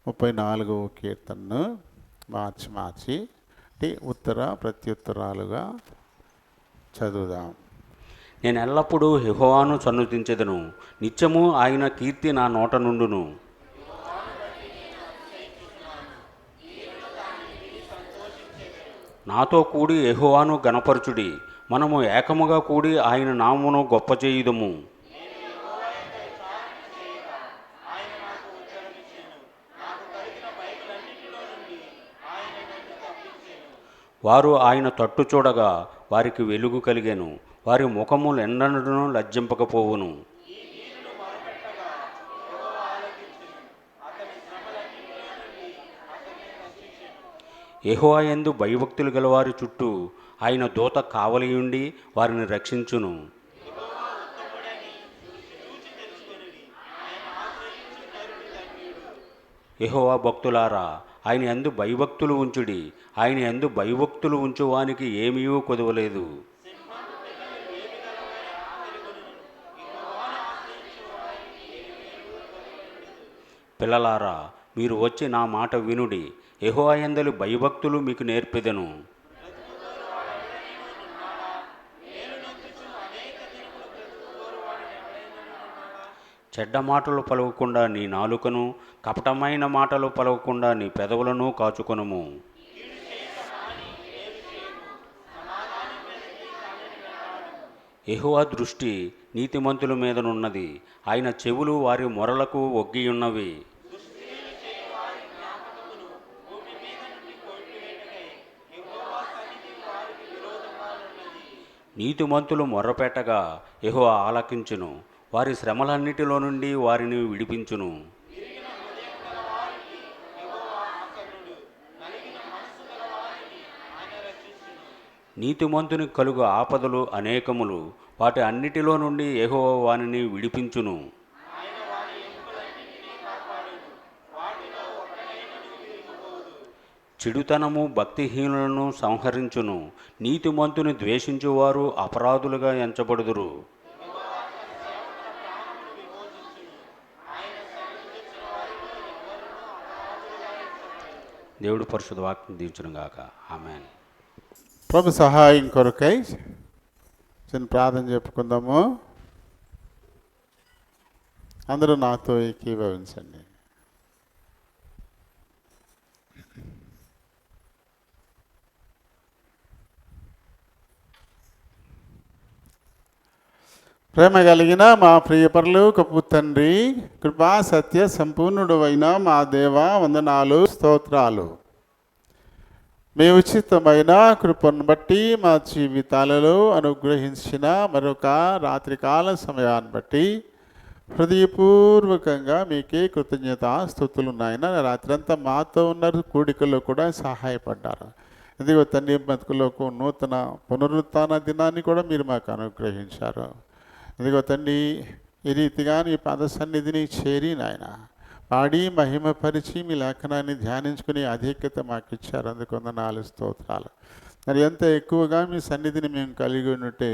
34వ కీర్తనను మార్చి ఉత్తర ప్రత్యుత్తరాలుగా చదువుదాం. నేను ఎల్లప్పుడూ యెహోవాను సన్నుతించెదను, నిత్యము ఆయన కీర్తి నా నోట నుండును. నాతో కూడి యెహోవాను గణపరచుడి, మనము ఏకముగా కూడి ఆయన నామమును గొప్ప చేయుదము. వారు ఆయన తట్టు చూడగా వారికి వెలుగు కలిగెను, వారి ముఖములు ఎన్నడూ లజ్జింపకపోవును. యెహోవా యందు భయభక్తులు గలవారి చుట్టూ ఆయన దూత కావలియుండి వారిని రక్షించును. యెహోవా భక్తులారా, ఆయన యందు భయభక్తులు ఉంచుడి, ఆయన యందు భయభక్తులు ఉంచువానికి ఏమీ కొదవలేదు. పిల్లలారా, మీరు వచ్చి నా మాట వినుడి, యెహోవా యందలి భయభక్తులు మీకు నేర్పెదను. చెడ్డ మాటలు పలకకుండా నీ నాలుకను, కపటమైన మాటలు పలకకుండా నీ పెదవులను కాచుకొనుము. యెహోవా దృష్టి నీతిమంతుల మీదనున్నది, ఆయన చెవులు వారి మొరలకు ఒగ్గియున్నవి. నీతిమంతులు మొర్రపెట్టగా యెహోవా ఆలకించును, వారి శ్రమలన్నిటిలో నుండి వారిని విడిపించును. నీతిమంతుని కలుగు ఆపదలు అనేకములు, వాటి అన్నిటిలో నుండి యెహోవా వానిని విడిపించును. చెడుతనము భక్తిహీనులను సంహరించును, నీతిమంతుని ద్వేషించువారు అపరాధులుగా ఎంచబడుదురు. దేవుడు పరిశుద్ధ వాక్యం దీవించును గాక. ఆమేన్. ప్రభు సహాయం కొరకై చిన్న ప్రార్థన చెప్పుకుందాము. అందరూ నాతో ఏకీభవించండి. ప్రేమ కలిగిన మా ప్రియ పరలోకపు తండ్రి, కృపా సత్య సంపూర్ణుడు అయిన మా దేవ, వందనాలు, స్తోత్రాలు. మీ ఉచితమైన కృపను బట్టి మా జీవితాలలో అనుగ్రహించిన మరొక రాత్రికాల సమయాన్ని బట్టి హృదయపూర్వకంగా మీకే కృతజ్ఞతాస్తుతులు. నాయన, రాత్రంతా మాతో ఉన్నారు, కూడికల్లో కూడా సహాయపడ్డారు. ఇదిగో తండ్రి, బతుకులకు నూతన పునరుత్థాన దినాన్ని కూడా మీరు మాకు అనుగ్రహించారు. ఇదిగో తండ్రి, ఈ రీతిగా నీ పాద సన్నిధిని చేరి నాయన పాడి మహిమపరిచి మీ లేఖనాన్ని ధ్యానించుకుని అధిక్యత మాకు ఇచ్చారు. అందుకు వందనాలు, స్తోత్రాలు. మరి ఎంత ఎక్కువగా మీ సన్నిధిని మేము కలిగి ఉంటే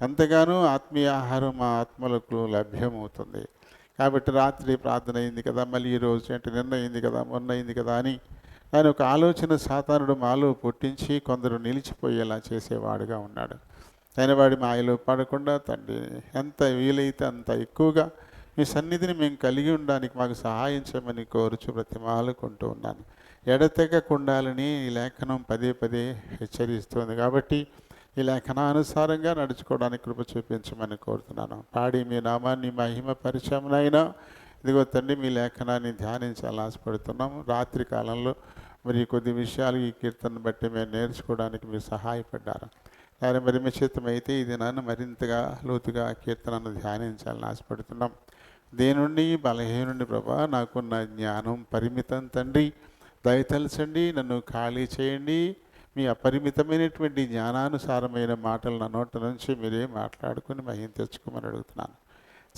అంతగానో ఆత్మీయ ఆహారం మా ఆత్మలకు లభ్యమవుతుంది. కాబట్టి రాత్రి ప్రార్థన అయింది కదా, మళ్ళీ ఈరోజు అంటే నిన్న అయింది కదా, మొన్న అయింది కదా అని ఆయన ఒక ఆలోచన సాతానుడు మాలో పుట్టించి కొందరు నిలిచిపోయేలా చేసేవాడుగా ఉన్నాడు. ఆయన వాడి మాయలో పడకుండా తండ్రి ఎంత వీలైతే అంత ఎక్కువగా మీ సన్నిధిని మేము కలిగి ఉండడానికి మాకు సహాయం చేయమని కోరుచు బ్రతిమాలుకుంటూ ఉన్నాను. ఎడతెగకుండాలని ఈ లేఖనం పదే పదే హెచ్చరిస్తుంది. కాబట్టి ఈ లేఖనానుసారంగా నడుచుకోవడానికి కృప చూపించమని కోరుతున్నాను. పాడి మీ నామాన్ని మహిమపరిచయమునైనా ఇదిగో తండ్రి మీ లేఖనాన్ని ధ్యానించాలని ఆశపడుతున్నాము. రాత్రి కాలంలో మరి కొద్ది విషయాలు ఈ కీర్తన బట్టి మేము నేర్చుకోవడానికి మీరు సహాయపడ్డారు. దాని మరి మీ చిత్తమైతే ఇది నన్ను మరింతగా లోతుగా కీర్తనను ధ్యానించాలని ఆశపడుతున్నాం. దేని నుండి బలహీనుండి ప్రభా, నాకున్న జ్ఞానం పరిమితం తండ్రి, దయతలచండి, నన్ను ఖాళీ చేయండి. మీ అపరిమితమైనటువంటి జ్ఞానానుసారమైన మాటలు నా నోట నుంచి మీరే మాట్లాడుకుని మహిమ తెచ్చుకోమని అడుగుతున్నాను.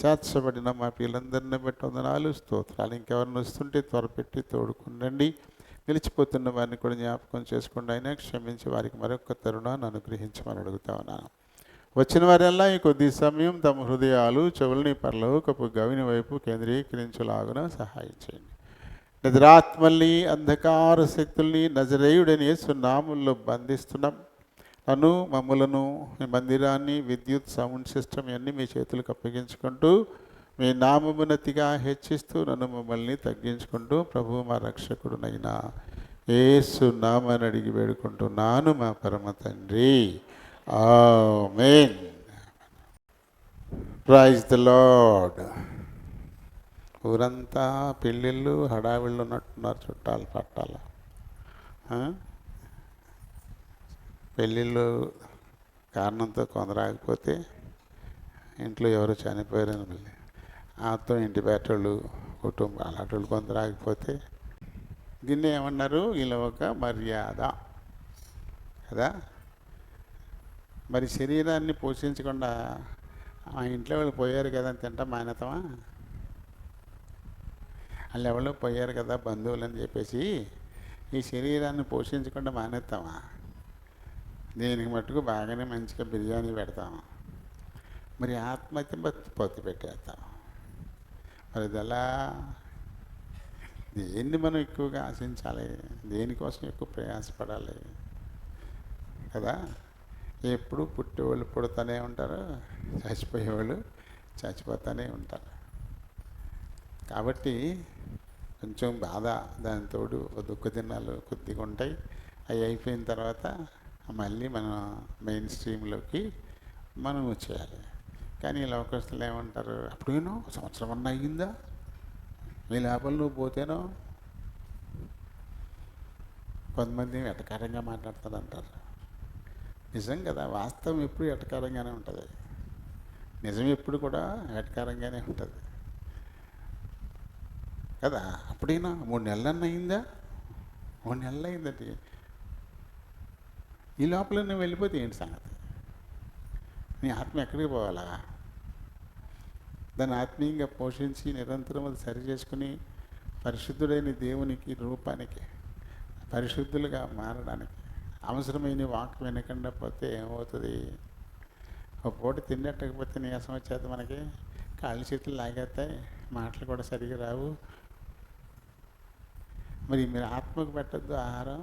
చేర్చబడిన మా పిల్లలందరినీ బట్టి వందనాలు, స్తోత్రాలు. ఇంకెవరిని వస్తుంటే త్వరపెట్టి తోడుకుండండి. నిలిచిపోతున్న వారిని కూడా జ్ఞాపకం చేసుకోండి. అయినా క్షమించి వారికి మరొక తరుణాన్ని అనుగ్రహించమని అడుగుతా ఉన్నాను. వచ్చిన వారెల్లా ఈ కొద్ది సమయం తమ హృదయాలు చెవులని పరలోకపు గవిని వైపు కేంద్రీకరించులాగున సహాయం చేయండి. నిద్రాత్మల్ని అంధకార శక్తుల్ని నజరేయుడని యేసు నామములో బంధిస్తున్నాం. నన్ను మమ్మలను మీ మందిరాన్ని విద్యుత్ సౌండ్ సిస్టమ్ ఇవన్నీ మీ చేతులకు అప్పగించుకుంటూ మీ నామమునతిగా హెచ్చిస్తూ నన్ను మమ్మల్ని తగ్గించుకుంటూ ప్రభు మా రక్షకుడునైనా యేసు నామని అడిగి వేడుకుంటున్నాను మా పరమ తండ్రి. ఆమేన్. Praise the lord. ఊరంతా పెళ్ళిళ్ళు హడావిళ్ళు ఉన్నట్టున్నారు, చుట్టాలు పట్టాల. పెళ్ళిళ్ళు కారణంతో కొందరాకపోతే ఇంట్లో ఎవరు చనిపోయారని మళ్ళీ ఆతో ఇంటి బయటోళ్ళు కుటుంబం అలాంటి వాళ్ళు కొందరాకపోతే దీన్ని ఏమన్నారు? ఇలా ఒక మర్యాద కదా. మరి శరీరాన్ని పోషించకుండా ఆ ఇంట్లో వాళ్ళు పోయారు కదా అని తింటాం మానేతామా? వాళ్ళు ఎవరో పోయారు కదా బంధువులు అని చెప్పేసి ఈ శరీరాన్ని పోషించకుండా మానేస్తామా? దీనికి మట్టుకు బాగానే మంచిగా బిర్యానీ పెడతాము. మరి ఆత్మహత్య పొత్తి పెట్టేస్తాం. మరి ఇది ఎలా? దేన్ని మనం ఎక్కువగా ఆశించాలి? దేనికోసం ఎక్కువ ప్రయాసపడాలి కదా. ఎప్పుడు పుట్టేవాళ్ళు పుడుతూనే ఉంటారు, చచ్చిపోయేవాళ్ళు చచ్చిపోతూనే ఉంటారు. కాబట్టి కొంచెం బాధ, దానితోడు దుఃఖ దినాలు కొద్దిగా ఉంటాయి. అవి అయిపోయిన తర్వాత మళ్ళీ మనం మెయిన్ స్ట్రీమ్లోకి మనం వచ్చేయాలి. కానీ లోకస్తులు ఏమంటారు? అప్పుడేనో సంవత్సరం అన్న అయ్యిందా, మీ లోపల నువ్వు పోతేనో. కొంతమంది ఎటకారంగా మాట్లాడతారంటారు. నిజం కదా, వాస్తవం ఎప్పుడు ఎటకారంగానే ఉంటుంది. నిజం ఎప్పుడు కూడా ఎటకారంగానే ఉంటుంది కదా. అప్పుడైనా 3 నెలలన్న అయిందా? 3 నెలలు అయిందండి. ఈ లోపల నువ్వు వెళ్ళిపోతే ఏంటి సంగతి? నీ ఆత్మ ఎక్కడికి పోవాలా? దాన్ని ఆత్మీయంగా పోషించి నిరంతరం అది సరి చేసుకుని పరిశుద్ధుడైన దేవునికి రూపానికి పరిశుద్ధులుగా మారడానికి అవసరమైన వాక్ వినకుండా పోతే ఏమవుతుంది? ఒక పూట తిన్నట్టకపోతే నీరసం వచ్చేది, మనకి కాళ్ళు చేతులు లాగేస్తాయి, మాటలు కూడా సరిగా రావు. మరి మీరు ఆత్మకు పెట్టద్దు ఆహారం?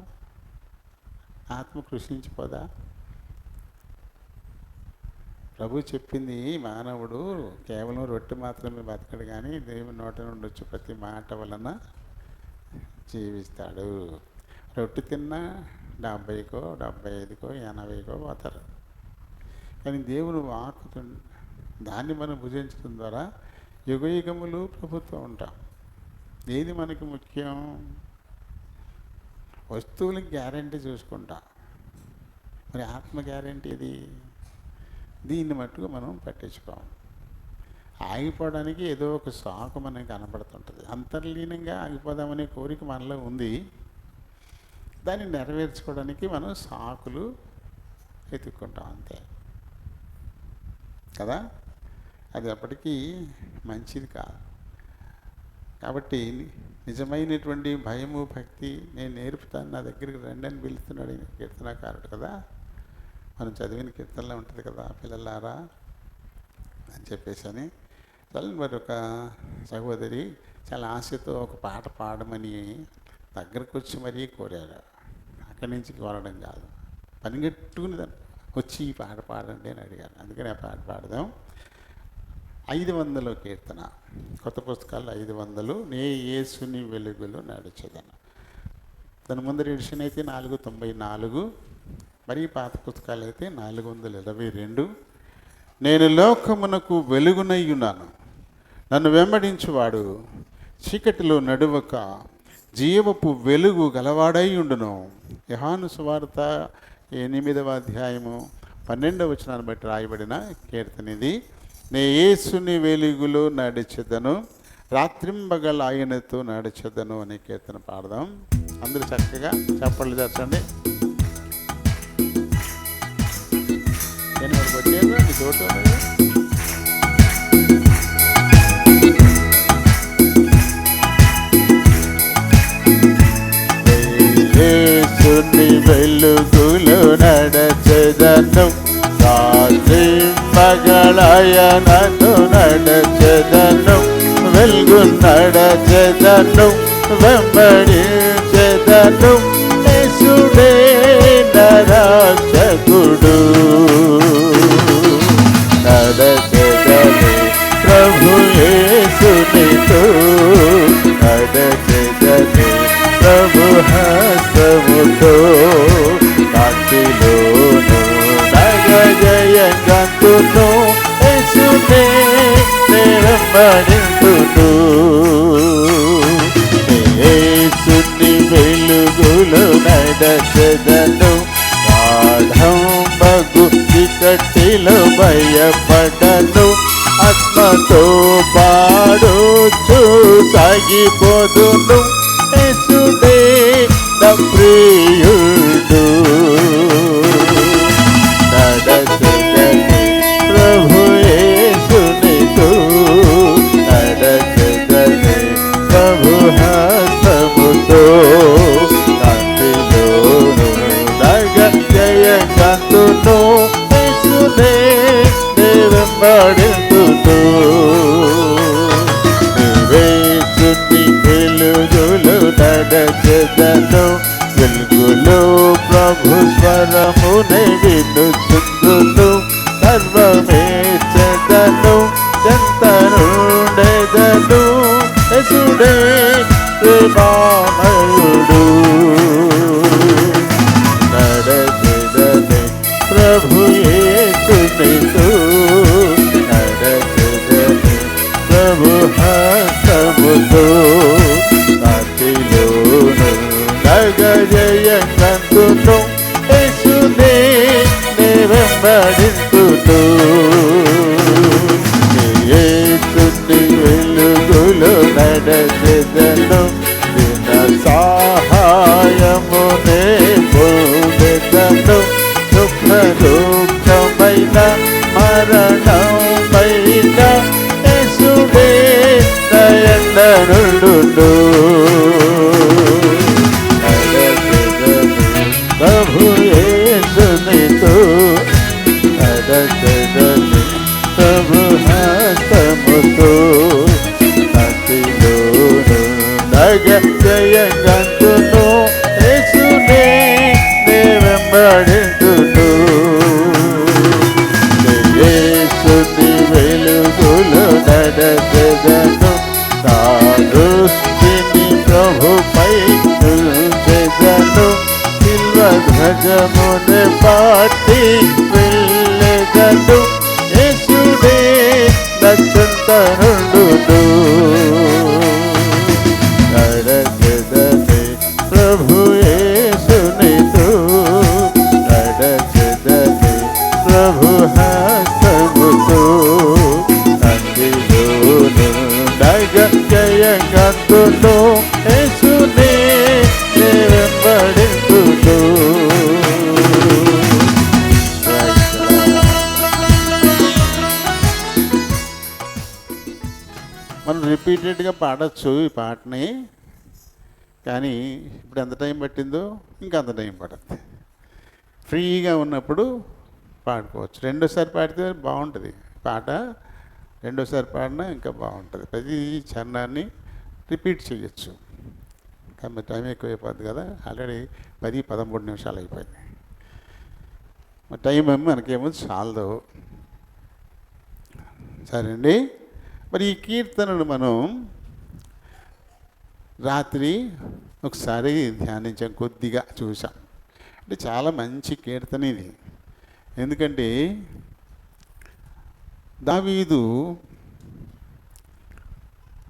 ఆత్మ కృషించిపోదా? ప్రభు చెప్పింది, మానవుడు కేవలం రొట్టె మాత్రమే బతకడు కానీ దేవుని నోట నుండి వచ్చి ప్రతి మాట వలన జీవిస్తాడు. రొట్టె తిన్నా 70కో 75కో 80కో పోతారు. కానీ దేవుని వాక్కు దాన్ని మనం భుజించడం ద్వారా యుగయుగములు ప్రభుత్వం ఉంటాం. ఏది మనకి ముఖ్యం? వస్తువులకి గ్యారంటీ చూసుకుంటాం, మరి ఆత్మ గ్యారంటీ ఇది. దీన్ని మట్టుకు మనం పట్టించుకోం. ఆగిపోవడానికి ఏదో ఒక సాకు మనకి కనపడుతుంటుంది. అంతర్లీనంగా ఆగిపోదామనే కోరిక మనలో ఉంది. దాన్ని నెరవేర్చుకోవడానికి మనం సాకులు వెతుక్కుంటాం అంతే కదా. అది ఎప్పటికీ మంచిది కాదు. కాబట్టి నిజమైనటువంటి భయము భక్తి నేను నేర్పుతాను, నా దగ్గరికి రండి అని పిలుస్తున్నాడు కీర్తనకారుడు కదా. మనం చదివిన కీర్తనలో ఉంటుంది కదా, పిల్లలారా అని చెప్పేసి అని. మరి ఒక సహోదరి చాలా ఆశతో ఒక పాట పాడమని దగ్గరకు వచ్చి మరీ కోరారు. అక్కడి నుంచి కోరడం కాదు, పనిగట్టుకుని వచ్చి ఈ పాట పాడండి అని అడిగారు. అందుకని ఆ పాట పాడదాం. 500 కీర్తన, కొత్త పుస్తకాలు 500. నే యేసుని వెలుగులో నడిచేదను. దాని ముందర ఎడిషన్ అయితే 494, మరి పాత పుస్తకాలు అయితే 422. నేను లోకమునకు వెలుగునయ్యున్నాను, నన్ను వెంబడించువాడు చీకటిలో నడువక జీవపు వెలుగు గలవాడై ఉండును. యోహాను సువార్త 8వ అధ్యాయము 12వ వచనాన్ని బట్టి రాయబడిన కీర్తన ఇది. నే యేసుని వెలుగులో నడిచెదను, రాత్రింబగల ఆయనతో నడిచెదను అనే కీర్తన పాడదాం. అందరూ చక్కగా చప్పట్లు తెచ్చండి. వచ్చేది చోటు యేసుని వెలుగులో నడిచెదను, రాత్రింబగలాయనతో నడిచెదను, వెలుగు నడిచెదను, వెంబడించెదను యేసుడే నా రక్షకుడు. నడచెదను ప్రభు యేసునితో, నడచెదను ప్రభు హస్తముతో, కాంతిలోను నగజయంగంతును యేసునే వెంబడింతును. యేసుని వెలుగులో నడచెదను, గాఢంబగు చీకటిలో భయపడను, ఆత్మతో పాడుచు సాగిపోదును యేసుడే నా ప్రియుడు. నడచెదను ప్రభు యేసునితో, నడచెదను ప్రభు హస్తముతో, కాంతిలోను నగజయంగంతును యేసునే వెంబడింతును. యేసుని వెలుగులో నడచెదను, వెలుగులో ప్రభు స్వరమునే వినుచుందును, సర్వమేచెదను చెంతనుండెదను యేసుడే ప్రేమామయుడు. నడచెదను ప్రభు యేసునితో, నడచెదను ప్రభు హస్తముతో, కాంతిలోను నగజయంగంతును యేసునే వెంబడింతును. యేసుని వెలుగులో నడచెదను, దిన సహాయమునే పొందెదను, సుఖ దుఃఖమైన మరణమైన యేసుడే దయండనుడు. ప్రభు యేసునితో, నడచెదను ప్రభు హస్తముతో, కాంతిలోను నగజయంగంతును యేసునే వెంబడింతును. యేసుని వెలుగులో నడచెదను, నా దృష్టిని ప్రభుపై ఉంచెదను, ధ్వజమునే పాటి వెళ్ళెదను యేసుడే నచ్చంతనుడు. నడచెదను ప్రభు యేసునితో, నడచెదను ప్రభు హస్తముతో, కాంతిలోను నగజయంగంతును యేసునే వెంబడింతును. మనం రిపీటెడ్గా పాడచ్చు ఈ పాటని, కానీ ఇప్పుడు ఎంత టైం పట్టిందో ఇంకా అంత టైం పడుతుంది. ఫ్రీగా ఉన్నప్పుడు పాడుకోవచ్చు. రెండోసారి పాడితే బాగుంటుంది పాట, రెండోసారి పాడినా ఇంకా బాగుంటుంది. ప్రతి చరణాన్ని రిపీట్ చేయొచ్చు. కానీ టైం ఎక్కువైపోద్ది కదా, ఆల్రెడీ 10-13 నిమిషాలు అయిపోయింది. టైం ఏమో మనకేమో చాలదు. సరే అండి, మరి ఈ కీర్తనను మనం రాత్రి ఒకసారి ధ్యానించాం, కొద్దిగా చూసాం. అంటే చాలా మంచి కీర్తన ఇది. ఎందుకంటే దావీదు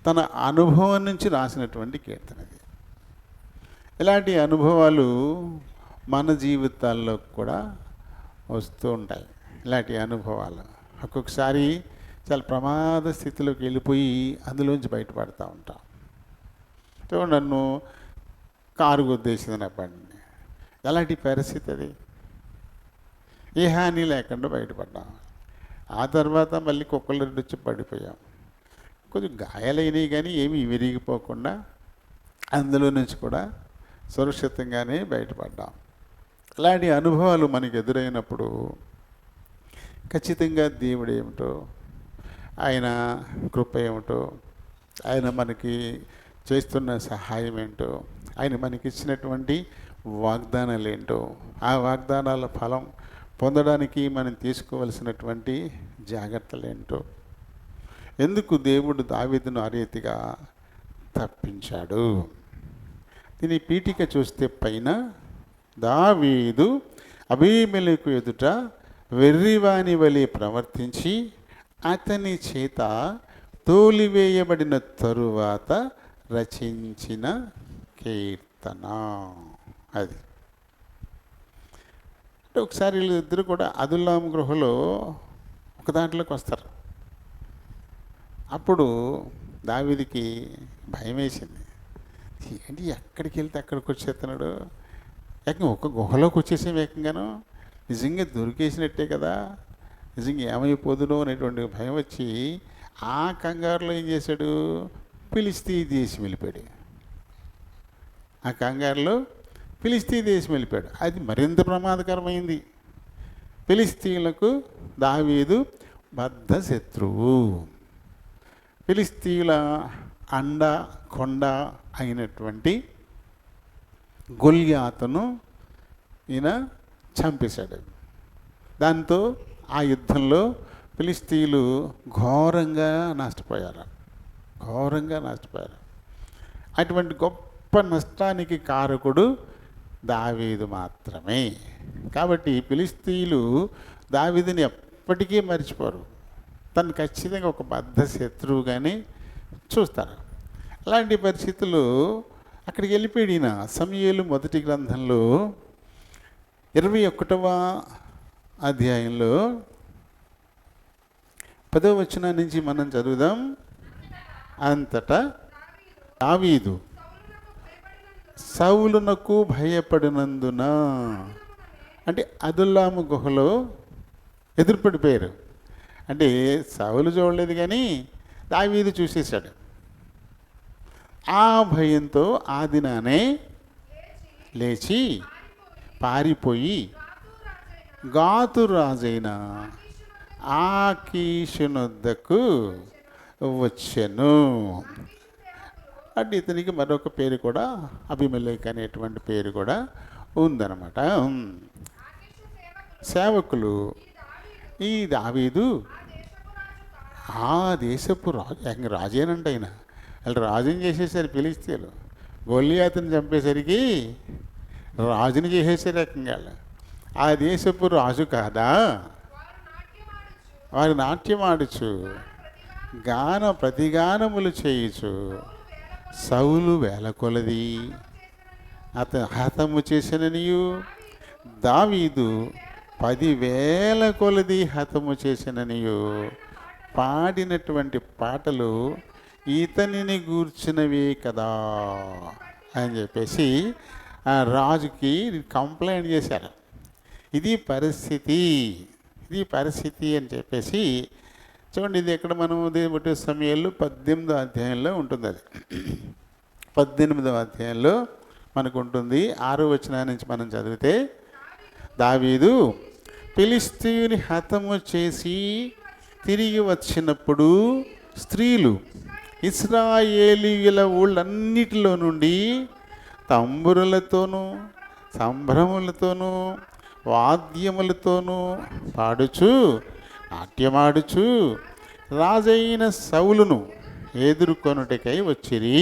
తన అనుభవం నుంచి రాసినటువంటి కీర్తన ఇది. ఇలాంటి అనుభవాలు మన జీవితాల్లో కూడా వస్తూ ఉంటాయి. ఇలాంటి అనుభవాలు ఒక్కొక్కసారి చాలా ప్రమాద స్థితిలోకి వెళ్ళిపోయి అందులోంచి బయటపడతా ఉంటాం. నన్ను కారు గుద్దేసింది నా బండిని, ఎలాంటి పరిస్థితి అది, ఏ హాని లేకుండా బయటపడ్డాం. ఆ తర్వాత మళ్ళీ కుక్కలు రెండు వచ్చి పడిపోయాం. కొంచెం గాయాలైనవి కానీ ఏమీ విరిగిపోకుండా అందులో నుంచి కూడా సురక్షితంగానే బయటపడ్డాం. ఇలాంటి అనుభవాలు మనకు ఎదురైనప్పుడు ఖచ్చితంగా దేవుడు ఏమిటో, ఆయన కృప ఏమిటో, ఆయన మనకి చేస్తున్న సహాయం ఏంటో, ఆయన మనకిచ్చినటువంటి వాగ్దానాలు ఏంటో, ఆ వాగ్దానాల ఫలం పొందడానికి మనం తీసుకోవలసినటువంటి జాగ్రత్తలు ఏంటో, ఎందుకు దేవుడు దావీదును ఆ రీతిగా తప్పించాడు. దీని పీఠిక చూస్తే పైన దావీదు అబీమెలెకు ఎదుట వెర్రివాని వలె ప్రవర్తించి అతని చేత తోలివేయబడిన తరువాత రచించిన కీర్తన అది. అంటే ఒకసారి వీళ్ళిద్దరు కూడా అదుల్లాం గృహలో ఒక దాంట్లోకి వస్తారు. అప్పుడు దావీదుకి భయం వేసింది. ఏంటి ఎక్కడికి వెళ్తే అక్కడికి వచ్చేస్తున్నాడు, ఏకంగా ఒక గుహలోకి వచ్చేసాం ఏకంగాను, నిజంగా దొరికేసినట్టే కదా, నిజంగా ఏమైపోదునో అనేటువంటి భయం వచ్చి ఆ కంగారులో ఏం చేశాడు, ఫిలిష్తీ దేశం వెళ్ళిపోయాడు. ఆ కంగారులో ఫిలిష్తీ దేశం వెళ్ళిపోయాడు. అది మరింత ప్రమాదకరమైంది. ఫిలిస్తీయులకు దావీదు బద్ధ శత్రువు. ఫిలిస్తీయుల అండ కొండ అయినటువంటి గొల్యాతును ఈయన చంపేశాడు. దాంతో ఆ యుద్ధంలో ఫిలిస్తీయులు ఘోరంగా నష్టపోయారు. అటువంటి గొప్ప నష్టానికి కారకుడు దావీదు మాత్రమే. కాబట్టి ఫిలిస్తీయులు దావీదుని ఎప్పటికీ మర్చిపోరు. తను ఖచ్చితంగా ఒక బద్ధ శత్రువుగానే చూస్తారు. అలాంటి పరిస్థితులు అక్కడికి వెళ్ళిపోయాడు ఈయన. సమూయేలు మొదటి గ్రంథంలో 21వ అధ్యాయంలో 10వ వచనం నుంచి మనం చదువుదాం. అంతటా దావీదు సౌలునకు భయపడినందున, అంటే అదుల్లాము గుహలో ఎదురుపడిపోయారు. అంటే సౌలు చూడలేదు కానీ దావీదు చూసేశాడు. ఆ భయంతో ఆ దినానే లేచి పారిపోయి గాతు రాజైన ఆకీషునొద్దకు వచ్చెను. అంటే ఇతనికి మరొక పేరు కూడా అబీమెలెకు అనేటువంటి పేరు కూడా ఉందన్నమాట. సేవకులు ఈ దావీదు ఆ దేశపు రాజు, రాజేనంట ఆయన. వాళ్ళు రాజుని చేసేసారు ఫిలిస్తీయులు. గొల్యాతుని చంపేసరికి రాజుని చేసేసారు ఏకంగా. ఆ దేశపు రాజు కాదా, వారు నాట్యం ఆడుచు గాన ప్రతిగానములు చేయుచు సౌలు వేల కొలది అతను హతము చేసిననియు దావీదు 10,000 కొలది హతము చేసిననియు పాడినటువంటి పాటలు ఇతనిని గూర్చినవే కదా అని చెప్పేసి ఆ రాజుకి కంప్లైంట్ చేశారు. ఇది పరిస్థితి అని చెప్పేసి చూడండి. ఇది ఎక్కడ మనం ఒకటి సమయాల్లో 18వ అధ్యాయంలో ఉంటుంది. అది 18వ అధ్యాయంలో మనకు ఉంటుంది. 6వ వచనం నుంచి మనం చదివితే, దావీదు ఫిలిస్తీయుని హతము చేసి తిరిగి వచ్చినప్పుడు స్త్రీలు ఇశ్రాయేలీయుల ఊళ్ళన్నిటిలో నుండి తంబురులతోనూ సంభ్రములతోనూ వాద్యములతోనూ పాడుచు నాట్యమాడుచు రాజైన సౌలును ఎదుర్కొనుటకై వచ్చిరి.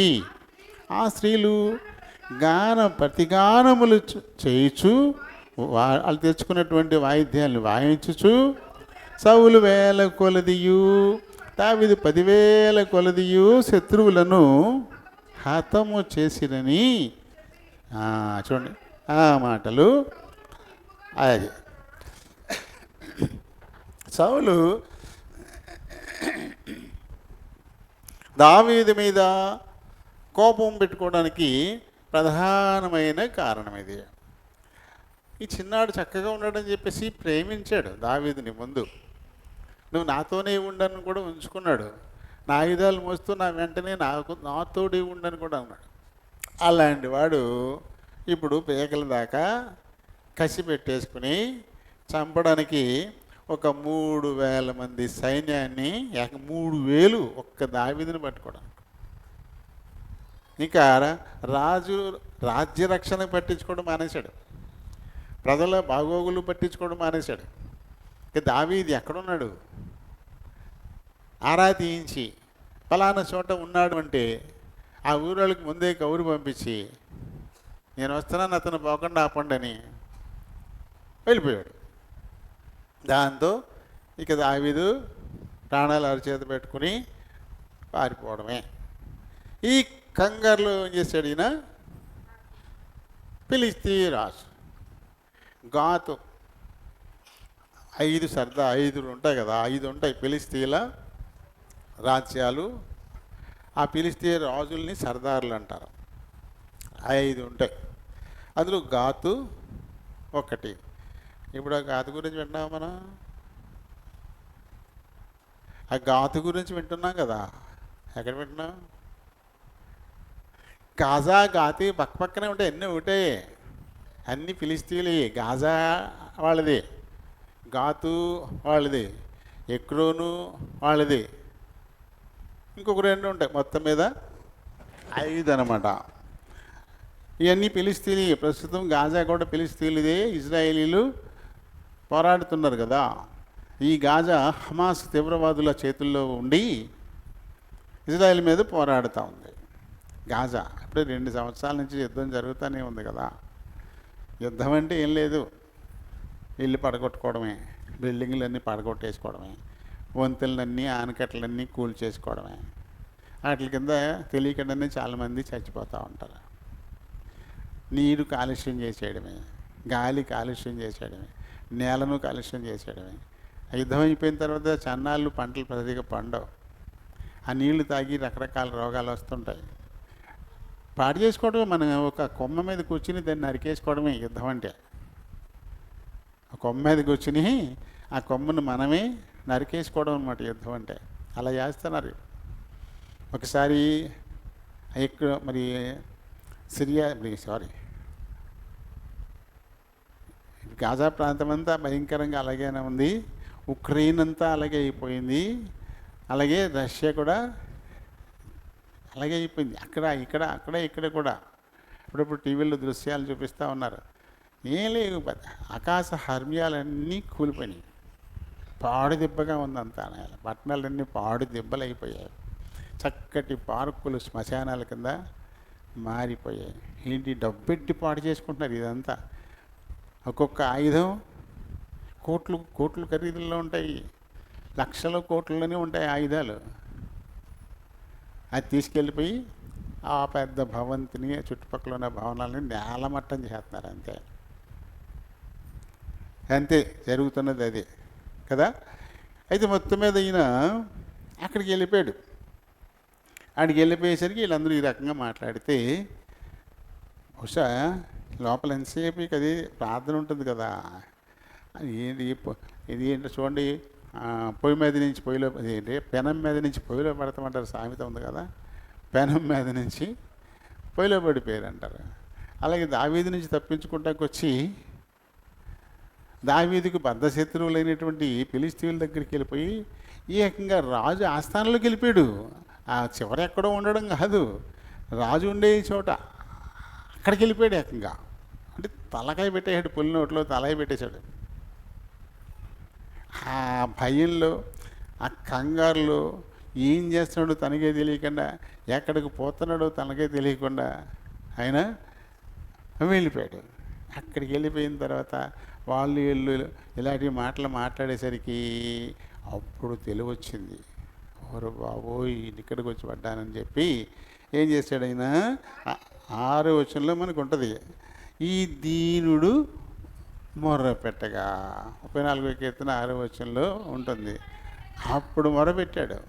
ఆ స్త్రీలు ప్రతిగానములు చేయుచు వాళ్ళు తెచ్చుకున్నటువంటి వాయిద్యాలు వాయించుచు సౌలు 1000 కొలదియు దావీదు 10,000 కొలదియు శత్రువులను హతము చేసిరని. చూడండి ఆ మాటలు. అది సౌలు దావీదు మీద కోపం పెట్టుకోవడానికి ప్రధానమైన కారణం ఇది. ఈ చిన్నాడు చక్కగా ఉన్నాడని చెప్పేసి ప్రేమించాడు దావీదుని. ముందు నువ్వు నాతోనే ఉండని కూడా ఉంచుకున్నాడు. నా ఆయుధాలు మోస్తూ నా వెంటనే నాతోడే ఉండని కూడా అన్నాడు. అలాంటి వాడు ఇప్పుడు పేకల దాకా కసి పెట్టేసుకుని చంపడానికి ఒక 3,000 మంది సైన్యాన్ని 3,000 ఒక్క దావీదుని పట్టుకోవడం. ఇంకా రాజు రాజ్య రక్షణ పట్టించుకోవడం మానేశాడు, ప్రజల బాగోగులు పట్టించుకోవడం మానేశాడు. ఇక దావీదు ఎక్కడున్నాడు ఆరా తీయించి ఫలానా చోట ఉన్నాడు అంటే ఆ ఊరోళ్ళకి ముందే కౌరు పంపించి నేను వస్తున్నాను అతను పోకుండా ఆపండి అని వెళ్ళిపోయాడు. దాంతో ఇక దావీదు ప్రాణాలు అరచేత పెట్టుకుని పారిపోవడమే. ఈ కంగారులో ఏం చేశాడు ఈయన, ఫిలిష్తీ రాజు గాతు 5 ఉంటాయి కదా, 5 ఉంటాయి ఫిలిష్తీల రాజ్యాలు. ఆ ఫిలిష్తీ రాజుల్ని సర్దార్లు అంటారు. 5 ఉంటాయి, అందులో గాతు ఒకటి. ఇప్పుడు ఆ గాతు గురించి వింటున్నాం మనం, ఆ గాతు గురించి వింటున్నాం కదా. ఎక్కడ వింటున్నాం? గాజా గాతి పక్క పక్కనే ఉంటాయి, అన్నీ ఒకటే, అన్నీ ఫిలిస్తీన్లు. గాజా వాళ్ళది, గాతు వాళ్ళది, ఎక్రోను వాళ్ళది, ఇంకొక 2 ఉంటాయి, మొత్తం మీద 5 అన్నమాట. ఇవన్నీ ఫిలిస్తీన్లు. ప్రస్తుతం గాజా కూడా ఫిలిస్తీన్లదే. ఇజ్రాయేలీలు పోరాడుతున్నారు కదా. ఈ గాజా హమాస్ తీవ్రవాదుల చేతుల్లో ఉండి ఇజ్రాయెల్ మీద పోరాడుతూ ఉంది. గాజా ఇప్పుడు 2 సంవత్సరాల నుంచి యుద్ధం జరుగుతూనే ఉంది కదా. యుద్ధం అంటే ఏం లేదు, ఇల్లు పడగొట్టుకోవడమే, బిల్డింగ్లన్నీ పడగొట్టేసుకోవడమే, వంతెనలన్నీ ఆనకట్టలన్నీ కూల్చేసుకోవడమే. వాటి కింద తెలియకుండానే చాలామంది చచ్చిపోతూ ఉంటారు. నీరు కాలుష్యం చేసేయడమే, గాలి కాలుష్యం చేసేయడమే, నేలను కాలుష్యం చేసేయడమే. యుద్ధం అయిపోయిన తర్వాత చన్నాళ్ళు పంటలు ప్రతిగా పండవు. ఆ నీళ్లు తాగి రకరకాల రోగాలు వస్తుంటాయి. పాడు చేసుకోవడమే. మనం ఒక కొమ్మ మీద కూర్చుని దాన్ని నరికేసుకోవడమే యుద్ధం అంటే. ఆ కొమ్మ మీద కూర్చుని ఆ కొమ్మను మనమే నరికేసుకోవడం అన్నమాట యుద్ధం అంటే. అలా చేస్తున్నారు. ఒకసారి ఇక్కడ మరి గాజా ప్రాంతం అంతా భయంకరంగా అలాగేనే ఉంది. ఉక్రెయిన్ అంతా అలాగే అయిపోయింది. అలాగే రష్యా కూడా అలాగే అయిపోయింది. అక్కడ ఇక్కడ కూడా ఇప్పుడప్పుడు టీవీలో దృశ్యాలు చూపిస్తూ ఉన్నారు. ఏం లేవు, ఆకాశ హర్మ్యాలన్నీ కూలిపోయినాయి. పాడు దెబ్బగా ఉందంతా. పట్టణాలన్నీ పాడు దెబ్బలు అయిపోయాయి. చక్కటి పార్కులు శ్మశానాల కింద మారిపోయాయి. ఏంటి, డబ్బెట్టి పాడు చేసుకుంటున్నారు ఇదంతా. ఒక్కొక్క ఆయుధం కోట్లు ఖరీదుల్లో ఉంటాయి, లక్షల కోట్లలోనే ఉంటాయి ఆయుధాలు. అది తీసుకెళ్ళిపోయి ఆ పెద్ద భవంతిని, చుట్టుపక్కల ఉన్న భవనాలని నేలమట్టం చేస్తున్నారు. అంతే జరుగుతున్నది అదే కదా. అయితే మొత్తం మీద ఈయన అక్కడికి వెళ్ళిపోయాడు. అక్కడికి వెళ్ళిపోయేసరికి వీళ్ళందరూ ఈ రకంగా మాట్లాడితే, బహుశా లోపల ఎంతసేపు అది ప్రార్థన ఉంటుంది కదా. ఏంటి ఇది ఏంటో చూడండి, పొయ్యి మీద నుంచి పొయ్యిలో, ఏంటి పెనం మీద నుంచి పొయ్యిలో పడతామంటారు, సామెత ఉంది కదా. పెనం మీద నుంచి పొయ్యిలో పడిపోయారు అంటారు. అలాగే దావీదు నుంచి తప్పించుకుంటానికి వచ్చి దావీదుకు బద్ధశత్రువులైనటువంటి ఫిలిష్తీయుల దగ్గరికి వెళ్ళిపోయి ఏకంగా రాజు ఆస్థానంలోకి వెళ్ళిపోయాడు. ఆ చివరి ఎక్కడో ఉండడం కాదు, రాజు ఉండే చోట అక్కడికి వెళ్ళిపోయాడు ఏకంగా. అంటే తలకాయ పెట్టేసాడు, పులి నోట్లో తలకాయ పెట్టేశాడు. ఆ భయంలో, ఆ కంగారులో ఏం చేస్తున్నాడో తనకే తెలియకుండా, ఎక్కడికి పోతున్నాడో తనకే తెలియకుండా ఆయన వెళ్ళిపోయాడు. అక్కడికి వెళ్ళిపోయిన తర్వాత వీళ్ళు ఇలాంటి మాటలు మాట్లాడేసరికి అప్పుడు తెలివి వచ్చింది. ఓరు బాబోయ్, ఇక్కడికి వచ్చి పడ్డానని చెప్పి ఏం చేశాడు ఆయన, 6వ వచనంలో మనకు ఉంటుంది, ఈ దీనుడు మొర్రపెట్టగా, 34వ కీర్తన 6వ వచనంలో ఉంటుంది. అప్పుడు మొరపెట్టాడు.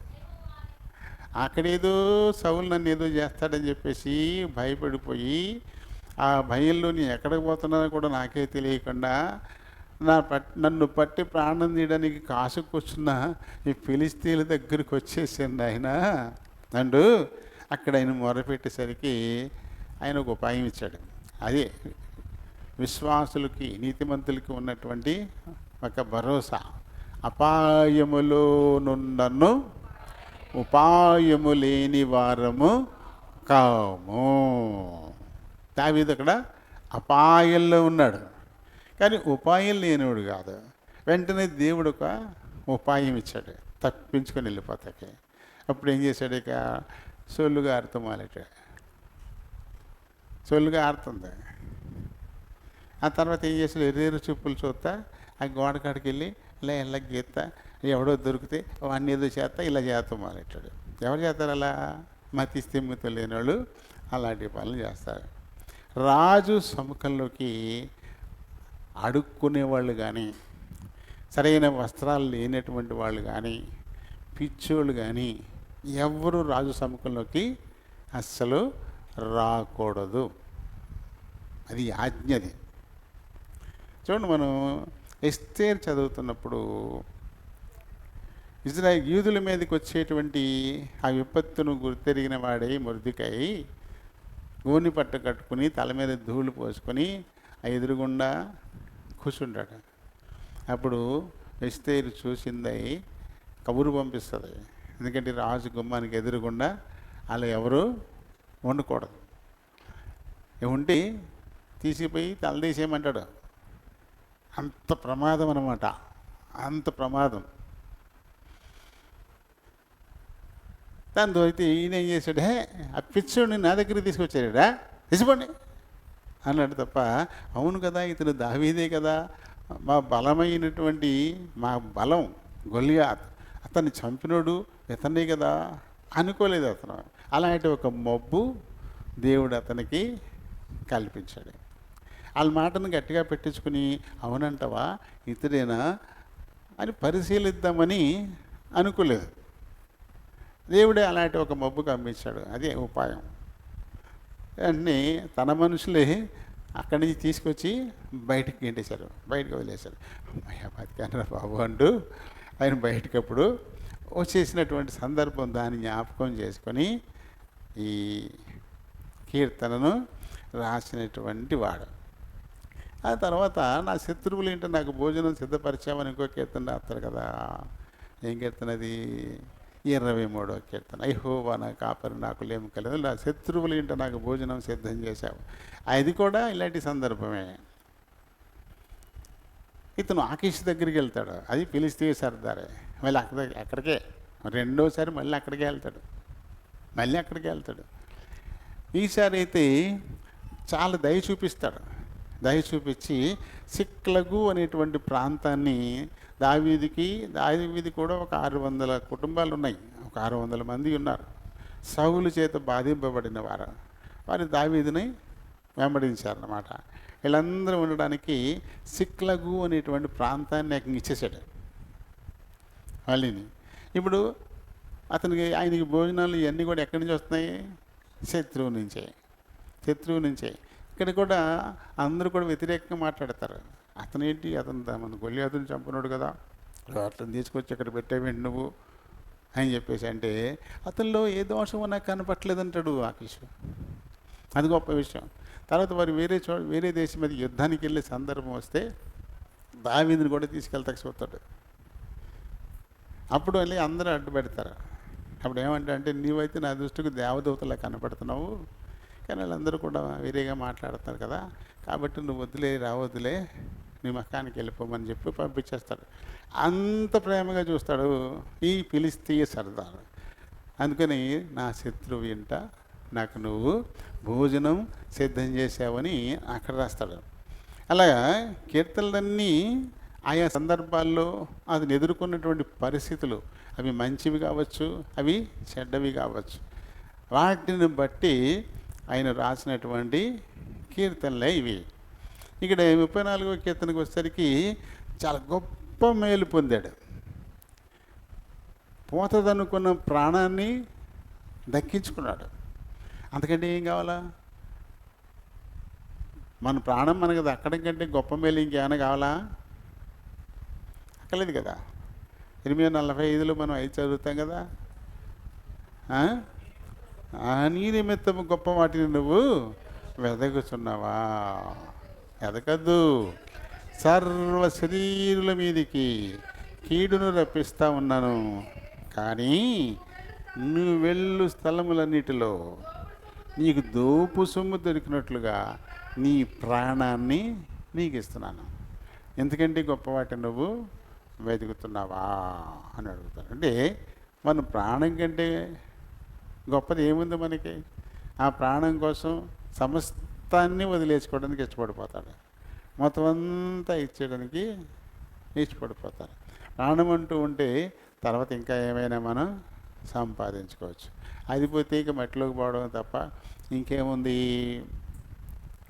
అక్కడేదో సౌలు నన్ను ఏదో చేస్తాడని చెప్పేసి భయపడిపోయి, ఆ భయంలో నేను ఎక్కడికి పోతున్నానో కూడా నాకే తెలియకుండా నన్ను పట్టి ప్రాణం తీయడానికి కాసుకొచ్చున్న ఈ ఫిలిస్తీన్ల దగ్గరికి వచ్చేసిండు ఆయన అంటూ అక్కడ ఆయన మొరపెట్టేసరికి ఆయన ఒక ఉపాయం ఇచ్చాడు. అదే విశ్వాసులకి, నీతిమంతులకి ఉన్నటువంటి ఒక భరోసా. అపాయములో నుండను ఉపాయము లేని వారము పక్కము. దావీదు అక్కడ అపాయంలో ఉన్నాడు, కానీ ఉపాయం లేనివాడు కాదు. వెంటనే దేవుడు ఒక ఉపాయం ఇచ్చాడు తప్పించుకొని వెళ్ళిపోతాకి. అప్పుడు ఏం చేశాడు, ఇక సొల్లుగా ఆరుతూ మొదలెట్టాడు. సొల్లుగా ఆరుతుంది. ఆ తర్వాత ఏం చేశాడు, ఎర్రేరు చూపులు చూస్తా ఆ గోడ కాడికి వెళ్ళి ఇలా గీత్తా, ఎవడో దొరికితే వాడిని ఏదో చేస్తా ఇలా చేస్తా మొదలెట్టాడు. ఎవరు చేస్తారు అలా? మతి స్థిమితం లేని వాళ్ళు అలాంటి పనులు చేస్తారు. రాజు సముఖంలోకి అడుక్కునేవాళ్ళు కానీ, సరైన వస్త్రాలు లేనటువంటి వాళ్ళు కానీ, పిచ్చోళ్ళు కానీ ఎవరు రాజు సముఖంలోకి అస్సలు రాకూడదు. అది ఆజ్ఞది. చూడండి, మనం ఎస్తేర్ చదువుతున్నప్పుడు ఇజ్రాయేల్ యూదుల మీదకి వచ్చేటువంటి ఆ విపత్తును గుర్తెరిగిన వాడే మొర్దెకై గోని పట్ట కట్టుకుని తల మీద ధూళి పోసుకొని ఆ ఎదురుగుండా కూర్చుంటాడు. అప్పుడు ఎస్తేరు చూసిందై కబురు పంపిస్తుంది. ఎందుకంటే రాజు గుమ్మానికి ఎదురుగుండా అలా ఎవరు వండకూడదు. ఉంటే తీసిపోయి తలదీసేయమంటాడు. అంత ప్రమాదం అన్నమాట, అంత ప్రమాదం. దాంతో అయితే ఈయన ఏం చేశాడు, ఆ పిచ్చోడిని నా దగ్గరికి తీసుకొచ్చాడా, తీసుకోండి అన్నాడు తప్ప, అవును కదా ఇతను దావీదే కదా, మా బలమైనటువంటి మా బలం గొలియాత్, అతన్ని చంపినోడు ఇతనే కదా అనుకోలేదు అతను. అలాంటి ఒక మబ్బు దేవుడు అతనికి కల్పించాడు. వాళ్ళ మాటను గట్టిగా పెట్టించుకుని అవునంటవా ఇతడేనా అని పరిశీలిద్దామని అనుకోలేదు. దేవుడే అలాంటి ఒక మబ్బు కమ్మించాడు. అదే ఉపాయం. అన్నీ తన మనుషులే అక్కడి నుంచి తీసుకొచ్చి బయటికి గెంటేశారు, బయటకు వదిలేశారు. అమ్మయ్య బతికానరా బాబు అంటూ ఆయన బయటకప్పుడు వచ్చేసినటువంటి సందర్భం దాన్ని జ్ఞాపకం చేసుకొని ఈ కీర్తనను రాసినటువంటి వాడు. ఆ తర్వాత నా శత్రువులు ఏంటో నాకు భోజనం సిద్ధపరిచామని ఇంకో కీర్తన రాస్తారు కదా. ఏం కీర్తన అది? 23వ కీర్తన. యెహోవా నా కాపరి నాకు లేమి కలదు, నా శత్రువులు ఏంటో నాకు భోజనం సిద్ధం చేశావు. అది కూడా ఇలాంటి సందర్భమే. ఇతను ఆకీష్ దగ్గరికి వెళ్తాడు, అది ఫిలిష్తీయ సర్దారే. మళ్ళీ అక్కడికే రెండోసారి మళ్ళీ అక్కడికే వెళ్తాడు. ఈసారి అయితే చాలా దయ చూపిస్తాడు. దయ చూపించి సిక్లగు అనేటువంటి ప్రాంతాన్ని దావీది కూడా ఒక 600 కుటుంబాలు ఉన్నాయి, ఒక 600 మంది ఉన్నారు. సౌలు చేత బాధింపబడిన వారు దావీదుని వెంబడించారన్నమాట. వీళ్ళందరూ ఉండడానికి సిక్లగు అనేటువంటి ప్రాంతాన్ని ఇచ్చేసాడు వాళ్ళని. ఇప్పుడు ఆయనకి భోజనాలు ఇవన్నీ కూడా ఎక్కడి నుంచి వస్తున్నాయి? శత్రువు నుంచే. ఇక్కడ కూడా అందరూ కూడా వ్యతిరేకంగా మాట్లాడతారు. అతనేంటి, మన గొలియాతుని చంపినాడు కదా, అతను తీసుకొచ్చి ఇక్కడ పెట్టేవేంటి నువ్వు అని చెప్పేసి అంటే, అతనిలో ఏ దోషమో నాకు కనపట్లేదంటాడు ఆకీషు. అది గొప్ప విషయం. తర్వాత వారు వేరే దేశం మీద యుద్ధానికి వెళ్ళే సందర్భం వస్తే దావీదుని కూడా తీసుకెళ్తాక చూస్తాడు. అప్పుడు వెళ్ళి అందరూ అడ్డు పెడతారు. అప్పుడు అంటే నీవైతే నా దృష్టికి దేవదూతలా కనపడుతున్నావు, కానీ వాళ్ళందరూ కూడా వేరేగా మాట్లాడుతున్నారు కదా, కాబట్టి నువ్వు రావద్దులే నీ మకానికి వెళ్ళిపోమని చెప్పి పంపించేస్తాడు. అంత ప్రేమగా చూస్తాడు ఈ ఫిలిష్తీయ సర్దారు. అందుకని నా శత్రువు ఇంట నాకు నువ్వు భోజనం సిద్ధం చేసావని అక్కడ రాస్తాడు. అలాగా కీర్తనలన్నీ ఆయా సందర్భాల్లో అతను ఎదుర్కొన్నటువంటి పరిస్థితులు, అవి మంచివి కావచ్చు, అవి చెడ్డవి కావచ్చు, వాటిని బట్టి ఆయన రాసినటువంటి కీర్తనలే ఇవి. ఇక్కడ 34వ కీర్తనకు వచ్చేసరికి చాలా గొప్ప మేలు పొందాడు. పోతదనుకున్న ప్రాణాన్ని దక్కించుకున్నాడు. అంతకంటే ఏం కావాలా? మన ప్రాణం మనకు దక్కడం కంటే గొప్ప మేలు ఇంకేమైనా కావాలా? అక్కర్లేదు కదా. 8:45 మనం 5 చదువుతాం కదా. నీ నిమిత్తము గొప్ప వాటిని నువ్వు వెదకుచున్నావా? ఎదకద్దు. సర్వ శరీరుల మీదికి కీడును రప్పిస్తూ ఉన్నాను, కానీ నువ్వు వెళ్ళు స్థలములన్నిటిలో నీకు దోపు సొమ్ము దొరికినట్లుగా నీ ప్రాణాన్ని నీకు ఇస్తున్నాను. ఎందుకంటే గొప్ప వాటిని నువ్వు వెతుకుతున్నావా అని అడుగుతాను. అంటే మన ప్రాణం కంటే గొప్పది ఏముంది మనకి? ఆ ప్రాణం కోసం సమస్తాన్ని వదిలేసుకోవడానికి ఇష్టపడిపోతాడు, మొత్తం అంతా ఇచ్చేయడానికి ఇష్టపడిపోతారు. ప్రాణం అంటూ ఉంటే తర్వాత ఇంకా ఏమైనా మనం సంపాదించుకోవచ్చు. అది పోతే ఇక మట్టిలోకి పోవడం తప్ప ఇంకేముంది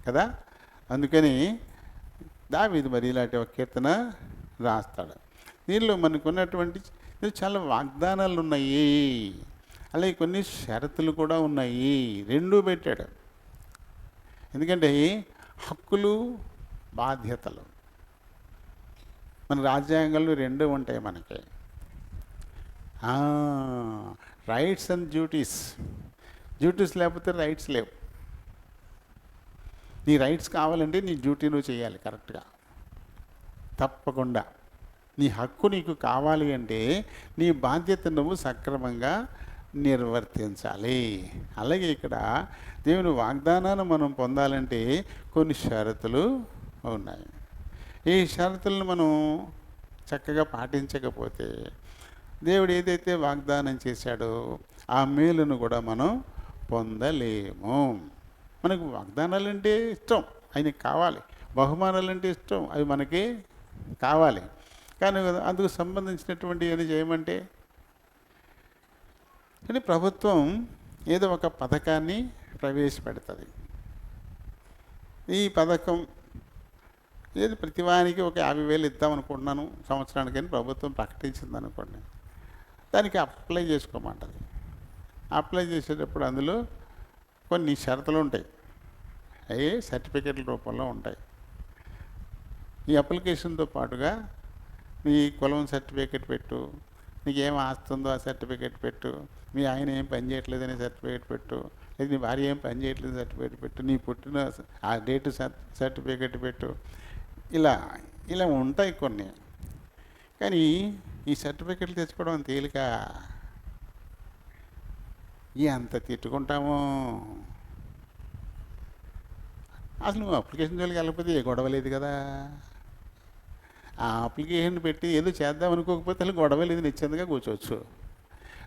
కదా. అందుకని దావీదు మరి ఇలాంటి ఒక కీర్తన రాస్తాడు. దీనిలో మనకున్నటువంటి చాలా వాగ్దానాలు ఉన్నాయి, అలాగే కొన్ని షరతులు కూడా ఉన్నాయి. రెండూ పెట్టాడు. ఎందుకంటే హక్కులు బాధ్యతలు మన రాజ్యాంగంలో రెండూ ఉంటాయి మనకి. Rights and duties. డ్యూటీస్ లేకపోతే రైట్స్ లేవు. నీ రైట్స్ కావాలంటే నీ డ్యూటీ నువ్వు చేయాలి కరెక్ట్గా, తప్పకుండా. నీ హక్కు నీకు కావాలి అంటే నీ బాధ్యత నువ్వు సక్రమంగా నిర్వర్తించాలి. అలాగే ఇక్కడ దేవుని వాగ్దానాన్ని మనం పొందాలంటే కొన్ని షరతులు ఉన్నాయి. ఈ షరతులను మనం చక్కగా పాటించకపోతే దేవుడు ఏదైతే వాగ్దానం చేశాడో ఆ మేలును కూడా మనం పొందలేము. మనకు వాగ్దానాలంటే ఇష్టం, ఆయనకి కావాలి. బహుమానాలంటే ఇష్టం, అవి మనకి కావాలి. కానీ అందుకు సంబంధించినటువంటి ఏమి చేయమంటే, కానీ ప్రభుత్వం ఏదో ఒక పథకాన్ని ప్రవేశపెడుతుంది. ఈ పథకం ఏది ప్రతివానికి ఒక 50,000 ఇద్దామనుకుంటున్నాను సంవత్సరానికి అని ప్రభుత్వం ప్రకటించింది అనుకోండి. దానికి అప్లై చేసుకోమంటుంది. అప్లై చేసేటప్పుడు అందులో కొన్ని షరతులు ఉంటాయి, అవి సర్టిఫికెట్ల రూపంలో ఉంటాయి. ఈ అప్లికేషన్తో పాటుగా నీ కులం సర్టిఫికెట్ పెట్టు, నీకు ఏం ఆస్తుందో ఆ సర్టిఫికెట్ పెట్టు, మీ ఆయన ఏం పని చేయట్లేదని సర్టిఫికెట్ పెట్టు, లేదా నీ భార్య ఏం పని చేయట్లేదు సర్టిఫికెట్ పెట్టు, నీ పుట్టిన ఆ డేటు సర్టిఫికెట్ పెట్టు. ఇలా ఇలా ఉంటాయి కొన్ని. కానీ ఈ సర్టిఫికెట్లు తెచ్చుకోవడం తేలిక. ఎంత తిట్టుకుంటామో. అసలు నువ్వు అప్లికేషన్ జోలికి వెళ్ళకపోతే ఏ గొడవ లేదు కదా. ఆ అప్లికేషన్ పెట్టి ఏదో చేద్దాం అనుకోకపోతే అసలు గొడవ లేదు, నిశ్చింతగా కూర్చోవచ్చు.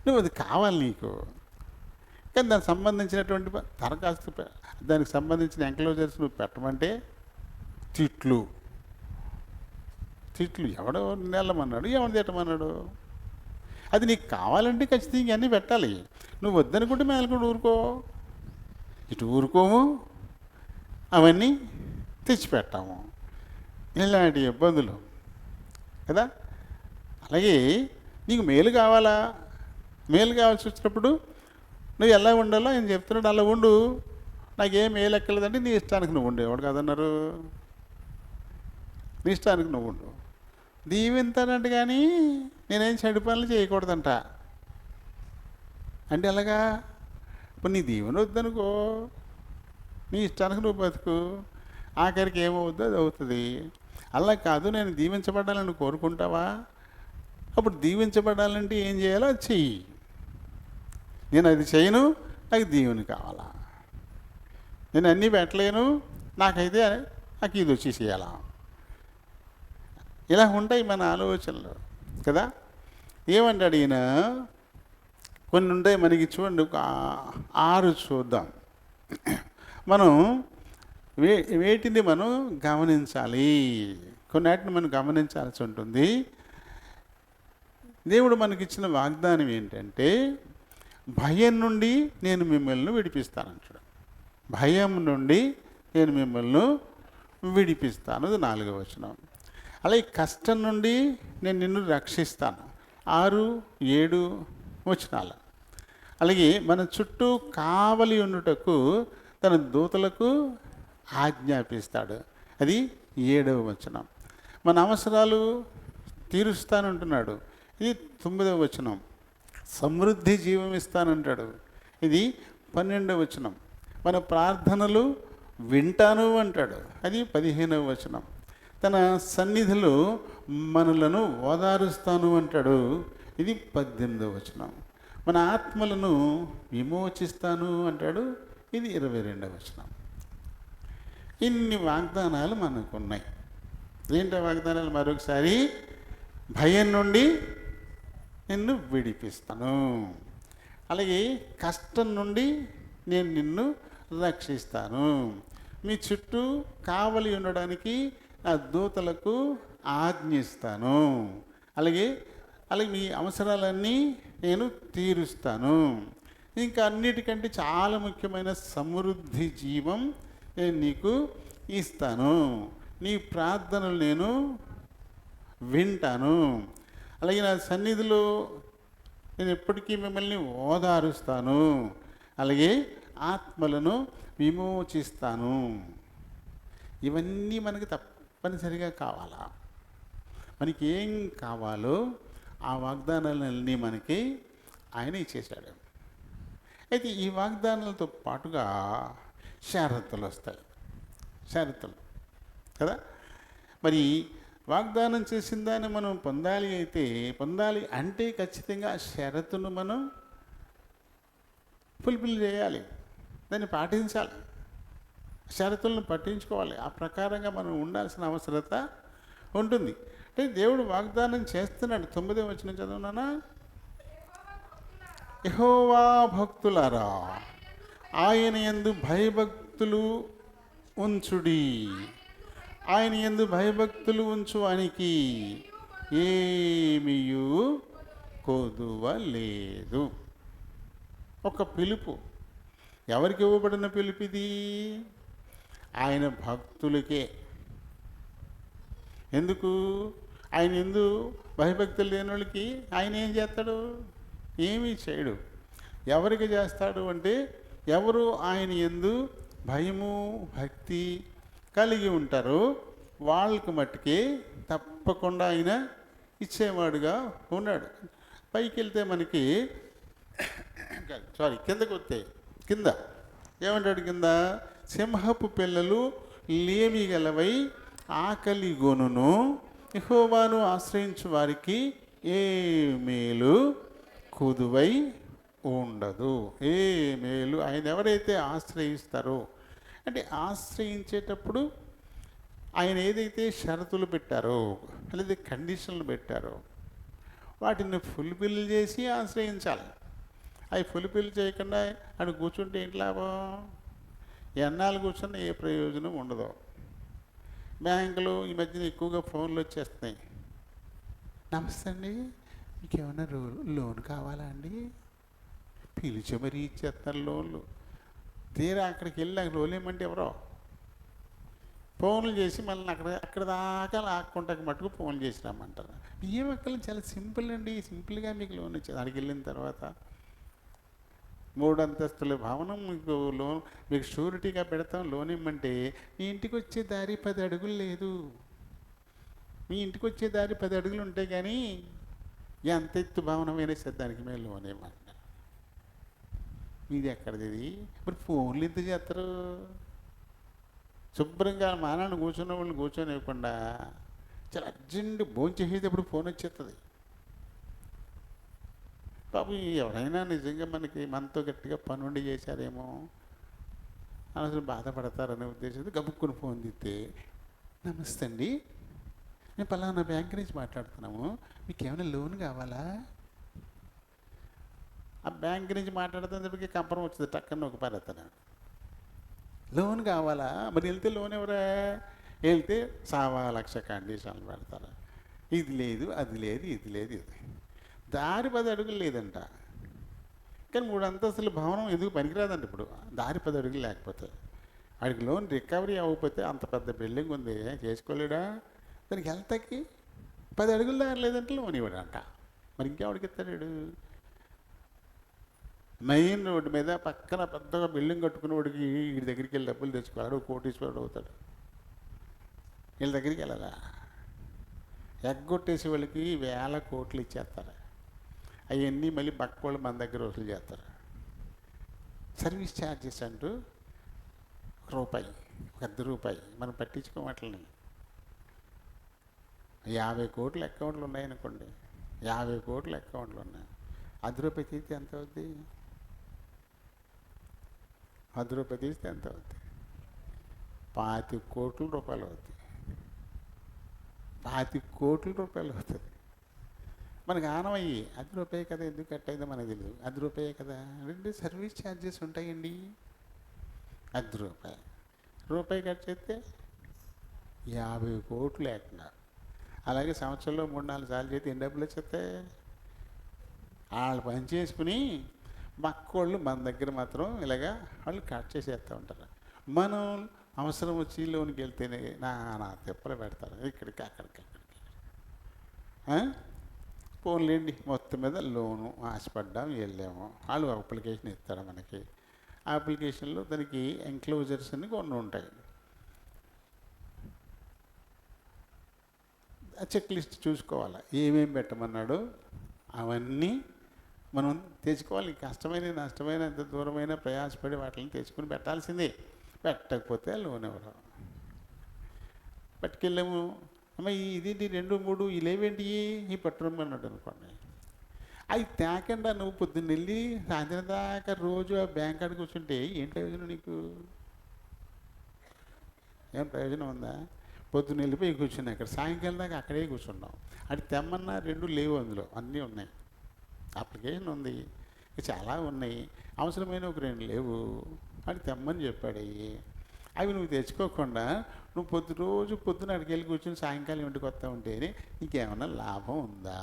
నువ్వు అది కావాలి నీకు. కానీ దానికి సంబంధించినటువంటి దరఖాస్తు, దానికి సంబంధించిన ఎంక్లోజర్స్ నువ్వు పెట్టమంటే తిట్లు. ఎవడో నెలమన్నాడు, ఎవడు తిట్టమన్నాడు. అది నీకు కావాలంటే ఖచ్చితంగా ఇవన్నీ పెట్టాలి. నువ్వు వద్దనుకుంటే మేలకుండా ఊరుకో, ఇటు ఊరుకోము, అవన్నీ తెచ్చిపెట్టాము. ఇలాంటి ఇబ్బందులు కదా. అలాగే నీకు మేలు కావాలా, మేలు కావాల్సి వచ్చినప్పుడు నువ్వు ఎలా ఉండాలో ఆయన చెప్తున్నాడు, అలా ఉండు. నాకేం మేలు ఎక్కలేదంటే నీ ఇష్టానికి నువ్వు ఉండు. ఎవడు కాదన్నారు? నీ ఇష్టానికి నువ్వు ఉండు. దీవింతానంట కానీ నేనేం చెడు పనులు చేయకూడదంట. అంటే అలాగా ఇప్పుడు నీ దీవెన వద్దనుకో, నీ ఇష్టానికి నువ్వు బతుకు, ఆఖరికి ఏమవుద్దో అది అవుతుంది. అలా కాదు, నేను దీవించబడాలని కోరుకుంటావా? అప్పుడు దీవించబడాలంటే ఏం చేయాలో అది చెయ్యి. నేను అది చేయను, నాకు దీవెన కావాలా. నేను అన్నీ పెట్టలేను, నాకైతే నాకు ఇది వచ్చి చేయాలా. ఇలా ఉంటాయి మన ఆలోచనలు కదా. ఏమంటాడు ఈయన? కొన్ని ఉంటాయి మనకి. చూడండి, ఒక 6 చూద్దాం. మనం వేటిని మనం గమనించాలి, కొన్నిటిని మనం గమనించాల్సి ఉంటుంది. దేవుడు మనకిచ్చిన వాగ్దానం ఏంటంటే, భయం నుండి నేను మిమ్మల్ని విడిపిస్తానంటాడు. భయం నుండి నేను మిమ్మల్ని విడిపిస్తాను, అది 4వ వచనం. అలాగే కష్టం నుండి నేను నిన్ను రక్షిస్తాను, 6, 7 వచనాలు. అలాగే మన చుట్టూ కావలి ఉండుటకు తన దూతలకు ఆజ్ఞాపిస్తాడు, అది 7వ వచనం. మన అవసరాలు తీరుస్తానంటున్నాడు, ఇది 9వ వచనం. సమృద్ధి జీవం ఇస్తానంటాడు, ఇది 12వ వచనం. మన ప్రార్థనలు వింటాను అంటాడు, అది 15వ వచనం. తన సన్నిధిలో మనలను ఓదారుస్తాను అంటాడు, ఇది 18వ వచనం. మన ఆత్మలను విమోచిస్తాను అంటాడు, ఇది 22వ వచనం. ఇన్ని వాగ్దానాలు మనకున్నాయి. ఏంటో వాగ్దానాలు? మరొకసారి, భయం నుండి నిన్ను విడిపిస్తాను, అలాగే కష్టం నుండి నేను నిన్ను రక్షిస్తాను, మీ చుట్టూ కావలి ఉండడానికి నా దూతలకు ఆజ్ఞిస్తాను, అలాగే మీ అవసరాలన్నీ నేను తీరుస్తాను, ఇంకా అన్నిటికంటే చాలా ముఖ్యమైన సమృద్ధి జీవం నేను నీకు ఇస్తాను, నీ ప్రార్థనలు నేను వింటాను, అలాగే నా సన్నిధిలో నేను ఎప్పటికీ మిమ్మల్ని ఓదారుస్తాను, అలాగే ఆత్మలను విమోచిస్తాను. ఇవన్నీ మనకి తప్పనిసరిగా కావాలా? మనకి ఏం కావాలో ఆ వాగ్దానాలన్నీ మనకి ఆయన ఇచ్చేశాడు. అయితే ఈ వాగ్దానాలతో పాటుగా షరతులు వస్తాయి. షరతులు కదా. మరి వాగ్దానం చేసిన దాన్ని మనం పొందాలి అంటే ఖచ్చితంగా ఆ షరతును మనం ఫుల్ఫిల్ చేయాలి, దాన్ని పాటించాలి, షరతులను పట్టించుకోవాలి. ఆ ప్రకారంగా మనం ఉండాల్సిన అవసరత ఉంటుంది. అంటే దేవుడు వాగ్దానం చేస్తున్నాడు. 9వ వచనం చదువునానా? యెహోవా భక్తులారా, ఆయన యందు భయభక్తులు ఉంచుడి, ఆయన యందు భయభక్తులు ఉంచువానికి ఏమీయు కొదువ లేదు. ఒక పిలుపు. ఎవరికి ఇవ్వబడిన పిలుపు ఇది? ఆయన భక్తులకే. ఎందుకు? ఆయన యందు భయభక్తులు లేని వాళ్ళకి ఆయన ఏం చేస్తాడు? ఏమీ చేయడు. ఎవరికి చేస్తాడు అంటే, ఎవరు ఆయన యందు భయము భక్తి కలిగి ఉంటారో వాళ్ళకి మట్టుకే తప్పకుండా ఆయన ఇచ్చేవాడుగా ఉన్నాడు. పైకి వెళ్తే మనకి కిందకు వస్తే కింద ఏమంటాడు? కింద, సింహపు పిల్లలు లేమి గలవై ఆకలి గొనును, యెహోవాను ఆశ్రయించు వారికి ఏ మేలు కుదువై ఉండదు. ఏ మేలు. ఆయన ఎవరైతే ఆశ్రయిస్తారో, అంటే ఆశ్రయించేటప్పుడు ఆయన ఏదైతే షరతులు పెట్టారో లేదా కండిషన్లు పెట్టారో వాటిని ఫుల్ఫిల్ చేసి ఆశ్రయించాలి. అవి ఫుల్ఫిల్ చేయకుండా అక్కడ కూర్చుంటే ఏంటి లాభం? ఎన్నాళ్ళు కూర్చున్నా ఏ ప్రయోజనం ఉండదు. బ్యాంకులో ఈ మధ్యన ఎక్కువగా ఫోన్లు వచ్చేస్తున్నాయి. నమస్తే అండి, మీకు ఏమైనా లోన్ కావాలా అండి? పిలిచి మరీ ఇచ్చేస్తున్నారు లోన్లు. తీరా అక్కడికి వెళ్ళి అక్కడ లోన్ ఏమంటే ఎవరో ఫోన్లు చేసి మళ్ళీ అక్కడ దాకా లాక్కుంటాక మటుకు ఫోన్లు చేసి రమ్మంటారు. ఏం అక్కలు చాలా సింపుల్ అండి, సింపుల్గా మీకు లోన్ ఇచ్చేది. అక్కడికి వెళ్ళిన తర్వాత 3 అంతస్తుల భవనం మీకు లోన్, మీకు షూరిటీగా పెడతాం లోన్ ఇమ్మంటే, మీ ఇంటికి వచ్చే దారి 10 అడుగులు లేదు. మీ ఇంటికి వచ్చే దారి 10 అడుగులు ఉంటాయి, కానీ ఎంత ఎత్తు భవనమైనా సరే దానికి మేము లోన్ ఇమ్మంటారు. మీది ఎక్కడిది? మరి ఫోన్లు ఎంత చేస్తారు? శుభ్రంగా మానాన్ని కూర్చున్న వాళ్ళని కూర్చొనివ్వకుండా చాలా అర్జెంట్ భోంచేసేటప్పుడు ఫోన్ వచ్చేస్తుంది. పాపం ఎవరైనా నిజంగా మనతో గట్టిగా పనుండి చేశారేమో అసలు బాధపడతారనే ఉద్దేశంతో గబుక్కుని ఫోన్ తీస్తే, నమస్తే అండి, నేను పలానా బ్యాంక్ నుంచి మాట్లాడుతున్నాము, మీకు ఏమైనా లోన్ కావాలా? ఆ బ్యాంక్ నుంచి మాట్లాడుతున్నప్పటికీ కంపరం వచ్చింది, టక్కన ఒక పడతాను. లోన్ కావాలా? మరి వెళ్తే లోన్ ఎవరా? వెళ్తే 1,00,000 కండిషన్లు పెడతారు. ఇది లేదు, అది లేదు, ఇది లేదు, ఇది దారి 10 అడుగులు లేదంట. కానీ 3 అంతస్తుల భవనం ఎందుకు పనికిరాదంట ఇప్పుడు, దారి 10 అడుగులు లేకపోతే. వాడికి లోన్ రికవరీ అవ్వకపోతే అంత పెద్ద బిల్డింగ్ ఉంది, చేసుకోలేడా? దానికి వెళ్తాకి 10 అడుగులు దారి లేదంటే లోన్ ఇవ్వడంట. మరి ఇంకెవడికి ఇస్తాడు? మెయిన్ రోడ్డు మీద పక్కన పెద్దగా బిల్డింగ్ కట్టుకునేవాడికి వీడి దగ్గరికి వెళ్ళి డబ్బులు తెచ్చుకోవాడు, కోటీశ్వరుడు అవుతాడు. వీళ్ళ దగ్గరికి వెళ్ళాలా? ఎగ్గొట్టేసే వాళ్ళకి 1,000 కోట్లు ఇచ్చేస్తారు. అవన్నీ మళ్ళీ పక్క వాళ్ళు మన దగ్గర వసూలు చేస్తారు. సర్వీస్ ఛార్జెస్ అంటూ ₹1, ₹1 మనం పట్టించుకోవట్లని. 50 కోట్ల అకౌంట్లు ఉన్నాయనుకోండి, 50 కోట్ల అకౌంట్లు ఉన్నాయి. ₹10 తీస్తే ఎంత అవుద్ది? రூపాయి తీస్తే ఎంత అవుతుంది? 25 కోట్ల రూపాయలు అవుతుంది. 25 కోట్ల రూపాయలు అవుతుంది. మనకు ఆనమయ్యి రూపాయి కదా, ఎందుకు కట్ అయిందో మనకు తెలియదు. రూపాయే కదా. 2 సర్వీస్ ఛార్జెస్ ఉంటాయండి. రూపాయి కట్ చేస్తే 50 కోట్లు ఏకంగా. అలాగే సంవత్సరంలో 3-4 సార్లు చేస్తే ఎన్ని డబ్బులు వచ్చేస్తాయి? వాళ్ళు పని చేసుకుని మక్కోళ్ళు మన దగ్గర మాత్రం ఇలాగా వాళ్ళు కట్ చేసేస్తూ ఉంటారు. మనం అవసరం వచ్చి లోనికి వెళ్తేనే నా తిప్పలు పెడతారు, ఇక్కడికి అక్కడికి. పోన్లేండి, మొత్తం మీద లోను ఆశపడ్డాం, వెళ్ళాము. వాళ్ళు అప్లికేషన్ ఇస్తారు మనకి. ఆ అప్లికేషన్లో దానికి ఎంక్లోజర్స్ అని కొన్ని ఉంటాయి. ఆ చెక్ లిస్ట్ చూసుకోవాలి, ఏమేమి పెట్టమన్నాడు అవన్నీ మనం తెచ్చుకోవాలి. కష్టమైన నష్టమైన ఎంత దూరమైన ప్రయాసపడి వాటిని తెచ్చుకుని పెట్టాల్సిందే. పెట్టకపోతే లోన్ ఎవరు పట్టుకెళ్ళాము. అమ్మ ఇది 2-3 ఇలేవేంటి ఈ పట్టురమ్మన్నాడు అనుకోండి. అవి తేకుండా నువ్వు పొద్దున్న వెళ్ళి సాయంత్రం దాకా రోజు ఆ బ్యాంక్ కాడికి కూర్చుంటే ఏం ప్రయోజనం నీకు? ఏం ప్రయోజనం ఉందా? పొద్దున్న వెళ్ళిపోయి కూర్చున్నాయి అక్కడ, సాయంకాలం దాకా అక్కడే కూర్చున్నాం. అది తెమ్మన్నా 2 లేవు, అందులో అన్నీ ఉన్నాయి. అప్లికేషన్ ఉంది, చాలా ఉన్నాయి, అవసరమైన ఒక 2 లేవు. అది తెమ్మని చెప్పాడు. అవి నువ్వు తెచ్చుకోకుండా నువ్వు రోజు పొద్దున అక్కడికి వెళ్ళి కూర్చొని సాయంకాలం ఇంటికి వస్తూ ఉంటేనే నీకేమన్నా లాభం ఉందా?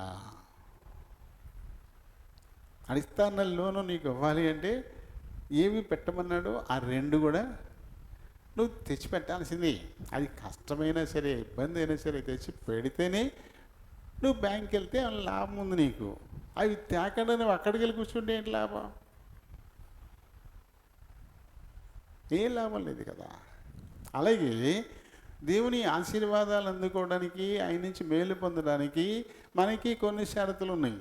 అడిస్తాన్న లోను నీకు ఇవ్వాలి అంటే ఏమి పెట్టమన్నాడో ఆ 2 కూడా నువ్వు తెచ్చి పెట్టాల్సింది. అది కష్టమైనా సరే ఇబ్బంది అయినా సరే తెచ్చి పెడితేనే నువ్వు బ్యాంక్కి వెళ్తే లాభం ఉంది నీకు. అవి తేకుండా నువ్వు అక్కడికి వెళ్ళి కూర్చుంటే ఏంటి లాభం? ఏం లాభం లేదు కదా. అలాగే దేవుని ఆశీర్వాదాలు అందుకోవడానికి, ఆయన నుంచి మేలు పొందడానికి మనకి కొన్ని షరతులు ఉన్నాయి.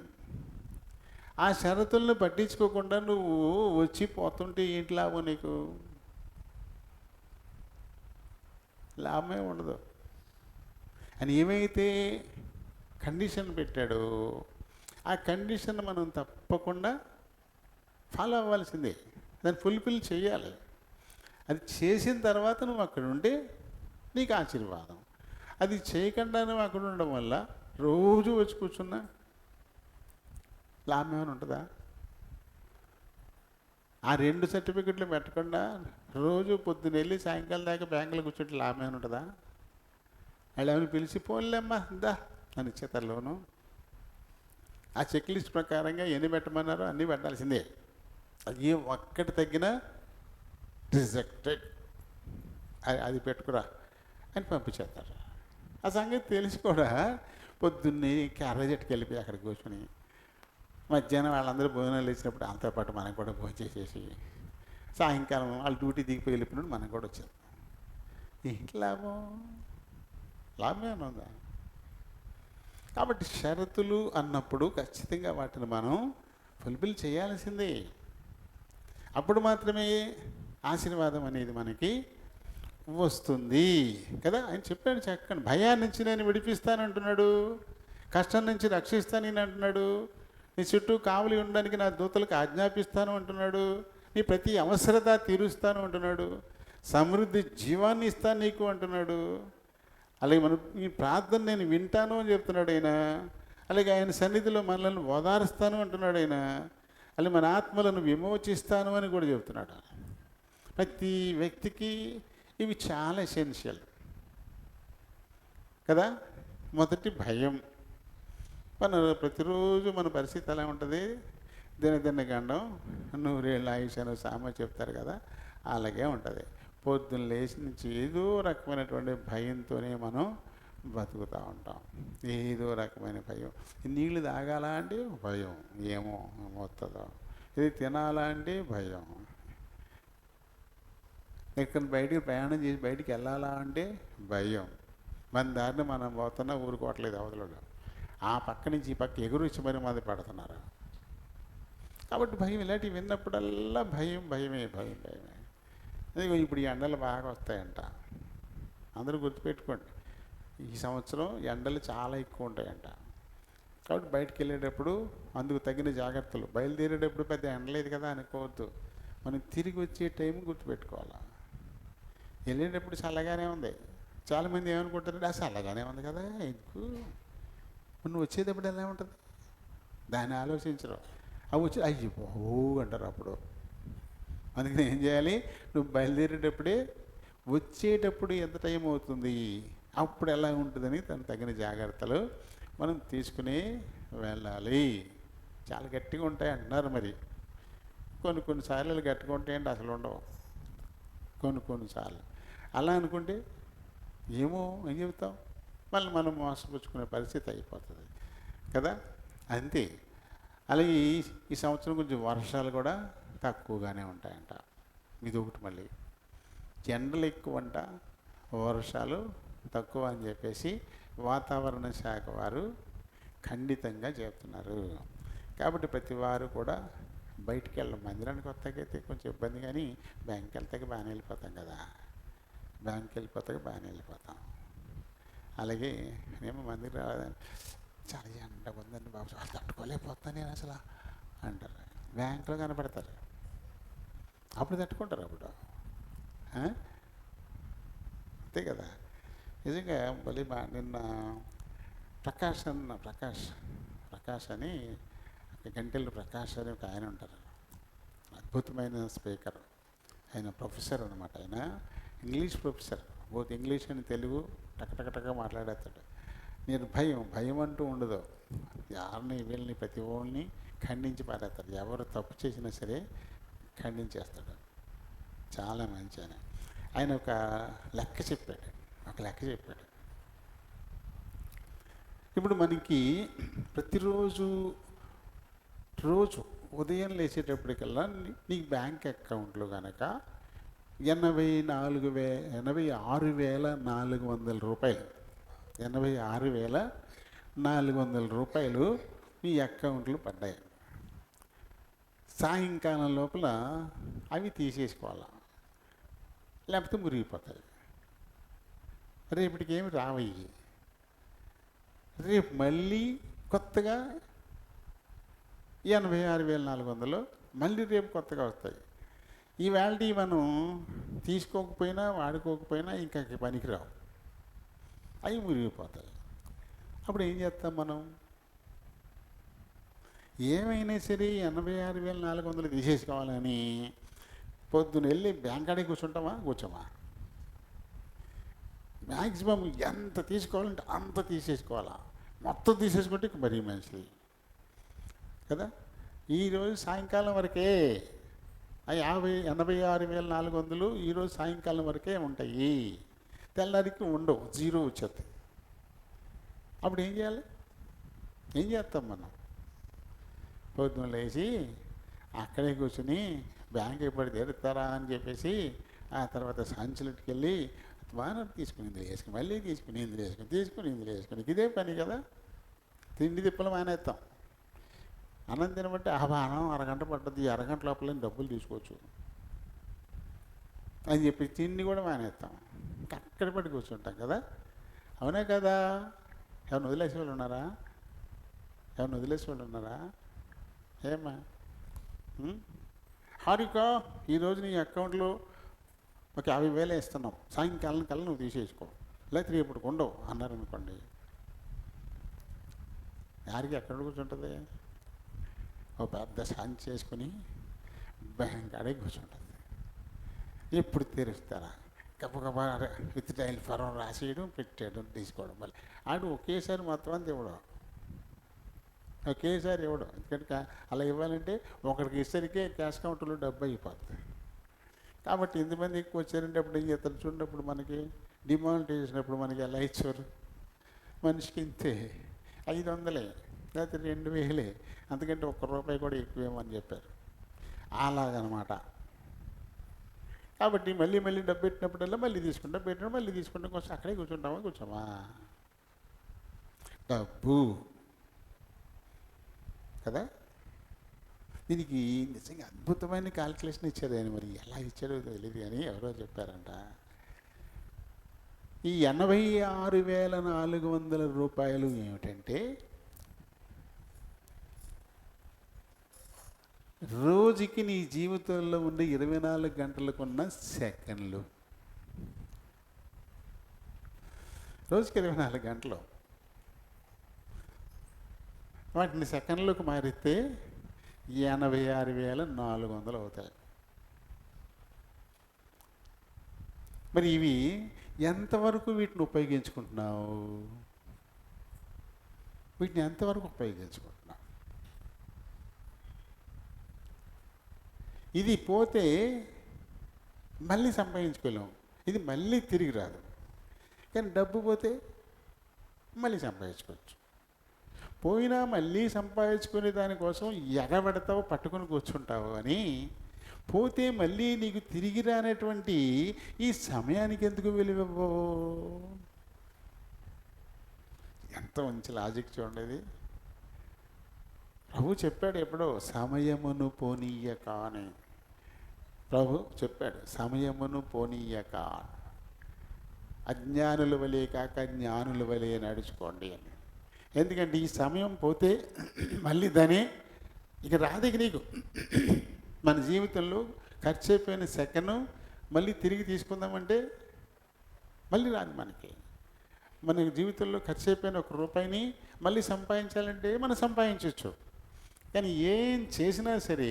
ఆ షరతులను పట్టించుకోకుండా నువ్వు వచ్చి పోతుంటే ఏంటి లాభం నీకు? లాభమే ఉండదు. అని ఏమైతే కండిషన్ పెట్టాడో ఆ కండిషన్ మనం తప్పకుండా ఫాలో అవ్వాల్సిందే, దాన్ని ఫుల్ఫిల్ చేయాలి. అది చేసిన తర్వాత నువ్వు అక్కడ ఉంటే నీకు ఆశీర్వాదం. అది చేయకుండా నువ్వు అక్కడ ఉండడం వల్ల రోజు వచ్చి కూర్చున్నా లాభం ఏమైనా ఉంటుందా? ఆ 2 సర్టిఫికెట్లు పెట్టకుండా రోజు పొద్దున్న వెళ్ళి సాయంకాలం దాకా బ్యాంకులో కూర్చుంటే లాభం ఏమైనా ఉంటుందా? వాళ్ళు ఏమైనా పిలిచి పోలేమ్మా దా అని ఇచ్చేతారు లోను. ఆ చెక్ లిస్ట్ ప్రకారంగా ఎన్ని పెట్టమన్నారో అన్నీ పెట్టాల్సిందే. అది ఒక్కటి తగ్గినా రిజెక్టెడ్, అది పెట్టుకురా అని పంపించేస్తారు. ఆ సంగతి తెలిసి కూడా పొద్దున్నే క్యారేజెట్కి వెళ్ళిపోయి అక్కడ కూర్చొని మధ్యాహ్నం వాళ్ళందరూ భోజనాలు ఇచ్చినప్పుడు వాళ్ళతో పాటు మనం కూడా భోజనం చేసేసి సాయంకాలం వాళ్ళు డ్యూటీ దిగిపోయి వెళ్ళిపోయినప్పుడు మనం కూడా వచ్చాం. ఏంటి లాభం? లాభమేనా ఉందా? కాబట్టి షరతులు అన్నప్పుడు ఖచ్చితంగా వాటిని మనం ఫుల్ఫిల్ చేయాల్సిందే. అప్పుడు మాత్రమే ఆశీర్వాదం అనేది మనకి వస్తుంది కదా. ఆయన చెప్పాడు చక్కని, భయాన్ని నుంచి నేను విడిపిస్తానంటున్నాడు, కష్టం నుంచి రక్షిస్తాను నేను అంటున్నాడు, నీ చుట్టూ కావలి ఉండడానికి నా దూతలకు ఆజ్ఞాపిస్తాను అంటున్నాడు, నీ ప్రతి అవసరత తీరుస్తాను అంటున్నాడు, సమృద్ధి జీవాన్ని ఇస్తాను నీకు అంటున్నాడు. అలాగే మన ఈ ప్రార్థన నేను వింటాను అని చెప్తున్నాడు ఆయన. అలాగే ఆయన సన్నిధిలో మనల్ని ఓదారుస్తాను అంటున్నాడు ఆయన. అలాగే మన ఆత్మలను విమోచిస్తాను అని కూడా చెప్తున్నాడు. ప్రతి వ్యక్తికి ఇవి చాలా ఎసెన్షియల్ కదా. మొదటి భయం. ప్రతిరోజు మన పరిస్థితి ఎలా ఉంటుంది? దినదిన గండం 100 ఏళ్ళ ఆయుష్ అని సామెత చెప్తారు కదా, అలాగే ఉంటుంది. పొద్దున్న లేచి నుంచి ఏదో రకమైనటువంటి భయంతోనే మనం బతుకుతూ ఉంటాం. ఏదో రకమైన భయం. నీళ్ళు తాగాలా అంటే భయం, ఏమో వస్తుందో. ఇది తినాలా అంటే భయం. ఎక్కడ బయటికి ప్రయాణం చేసి బయటికి వెళ్ళాలా అంటే భయం. మన దారిని మనం పోతున్నా ఊరుకోవట్లేదు అవతలలో. ఆ పక్క నుంచి ఈ పక్క ఎగురుచ్చి మరి మంది పడుతున్నారు. కాబట్టి భయం, ఇలాంటివి విన్నప్పుడల్లా భయం భయమే భయం భయమే. అదిగో ఇప్పుడు ఈ ఎండలు బాగా వస్తాయంట, అందరూ గుర్తుపెట్టుకోండి. ఈ సంవత్సరం ఎండలు చాలా ఎక్కువ ఉంటాయంట. కాబట్టి బయటికి వెళ్ళేటప్పుడు అందుకు తగిన జాగ్రత్తలు. బయలుదేరేటప్పుడు పెద్ద ఎండలేదు కదా అనుకోవద్దు. మనం తిరిగి వచ్చే టైం గుర్తుపెట్టుకోవాలి. వెళ్ళేటప్పుడు చల్లగానే ఉంది. చాలామంది ఏమనుకుంటారంటే అసలు చల్లగానే ఉంది కదా, ఎందుకు నువ్వు వచ్చేటప్పుడు ఎలా ఉంటుంది దాన్ని ఆలోచించరు. అవి వచ్చి అయ్యి ఓ అంటారు అప్పుడు. అందుకని ఏం చేయాలి, నువ్వు బయలుదేరేటప్పుడే వచ్చేటప్పుడు ఎంత టైం అవుతుంది, అప్పుడు ఎలా ఉంటుందని దానికి తగిన జాగ్రత్తలు మనం తీసుకుని వెళ్ళాలి. చాలా గట్టిగా ఉంటాయి అంటున్నారు. మరి కొన్నిసార్లు గట్టిగా ఉంటాయండి, అసలు ఉండవు కొన్నిసార్లు. అలా అనుకుంటే ఏమో ఏం చెబుతాం, మళ్ళీ మనం మోసపుచ్చుకునే పరిస్థితి అయిపోతుంది కదా. అంతే. అలాగే ఈ సంవత్సరం కొంచెం వర్షాలు కూడా తక్కువగానే ఉంటాయంట. ఇది ఒకటి. మళ్ళీ ఎండలు ఎక్కువ అంట, వర్షాలు తక్కువ అని చెప్పేసి వాతావరణ శాఖ వారు ఖండితంగా చెప్తున్నారు. కాబట్టి ప్రతి వారు కూడా బయటికి వెళ్ళం. మందిరానికి వస్తాకైతే కొంచెం ఇబ్బంది, కానీ బ్యాంక్కి వెళ్తాక బాగానే వెళ్ళిపోతాం కదా. బ్యాంక్కి వెళ్ళిపోతాక బాగానే వెళ్ళిపోతాం. అలాగే మేము మందిరం రాలేదని చాలా ఎండ ఉందండి బాబు, అసలు తట్టుకోలేకపోతాను నేను అసలు అంటారు. బ్యాంకులో కనపడతారు, అప్పుడు తట్టుకుంటారు. అప్పుడు అంతే కదా. నిజంగా మళ్ళీ నిన్న ప్రకాష్ అని గంటెలు ప్రకాష్ అని ఒక ఆయన ఉంటారు, అద్భుతమైన స్పీకర్. ఆయన ప్రొఫెసర్ అనమాట. ఆయన ఇంగ్లీష్ ప్రొఫెసర్. బోత్ ఇంగ్లీష్ అని తెలుగు టకటకటగా మాట్లాడేస్తాడు. భయం అంటూ ఉండదు. ఎవరిని వీళ్ళని ప్రతి ఒళ్ళని ఖండించి పారేస్తాడు. ఎవరు తప్పు చేసినా సరే ఖండించేస్తాడు. చాలా మంచి ఆయన. ఆయన ఒక లెక్క చెప్పాడు. ఇప్పుడు మనకి ప్రతిరోజు ఉదయం లేచేటప్పటికల్లా నీకు బ్యాంక్ అకౌంట్లో కనుక 86,400 రూపాయలు 86,400 రూపాయలు మీ అకౌంట్లు పడ్డాయి. సాయంకాలం లోపల అవి తీసేసుకోవాలి, లేకపోతే మురిగిపోతాయి. రేపటికి ఏమి రావయ్యి. రేపు మళ్ళీ కొత్తగా 86,400 మళ్ళీ రేపు కొత్తగా వస్తాయి. ఈవేళ మనం తీసుకోకపోయినా వాడుకోకపోయినా ఇంకా పనికిరావు, అవి మురిగిపోతాయి. అప్పుడు ఏం చేస్తాం మనం? ఏమైనా సరే 86,400 తీసేసుకోవాలని పొద్దున వెళ్ళి బ్యాంక్ కాడికి కూర్చోమా? మ్యాక్సిమం ఎంత తీసుకోవాలంటే అంత తీసేసుకోవాలా. మొత్తం తీసేసుకుంటే మరీ మంచిది కదా. ఈరోజు సాయంకాలం వరకే 86,400 ఈరోజు సాయంకాలం వరకే ఉంటాయి. తెల్లారికి ఉండవు, జీరో వచ్చేది. అప్పుడు ఏం చేయాలి? ఏం చేస్తాం మనం? పొద్దున్న లేచి అక్కడే కూర్చుని బ్యాంక్ ఎప్పుడు తెరుస్తారా అని చెప్పేసి ఆ తర్వాత సంచులకి వెళ్ళి వారం తీసుకుని ఇందులో వేసుకుని మళ్ళీ తీసుకుని ఇందులో వేసుకుని ఇదే పని కదా. తిండి తిప్పలు మానేస్తాం. అన్నం తినబట్టి అన్నం అరగంట పడుతుంది, అరగంట లోపల డబ్బులు తీసుకోవచ్చు అని చెప్పి తిండి కూడా మానేస్తాం. అక్కడ పడి కూర్చుంటాం కదా. అవునా కదా? ఎవరిని వదిలేసే వాళ్ళు ఉన్నారా? ఏమ్మా హారిక, ఈరోజు నీ అకౌంట్లో ఒక 50,000 ఇస్తున్నాం, సాయంకాలం కల్లా నువ్వు తీసేసుకో, లేకపోతే రేపు ఉండవు అన్నారనుకోండి. యారికి ఎక్కడ కూర్చుంటుంది? ఒక పెద్ద సంచి చేసుకుని బ్యాంక్ ఆడే కూర్చుంటుంది. ఎప్పుడు తెరుస్తారా? గబగబా విత్ డైల్ ఫారం రాసేయడం, పెట్టేయడం, తీసుకోవడం. మళ్ళీ ఆడు ఒకేసారి మొత్తం అంతా ఇవ్వడం, ఎందుకంటే అలా ఇవ్వాలంటే ఒకరికి ఇసరికే క్యాష్ కౌంటర్లో డబ్బు అయిపోతుంది. కాబట్టి ఎంతమంది ఎక్కువ వచ్చారంటే అప్పుడు ఏం చేస్తారు చూడప్పుడు, మనకి డిమాండ్ చేసినప్పుడు మనకి ఎలా ఇచ్చారు? మనిషికి ఇంతే 500 లేకపోతే 2,000, అందుకంటే ₹1 కూడా ఎక్కువేమని చెప్పారు. అలాగనమాట. కాబట్టి మళ్ళీ డబ్బు పెట్టినప్పుడల్లా మళ్ళీ తీసుకుంటాం కొంచెం అక్కడే కూర్చోమా? డబ్బు కదా. దీనికి నిజంగా అద్భుతమైన క్యాల్కులేషన్ ఇచ్చారు ఆయన. మరి ఎలా ఇచ్చారో తెలియదు, కానీ ఎవరో చెప్పారంట. ఈ 86,400 రూపాయలు ఏమిటంటే రోజుకి నీ జీవితంలో ఉండే 24 గంటలకున్న సెకండ్లు. రోజుకి 24 గంటలు. వాటిని సెకండ్లకు మారితే 86,400 అవుతాయి. మరి ఇవి ఎంతవరకు వీటిని ఉపయోగించుకుంటున్నావు? వీటిని ఎంతవరకు ఉపయోగించుకుంటున్నావు? ఇది పోతే మళ్ళీ సంపాదించుకోలేము, ఇది మళ్ళీ తిరిగి రాదు. కానీ డబ్బు పోతే మళ్ళీ సంపాదించుకోవచ్చు. పోయినా మళ్ళీ సంపాదించుకునే దానికోసం ఎగబెడతావు, పట్టుకొని కూర్చుంటావు. అని పోతే మళ్ళీ నీకు తిరిగి రానటువంటి ఈ సమయానికి ఎందుకు విలువవు? ఎంత మంచి లాజిక్ చూడండి. ప్రభు చెప్పాడు ఎప్పుడో, సమయమును పోనీయక అని. ప్రభు చెప్పాడు, సమయమును పోనీయక, అజ్ఞానుల వలె కాక జ్ఞానుల వలె నడుచుకోండి అని. ఎందుకంటే ఈ సమయం పోతే మళ్ళీ దాని ఇక రాదిక నీకు. మన జీవితంలో ఖర్చు అయిపోయిన సెకండ్ మళ్ళీ తిరిగి తీసుకుందామంటే మళ్ళీ రాదు మనకి. మన జీవితంలో ఖర్చు అయిపోయిన ₹1 మళ్ళీ సంపాదించాలంటే మనం సంపాదించవచ్చు. కానీ ఏం చేసినా సరే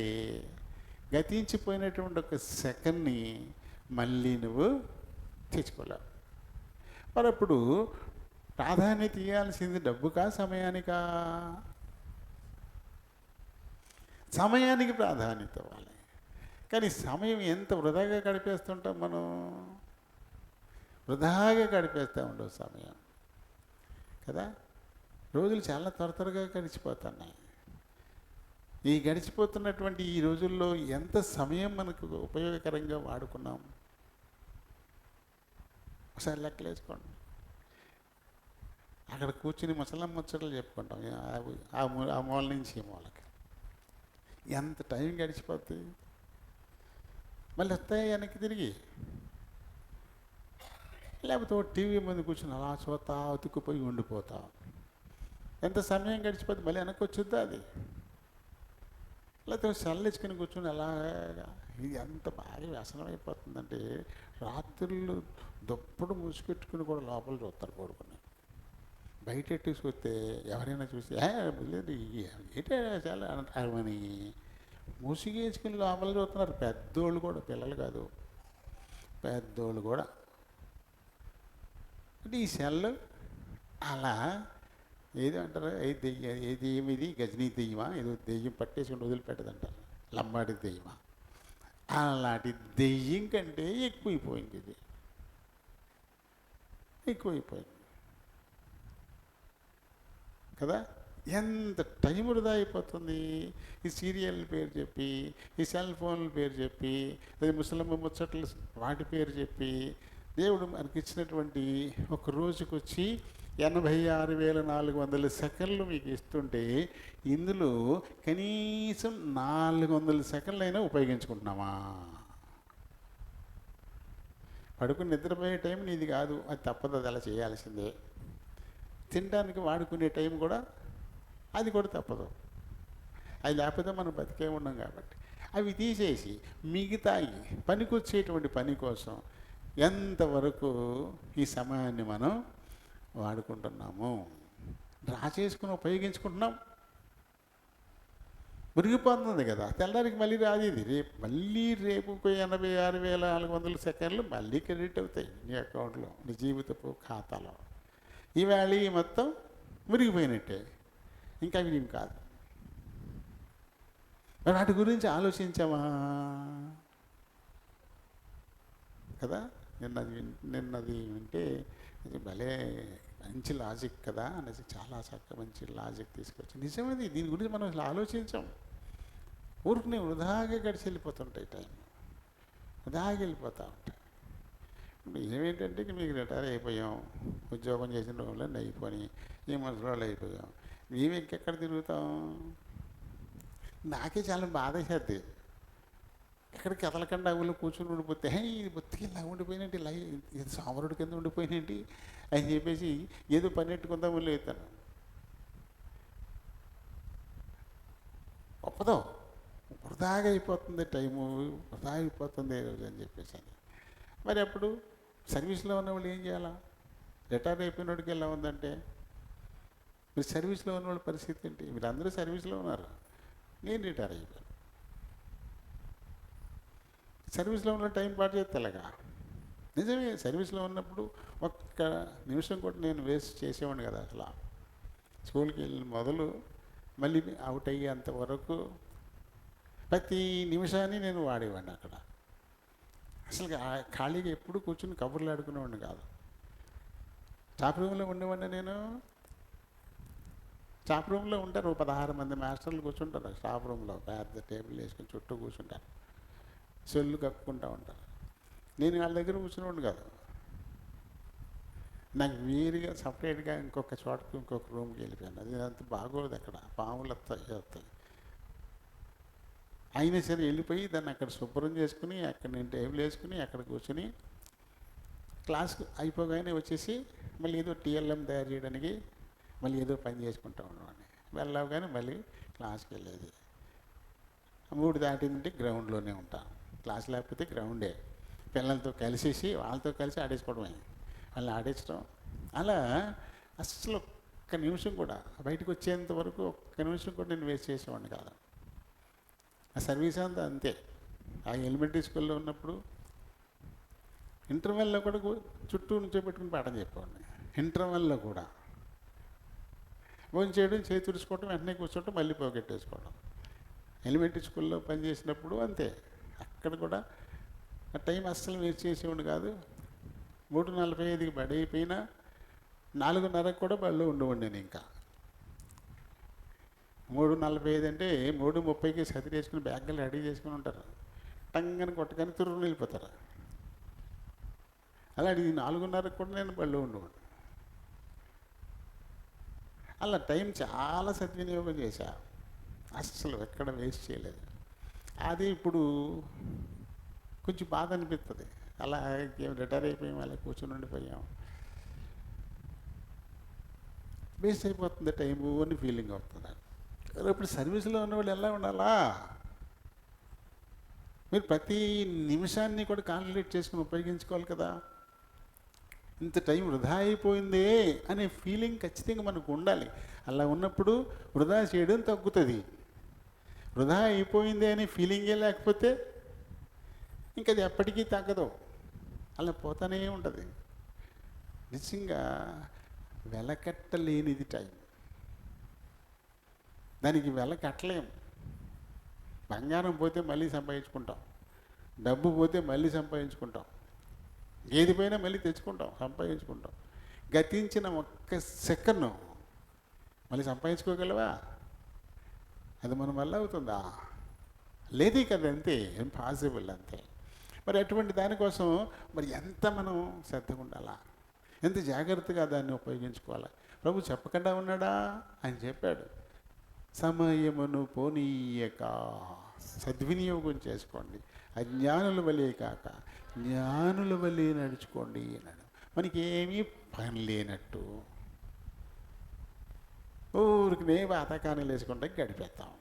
గతించిపోయినటువంటి ఒక సెకండ్ని మళ్ళీ నువ్వు తెచ్చుకోలేవు. మరి అప్పుడు ప్రాధాన్యత ఇవ్వాల్సింది డబ్బుకా సమయానికా? సమయానికి ప్రాధాన్యత ఇవ్వాలి. కానీ సమయం ఎంత వృధాగా గడిపేస్తుంటాం మనం. వృధాగా గడిపేస్తూ ఉండవు సమయం కదా. రోజులు చాలా త్వరగా గడిచిపోతున్నాయి. ఈ గడిచిపోతున్నటువంటి ఈ రోజుల్లో ఎంత సమయం మనకు ఉపయోగకరంగా వాడుకున్నాం ఒకసారి లెక్కలేసుకోండి. అక్కడ కూర్చుని ముసలమ్మ ముచ్చట్లు చెప్పుకుంటాం, ఆ మూల నుంచి ఈ మూలకి. ఎంత టైం గడిచిపోతుంది. మళ్ళీ వస్తాయి వెనక్కి తిరిగి. లేకపోతే టీవీ ముందు కూర్చుని అలా చూస్తా అతుక్కుపోయి ఉండిపోతా. ఎంత సమయం గడిచిపోతుంది, మళ్ళీ వెనక్కి వచ్చుద్దా అది? లేకపోతే చల్లించుకుని కూర్చొని అలాగా. ఇది ఎంత బాగా వ్యసనం అయిపోతుందంటే రాత్రులు దుప్పటి మూసుకెట్టుకుని కూడా లోపల చూస్తారు పడుకుని. బయట ఎట్టేసుకొస్తే ఎవరైనా చూసి లేదు ఏంటే చాలా అంటారని మూసిగేసుకుని లోపల చూస్తున్నారు. పెద్దోళ్ళు కూడా, పిల్లలు కాదు, పెద్దోళ్ళు కూడా. అంటే ఈ సెల్ అలా ఏదో అంటారు, ఏ దెయ్యం ఇది, గజనీ దెయ్యమా, ఏదో దెయ్యం పట్టేసుకుని వదిలిపెట్టదంటారు, లంబాడి దెయ్యమా. అలాంటి దెయ్యం కంటే ఎక్కువైపోయింది ఇది, ఎక్కువైపోయింది కదా. ఎంత టైం వృధా అయిపోతుంది ఈ సీరియల్ పేరు చెప్పి, ఈ సెల్ ఫోన్ల పేరు చెప్పి, లేదా ముసలమ్మ ముచ్చట్లు వాటి పేరు చెప్పి. దేవుడు మనకి ఇచ్చినటువంటి ఒక రోజుకు వచ్చి 86,400 సెకండ్లు మీకు ఇస్తుంటే ఇందులో కనీసం 400 సెకండ్లైనా ఉపయోగించుకుంటున్నామా? పడుకుని నిద్రపోయే టైం నీది కాదు, అది తప్పదు, అది అలా చేయాల్సిందే. తినడానికి వాడుకునే టైం కూడా అది కూడా తప్పదు, అది లేకపోతే మనం బతికే ఉన్నాం. కాబట్టి అవి తీసేసి మిగతాయి పనికొచ్చేటువంటి పని కోసం ఎంతవరకు ఈ సమయాన్ని మనం వాడుకుంటున్నాము, డ్రా చేసుకుని ఉపయోగించుకుంటున్నాం. మురిగిపోతుంది కదా, తెల్లారికి మళ్ళీ రాదు ఇది. రేపు 86,400 సెకండ్లు మళ్ళీ క్రెడిట్ అవుతాయి నీ అకౌంట్లో, నీ జీవితపు ఖాతాలో. ఈవేళ మొత్తం మురిగిపోయినట్టే, ఇంకా అవి నీవు కాదు. మరి వాటి గురించి ఆలోచించామా కదా. నిన్నది వింటే ఇది భలే మంచి లాజిక్ కదా అనేసి చాలా చక్కగా మంచి లాజిక్ తీసుకొచ్చి. నిజమేది, దీని గురించి మనం అసలు ఆలోచించాం. ఊరికి వృధాగా గడిచి వెళ్ళిపోతుంటాయి, టైం వృధాగా వెళ్ళిపోతూ ఉంటాయి. ఏమేంటంటే మీకు రిటైర్ అయిపోయాం, ఉద్యోగం చేసిన రోజుల్లో అయిపోయి, ఈ మనసులో అయిపోయాం, మేము ఇంకెక్కడ తిరుగుతాం? నాకే చాలా బాధ చేద్ది. ఎక్కడికి కదలకుండా ఊళ్ళో కూర్చుని ఉండిపోతే ఇది బొత్తికి ఇలా ఉండిపోయినట్టు, ఇలా ఇది సామరుడి కింద ఉండిపోయినట్టు అని చెప్పేసి ఏదో పని ఎట్టుకుందాం ఊళ్ళో అవుతాను. గొప్పదో వృధాగా అయిపోతుంది టైము, వృధా అయిపోతుంది ఈ రోజు అని చెప్పేసి అని. మరి అప్పుడు సర్వీస్లో ఉన్న వాళ్ళు ఏం చేయాలా? రిటైర్ అయిపోయినోడికి ఎలా ఉందంటే, మీరు సర్వీస్లో ఉన్న వాళ్ళ పరిస్థితి ఏంటి? మీరు అందరూ సర్వీస్లో ఉన్నారు, నేను రిటైర్ అయిపోయాను. సర్వీస్లో ఉన్న టైం పాటు చేస్తే ఎలాగా? నిజమే, సర్వీస్లో ఉన్నప్పుడు ఒక్క నిమిషం కూడా నేను వేస్ట్ చేసేవాడిని కదా అసలు. స్కూల్కి వెళ్ళిన మొదలు మళ్ళీ అవుట్ అయ్యేంత వరకు ప్రతి నిమిషాన్ని నేను వాడేవాడిని అక్కడ. అసలు ఖాళీగా ఎప్పుడు కూర్చుని కబుర్లు ఆడుకునేవాడిని కాదు. స్టాఫ్ రూమ్లో ఉండేవాడిని నేను. స్టాఫ్ రూమ్లో ఉంటారు 16 మంది మాస్టర్లు కూర్చుంటారు స్టాఫ్ రూమ్లో, పెద్ద టేబుల్ వేసుకుని చుట్టూ కూర్చుంటారు, సొల్లు కప్పుకుంటూ ఉంటారు. నేను వాళ్ళ దగ్గర కూర్చునేవాడిని కాదు. నాకు వేరుగా సపరేట్గా ఇంకొక చోటకి ఇంకొక రూమ్కి వెళ్ళిపోయాను. అది అంత బాగోదు, అక్కడ పాములు వస్తాయి. అయినా సరే వెళ్ళిపోయి దాన్ని అక్కడ శుభ్రం చేసుకుని అక్కడ నేను టేబుల్ వేసుకుని అక్కడ కూర్చొని క్లాస్ అయిపోగానే వచ్చేసి మళ్ళీ ఏదో టీఎల్ఎం తయారు చేయడానికి మళ్ళీ ఏదో పని చేసుకుంటూ ఉండేవాడిని. వెళ్ళగానే మళ్ళీ క్లాస్కి వెళ్ళేది. 3 దాటిందంటే గ్రౌండ్లోనే ఉంటాను. క్లాస్ లేకపోతే గ్రౌండే, పిల్లలతో కలిసేసి వాళ్ళతో కలిసి ఆడేసుకోవడమే, వాళ్ళు ఆడేసడం. అలా అసలు ఒక్క నిమిషం కూడా బయటకు వచ్చేంత వరకు ఒక్క నిమిషం కూడా నేను వేస్ట్ చేసేవాడిని కాదు. ఆ సర్వీస్ అంతా అంతే. ఆ ఎలిమెంటరీ స్కూల్లో ఉన్నప్పుడు ఇంటర్వెల్లో కూడా చుట్టూ నుంచోబెట్టుకుని పాఠం చెప్పేవాడిని. ఇంటర్వెల్లో కూడా భోజనం చేయడం, చేతి తుడుచుకోవడం, వెంటనే కూర్చోవడం, మళ్ళీ పోగొట్టేసుకోవడం. ఎలిమెంటరీ స్కూల్లో పనిచేసినప్పుడు అంతే. అక్కడ కూడా ఆ టైం అస్సలు వేస్ట్ చేసేవాడిని కాదు. 3:45కి బడి అయిపోయినా 4:30కు కూడా బడిలో ఉండేవాడిని నేను. ఇంకా 3:45 అంటే 3:30కి సతి వేసుకుని బ్యాగ్లు రెడీ చేసుకుని ఉంటారు. టంగని కొట్టగానే తుర్రుని వెళ్ళిపోతారు. అలాంటి 4:30కు కూడా నేను బడిలో ఉండేవాడిని. అలా టైం చాలా సద్వినియోగం చేశా, అస్సలు ఎక్కడ వేస్ట్ చేయలేదు. అది ఇప్పుడు కొంచెం బాధ అనిపిస్తుంది. అలా రిటైర్ అయిపోయాం, అలా కూర్చొని ఉండిపోయాం, వేస్ట్ అయిపోతుంది టైము అని ఫీలింగ్ అవుతుంది. ఇప్పుడు సర్వీస్లో ఉన్నవాళ్ళు ఎలా ఉండాలా? మీరు ప్రతి నిమిషాన్ని కూడా కాల్కులేట్ చేసుకుని ఉపయోగించుకోవాలి కదా. ఇంత టైం వృధా అయిపోయిందే అనే ఫీలింగ్ ఖచ్చితంగా మనకు ఉండాలి. అలా ఉన్నప్పుడు వృధా చేయడం తగ్గుతుంది. వృధా అయిపోయింది అనే ఫీలింగే లేకపోతే ఇంకా అది ఎప్పటికీ తగ్గదు, అలా పోతానే ఉంటుంది. నిజంగా వెలకట్టలేనిది టైం. దానికి వెల కట్టలేం. బంగారం పోతే మళ్ళీ సంపాదించుకుంటాం, డబ్బు పోతే మళ్ళీ సంపాదించుకుంటాం, ఏది పోయినా మళ్ళీ తెచ్చుకుంటాం, సంపాదించుకుంటాం. గతించిన ఒక్క సెకండ్ మళ్ళీ సంపాదించుకోగలవా? అది మన వల్ల అవుతుందా? లేదే కదా, అంతే, ఇంపాసిబుల్, అంతే. మరి అటువంటి దానికోసం మరి ఎంత మనం శ్రద్ధగా ఉండాలా, ఎంత జాగ్రత్తగా దాన్ని ఉపయోగించుకోవాలా. ప్రభు చెప్పకుండా ఉన్నాడా? అని చెప్పాడు, సమయమును పోనీయక సద్వినియోగం చేసుకోండి, అజ్ఞానుల వలె కాక జ్ఞానుల వలె నడుచుకోండి అన్నాడు. మనకి ఏమీ పని లేనట్టు ఊరికి పాతకానీలు వేసుకుంటే గడిపేస్తాం.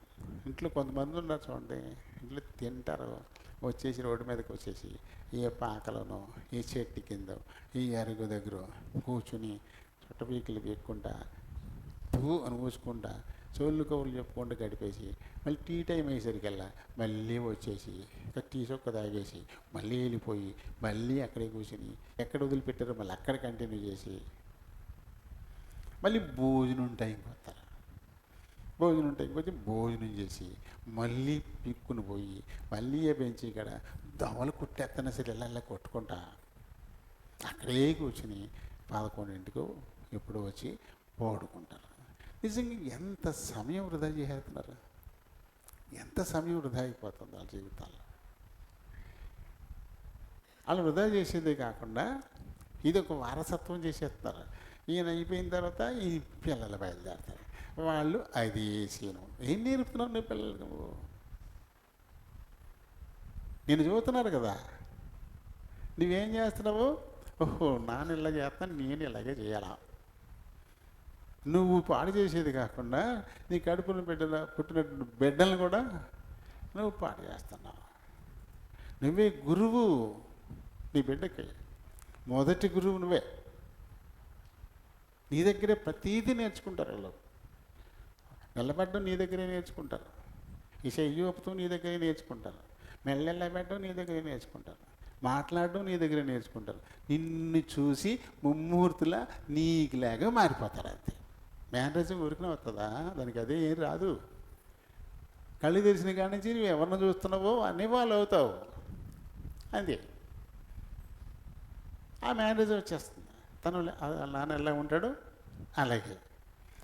ఇంట్లో కొంతమంది ఉన్నారు చూడండి, ఇంట్లో తింటారు, వచ్చేసి రోడ్డు మీదకి వచ్చేసి ఏ పాకలోనో ఏ చెట్టు కింద ఈ అరుగు దగ్గర కూర్చుని చుట్టపీకలు పీక్కుంటా అని కూసుకుంటా చోళ్ళు కవులు చెప్పుకుంటూ గడిపేసి మళ్ళీ టీ టైం అయ్యేసరికల్లా మళ్ళీ వచ్చేసి ఒక టీ చొక్క తాగేసి మళ్ళీ వెళ్ళిపోయి మళ్ళీ అక్కడే కూర్చుని ఎక్కడ వదిలిపెట్టారో మళ్ళీ అక్కడ కంటిన్యూ చేసి మళ్ళీ భోజనం టైంకి వస్తారు. భోజనం టైంకి వచ్చి భోజనం చేసి మళ్ళీ పిక్కుని పోయి మళ్ళీ ఏ బెంచి ఇక్కడ దోమలు కుట్టేస్తాను సరే ఇలా కొట్టుకుంటా అక్కడే కూర్చుని 11ంటికో ఎప్పుడో వచ్చి పడుకుంటారు. నిజంగా ఎంత సమయం వృధా చేస్తున్నారు, ఎంత సమయం వృధా అయిపోతుంది వాళ్ళ జీవితాల్లో. వాళ్ళు వృధా చేసేదే కాకుండా ఇది ఒక వారసత్వం చేసేస్తున్నారు. ఈయన అయిపోయిన తర్వాత ఈ పిల్లలు బయలుదేరుతారు, వాళ్ళు అది సీను. ఏం నేర్పుతున్నావు నీ పిల్లలు? నువ్వు నేను చదువుతున్నారు కదా, నువ్వేం చేస్తున్నావు? ఓహో, నాన్న ఇలా చేస్తాను, నేను ఇలాగే చేయాలా? నువ్వు పాడు చేసేది కాకుండా నీ కడుపును పుట్టిన బిడ్డలను కూడా నువ్వు పాడు చేస్తున్నావు. నువ్వే గురువు నీ బిడ్డకి, మొదటి గురువు నువ్వే. నీ దగ్గరే ప్రతీదీ నేర్చుకుంటారు వాళ్ళు. నిలబడ్డం నీ దగ్గరే నేర్చుకుంటారు, ఈ చెయ్యి ఊపుతూ నీ దగ్గరే నేర్చుకుంటారు, మెల్లెళ్ళబెట్టడం నీ దగ్గరే నేర్చుకుంటారు, మాట్లాడడం నీ దగ్గరే నేర్చుకుంటారు. నిన్ను చూసి ముమ్మూర్తులా నీకులాగా మారిపోతారు. అంతే. మేనరిజం ఊరికనే వస్తుందా? దానికి అదే ఏం రాదు. కళ్ళు తెరిచిన కాడి నుంచి నువ్వు ఎవరిని చూస్తున్నావో అన్నీ వాళ్ళు అవుతావు. అంతే. ఆ మేనరిజం వచ్చేస్తుంది. తను నాన్న ఎలా ఉంటాడో అలాగే,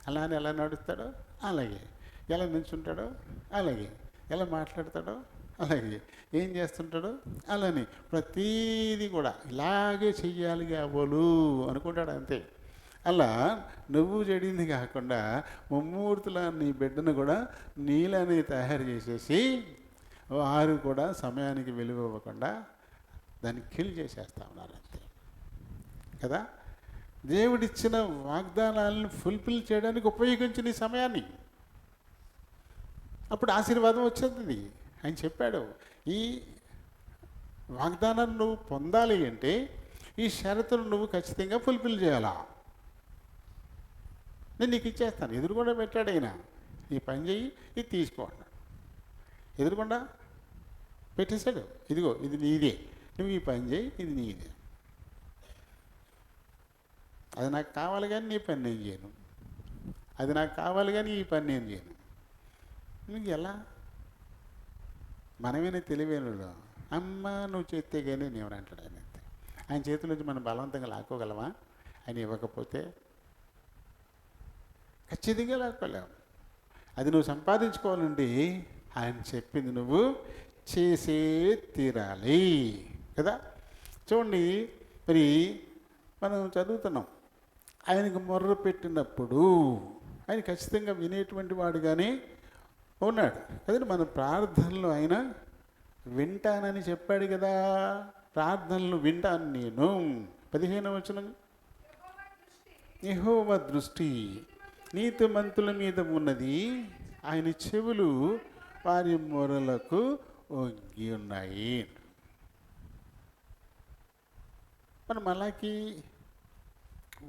అలానే ఎలా నడుస్తాడో అలాగే, ఎలా నిల్చుంటాడో అలాగే, ఎలా మాట్లాడతాడో అలాగే, ఏం చేస్తుంటాడో అలానే, ప్రతీది కూడా ఇలాగే చెయ్యాలి కాబోలు అనుకుంటాడు. అంతే. అలా నువ్వు చెడింది కాకుండా ముమ్మూర్తుల నీ బిడ్డను కూడా నీళ్ళని తయారు చేసేసి వారు కూడా సమయానికి విలువ ఇవ్వకుండా దాన్ని కిల్ చేసేస్తా ఉన్నారు. అంతే కదా. దేవుడిచ్చిన వాగ్దానాలను ఫుల్ఫిల్ చేయడానికి ఉపయోగించిన ఈ సమయాన్ని, అప్పుడు ఆశీర్వాదం వచ్చేది. ఆయన చెప్పాడు, ఈ వాగ్దానాన్ని నువ్వు పొందాలి అంటే ఈ షరతులు నువ్వు ఖచ్చితంగా ఫుల్ఫిల్ చేయాలా. నేను నీకు ఇచ్చేస్తాను. ఎదురుకుండా పెట్టాడు ఆయన, ఈ పని చెయ్యి, ఇది తీసుకో అన్నాడు. ఎదురుకుండా పెట్టేశాడు. ఇదిగో ఇది నీదే, నువ్వు ఈ పని చేయి, ఇది నీదే. అది నాకు కావాలి కానీ నీ పని నేను చేయను, అది నాకు కావాలి కానీ ఈ పని నేను చేయను. నువ్వు ఎలా? మనమేనే తెలివైనడు. అమ్మ నువ్వు చేస్తే కానీ నేను అంటాడు ఆయన. అంతే. ఆయన చేతుల నుంచి మనం బలవంతంగా లాక్కోగలమా? ఆయన ఇవ్వకపోతే ఖచ్చితంగా లాక్కోలేము. అది నువ్వు సంపాదించుకోవాలండి, ఆయన చెప్పింది నువ్వు చేసే తీరాలి కదా. చూడండి, మరి మనం చదువుతున్నాం, ఆయనకు మొర్ర పెట్టినప్పుడు ఆయన ఖచ్చితంగా వినేటువంటి వాడుగానే ఉన్నాడు. అదే మన ప్రార్థనలు ఆయన వింటానని చెప్పాడు కదా. ప్రార్థనలు వింటాను నేను. 15వ వచనం, యెహోవా దృష్టి నీతిమంతుల మీద ఉన్నది, ఆయన చెవులు వారి మొరలకు ఒగ్గి ఉన్నాయి. మనం మలాకి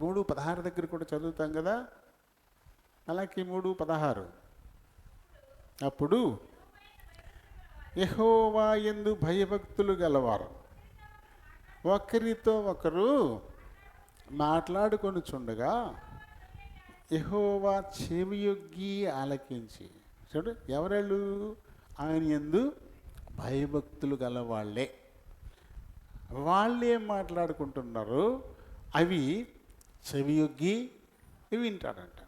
3:16 దగ్గర కూడా చదువుతాం కదా. మలాకి 3:16, అప్పుడు యెహోవా యందు భయభక్తులు గలవారు ఒకరితో ఒకరు మాట్లాడుకొనుచుండగా యెహోవా చెవియొగ్గి ఆలకించి. చూడు, ఎవరెళ్ళు? ఆయన యందు భయభక్తులు గలవాళ్లే. వాళ్ళే మాట్లాడుకుంటున్నారు, అవి చెవియొగ్గి వింటాడంట.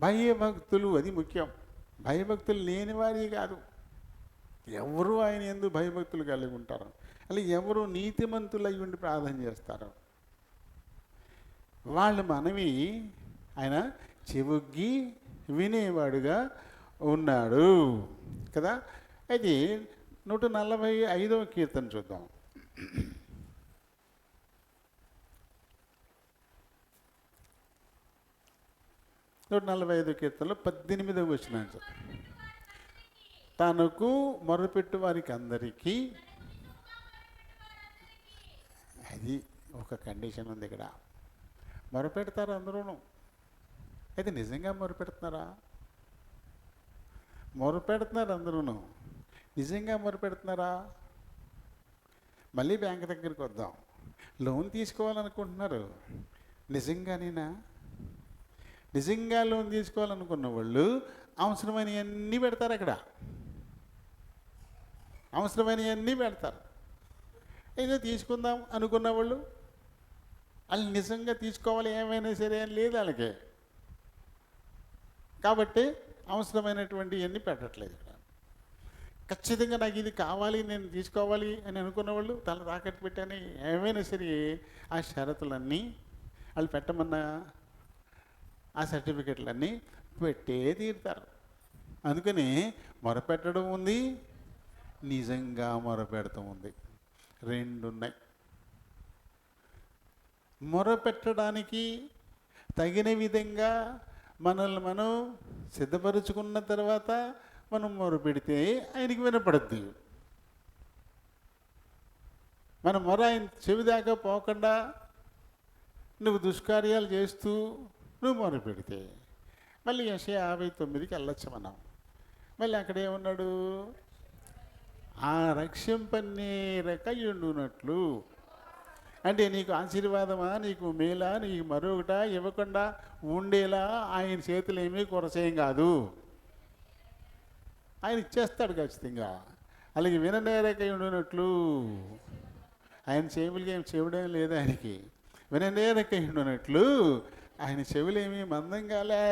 భయభక్తులు, అది ముఖ్యం. భయభక్తులు లేని వారి కాదు, ఎవరు ఆయన యందు భయభక్తులు కలిగి ఉంటారు. అలా ఎవరు నీతిమంతులై ఉండి ప్రార్థన చేస్తారు, వాళ్ళు మనవి ఆయన చెవుగ్గి వినేవాడుగా ఉన్నాడు కదా. అయితే 145వ కీర్తన చూద్దాం. 145వ కీర్తనలో 18వ వచనం, తనకు మొరపెట్టు వారికి అందరికీ. అది ఒక కండిషన్ ఉంది ఇక్కడ. మొరపెడతారు అందరూను. అయితే నిజంగా మొరపెడుతున్నారా? మొరపెడుతున్నారు అందరూను, నిజంగా మొరపెడుతున్నారా? మళ్ళీ బ్యాంక్ దగ్గరికి వద్దాం. లోన్ తీసుకోవాలనుకుంటున్నారు, నిజంగానేనా? నిజంగా లోన్ తీసుకోవాలనుకున్న వాళ్ళు అవసరమైనవన్నీ పెడతారు. అక్కడ అవసరమైనవన్నీ పెడతారు. ఏదో తీసుకుందాం అనుకున్న వాళ్ళు నిజంగా తీసుకోవాలి, ఏమైనా సరే అని లేదు వాళ్ళకి. కాబట్టి అవసరమైనటువంటి ఇవన్నీ పెట్టట్లేదు ఇక్కడ. ఖచ్చితంగా నాకు ఇది కావాలి, నేను తీసుకోవాలి అని అనుకున్న వాళ్ళు తల తాకట్టు పెట్టని ఏమైనా సరే ఆ షరతులన్నీ వాళ్ళు పెట్టమన్న ఆ సర్టిఫికెట్లన్నీ పెట్టే తీరుతారు. అందుకని మొరపెట్టడం ఉంది, నిజంగా మొరపెడతాం ఉంది, రెండు ఉన్నాయి. మొరపెట్టడానికి తగిన విధంగా మనల్ని మనం సిద్ధపరుచుకున్న తర్వాత మనం మొర పెడితే ఆయనకి వినపడుద్ది. మన మొర ఆయన చెవి దాకా పోకుండా నువ్వు దుష్కార్యాలు చేస్తూ నువ్వు మొర పెడితే మళ్ళీ యెషయా 59కి వెళ్ళొచ్చు మనం. మళ్ళీ అక్కడ ఏమన్నాడు? ఆ రక్షింపనేరకయుండునట్లు, అంటే నీకు ఆశీర్వాదమా, నీకు మేలా, నీకు మరొకట ఇవ్వకుండా ఉండేలా ఆయన చేతులు ఏమీ కొరసేం కాదు. ఆయన ఇచ్చేస్తాడు ఖచ్చితంగా. అలాగే విననేరకయుండునట్లు, ఆయన చెవులకి ఏం చెవుడేం లేదు ఆయనకి. విననేరకయుండునట్లు ఆయన చెవులేమీ మందం కాలే.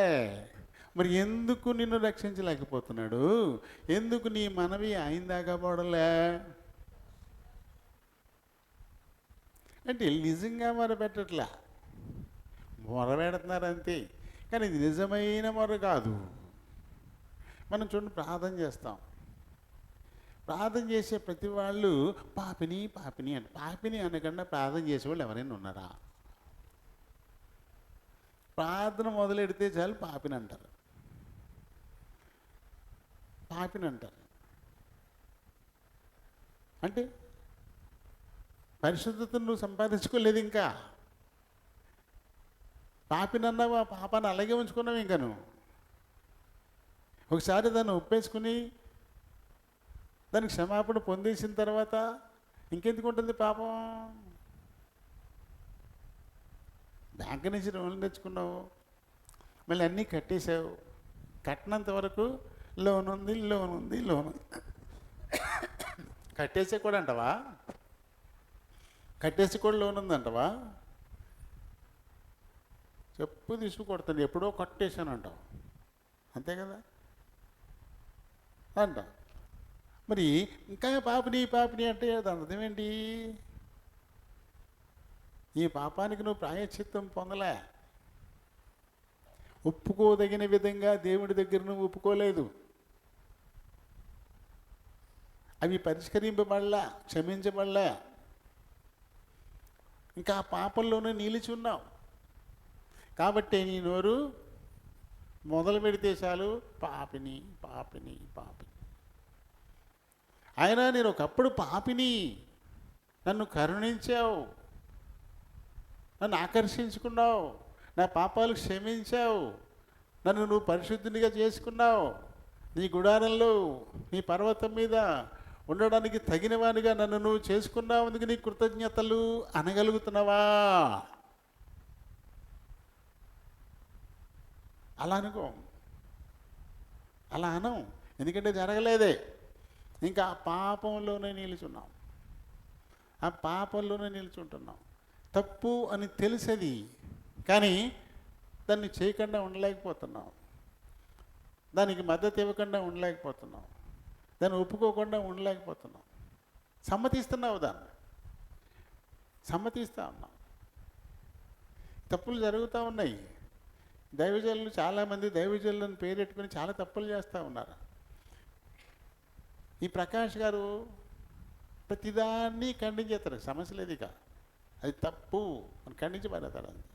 మరి ఎందుకు నిన్ను రక్షించలేకపోతున్నాడు? ఎందుకు నీ మనవి ఆయన దాకా పోవడంలే? అంటే నిజంగా మొరపెట్టట్లా, మొరపెడుతున్నారు అంతే. కానీ ఇది నిజమైన మొర కాదు. మనం చూడండి, ప్రార్థన చేస్తాం. ప్రార్థన చేసే ప్రతి వాళ్ళు పాపిని పాపిని అంటే, పాపిని అనకుండా ప్రార్థన చేసేవాళ్ళు ఎవరైనా ఉన్నారా? ప్రార్థన మొదలెడితే చాలు పాపిని అంటారు, పాపిని అంటారు. అంటే పరిశుద్ధతను నువ్వు సంపాదించుకోలేదు ఇంకా. పాపినన్నావు, ఆ పాపాన్ని అలాగే ఉంచుకున్నావు ఇంకా నువ్వు. ఒకసారి దాన్ని ఒప్పేసుకుని దానికి క్షమాపణ పొందేసిన తర్వాత ఇంకెందుకు ఉంటుంది పాపం? బ్యాంక్ నుంచి లోన్లు తెచ్చుకున్నావు, మళ్ళీ అన్నీ కట్టేసావు. కట్టినంత వరకు లోన్ ఉంది, లోన్ ఉంది, లోన్ ఉంది. కట్టేసే కూడా అంటవా? కట్టేసి కూడా లోన్ ఉందంటవా? చెప్పు తీసుకు కొడతాను, ఎప్పుడో కట్టేశాను అంటావు, అంతే కదా అంట. మరి ఇంకా పాపిని పాపిని అంటే దాని అర్థం ఏంటి? ఈ పాపానికి నువ్వు ప్రాయశ్చిత్తం పొందలే, ఒప్పుకోదగిన విధంగా దేవుడి దగ్గర నువ్వు ఒప్పుకోలేదు. అవి పరిష్కరింపబడలా, క్షమించబడలే. ఇంకా ఆ పాపంలోనే నిలిచి ఉన్నావు. కాబట్టి నీ నోరు మొదలు పెడితే చాలు పాపిని పాపిని పాపిని. ఆయన నేను ఒకప్పుడు పాపిని, నన్ను కరుణించావు, నన్ను ఆకర్షించుకున్నావు, నా పాపాలు క్షమించావు, నన్ను నువ్వు పరిశుద్ధునిగా చేసుకున్నావు, నీ గుడారంలో నీ పర్వతం మీద ఉండడానికి తగినవానిగా నన్ను నువ్వు చేసుకున్నావు, అందుకు నీ కృతజ్ఞతలు అనగలుగుతున్నావా? అలా అనుకో, అలా అనం. ఎందుకంటే జరగలేదే. ఇంకా ఆ పాపంలోనే నిలుచున్నాం, ఆ పాపంలోనే నిలుచుంటున్నాం. తప్పు అని తెలిసేది కానీ దాన్ని చేయకుండా ఉండలేకపోతున్నాం, దానికి మద్దతు ఇవ్వకుండా ఉండలేకపోతున్నాం, దాన్ని ఒప్పుకోకుండా ఉండలేకపోతున్నాం. సమ్మతిస్తున్నావు, దాన్ని సమ్మతిస్తూ ఉన్నాం. తప్పులు జరుగుతూ ఉన్నాయి. దైవజనులు చాలామంది దైవజనులను పేరెట్టుకుని చాలా తప్పులు చేస్తూ ఉన్నారు. ఈ ప్రకాష్ గారు ప్రతిదాన్ని ఖండించేస్తారు, సమస్య లేదు ఇక, అది తప్పు అని ఖండించి పారేస్తాడు. అంతే,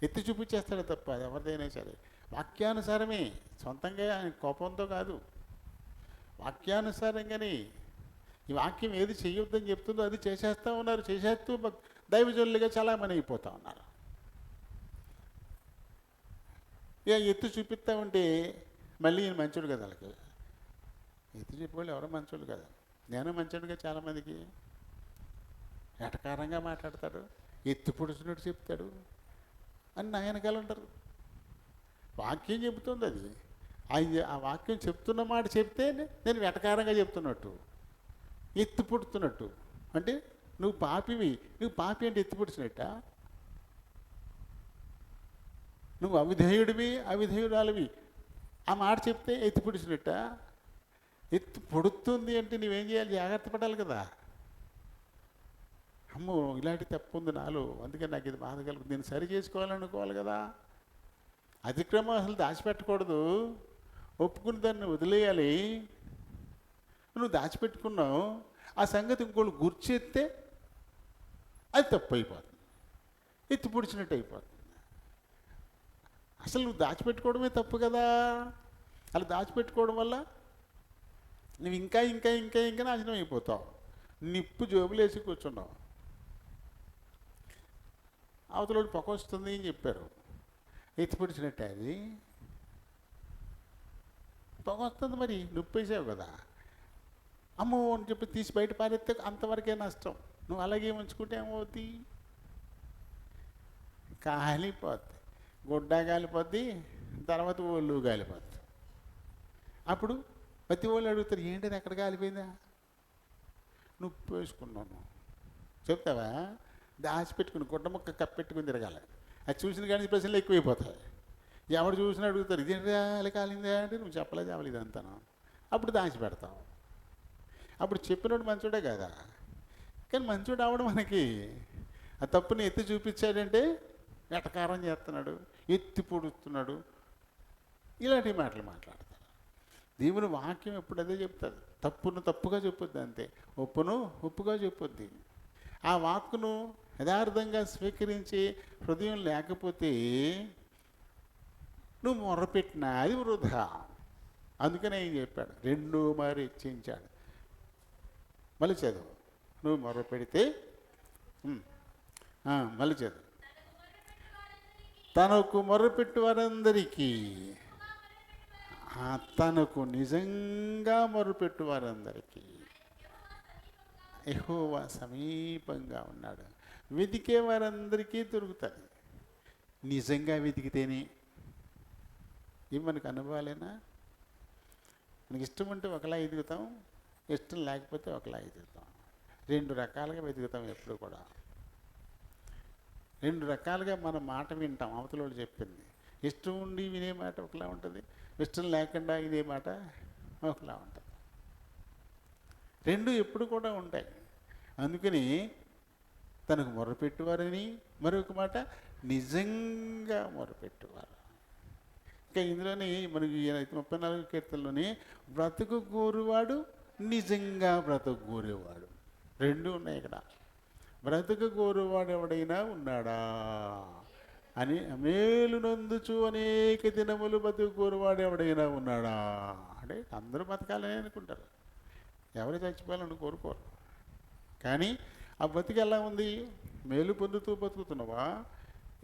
ఎత్తి చూపించేస్తాడు తప్పు. అది ఎవరిదైనా సరే వాక్యానుసారమే, సొంతంగా ఆయన కోపంతో కాదు, వాక్యానుసారంగానే. ఈ వాక్యం ఏది చేయొద్దని చెప్తుందో అది చేసేస్తూ ఉన్నారు. చేసేస్తూ దైవజనులుగా చాలామంది అయిపోతూ ఉన్నారు. ఇక ఎత్తు చూపిస్తూ ఉంటే మళ్ళీ ఈయన మంచోడు కదా, వాళ్ళకి ఎత్తు చెప్పేవాళ్ళు ఎవరో మంచోళ్ళు కదా. నేను మంచోడుగా చాలామందికి ఎటకారంగా మాట్లాడతాడు, ఎత్తు పొడుచున్నట్టు చెప్తాడు అని నా వెనకాల ఉంటారు. వాక్యం చెబుతుంది, అది ఆయన ఆ వాక్యం చెప్తున్న మాట చెప్తే నేను వెటకారంగా చెప్తున్నట్టు, ఎత్తు పుడుతున్నట్టు. అంటే నువ్వు పాపివి, నువ్వు పాపి అంటే ఎత్తి పుడిచినట్ట, నువ్వు అవిధేయుడివి అవిధేయురాలివి ఆ మాట చెప్తే ఎత్తి పుడిచినట్ట. ఎత్తు పొడుతుంది అంటే నువ్వేం చేయాలి? జాగ్రత్త పడాలి కదా. అమ్మో ఇలాంటి తప్పు ఉంది నాలో, అందుకే నాకు ఇది బాధ కలుగుతుంది, నేను సరి చేసుకోవాలనుకోవాలి కదా. అతిక్రమం అసలు దాచిపెట్టకూడదు, ఒప్పుకుని దాన్ని వదిలేయాలి. నువ్వు దాచిపెట్టుకున్నావు, ఆ సంగతి ఇంకోళ్ళు గుర్చెత్తే అది తప్పు అయిపోతుంది, ఎత్తి పొడిచినట్టు అయిపోతుంది. అసలు నువ్వు దాచిపెట్టుకోవడమే తప్పు కదా. అలా దాచిపెట్టుకోవడం వల్ల నువ్వు ఇంకా ఇంకా ఇంకా ఇంకా నాశనం అయిపోతావు. నిప్పు జోబులేసి కూర్చున్నావు. అవతలోడు పొగ వస్తుంది అని చెప్పారు, ఎత్తిపడిచినట్టే అది. పొగ వస్తుంది, మరి నిప్పు వేసావు కదా, అమ్మో అని చెప్పి తీసి బయట పారేస్తే అంతవరకే నష్టం. నువ్వు అలాగే ఉంచుకుంటే ఏమవుద్ది? కాలిపోద్ది, గుడ్డ కాలిపోద్ది, తర్వాత ఒళ్ళు కాలిపోద్ది. అప్పుడు ప్రతి వాళ్ళు అడుగుతారు, ఏంటది ఎక్కడ కాలిపోయిందా? నువ్వు వేసుకున్నాను చెప్తావా? దాచిపెట్టుకుని గుడ్డ ముక్క కప్పెట్టుకుని తిరగాలి. అది చూసిన కానీ ప్రశ్నలు ఎక్కువైపోతాయి. ఎవడు చూసినా అడుగుతారు, ఇదేంటా అలా కాలిందా అంటే నువ్వు చెప్పలేదు ఇదంతాను. అప్పుడు దాచిపెడతావు. అప్పుడు చెప్పినోడు మంచోడే కదా, కానీ మంచోడు అవడం మనకి ఆ తప్పుని ఎత్తి చూపించాడంటే ఎటకారం చేస్తున్నాడు, ఎత్తి పొడుస్తున్నాడు, ఇలాంటి మాటలు మాట్లాడతాడు. దేవుని వాక్యం ఎప్పుడు అదే చెప్తాడు, తప్పును తప్పుగా చెప్పొద్ది అంతే, ఒప్పును ఒప్పుగా చెప్పొద్ది. ఆ వాక్కును యథార్థంగా స్వీకరించి హృదయం లేకపోతే నువ్వు మొర్రపెట్టినా అది వృధా. అందుకనే ఏం చెప్పాడు, రెండో మారి హెచ్చించాడు. మళ్ళీ చదువు, నువ్వు మొర్ర పెడితే మళ్ళీ చదువు. తనకు మొర్రపెట్టు వారందరికీ, తనకు నిజంగా మొర్రపెట్టు వారందరికీ యెహోవా సమీపంగా ఉన్నాడు. వెతికే వారందరికీ దొరుకుతుంది. నిజంగా వెతికితేనే. ఇవి మనకు అనుభవాలేనా? మనకి ఇష్టం ఉంటే ఒకలా ఎదుగుతాం, ఇష్టం లేకపోతే ఒకలా ఎదుగుతాం. రెండు రకాలుగా వెతుకుతాం ఎప్పుడు కూడా. రెండు రకాలుగా మన మాట వింటాం. అవతల చెప్పింది ఇష్టం ఉండి వినే మాట ఒకలా ఉంటుంది, ఇష్టం లేకుండా ఇదే మాట ఒకలా ఉంటుంది. రెండు ఎప్పుడు కూడా ఉంటాయి. అందుకని తనకు మొరపెట్టువారని మరొక మాట నిజంగా మొరపెట్టువారు. ఇంకా ఇందులోని మనకి 34 కీర్తనలోని బ్రతుకు కోరువాడు నిజంగా బ్రతుకు కోరేవాడు రెండు ఉన్నాయి ఇక్కడ. బ్రతుకు కోరువాడు ఎవడైనా ఉన్నాడా అని, మేలు నందుచు అనేక దినములు బతుకు కోరువాడు ఎవడైనా ఉన్నాడా అంటే అందరూ బతకాలని అనుకుంటారు, ఎవరు చచ్చిపోవాలని కోరుకోరు. కానీ ఆ బతుకు ఎలా ఉంది? మేలు పొందుతూ బతుకుతున్నావా,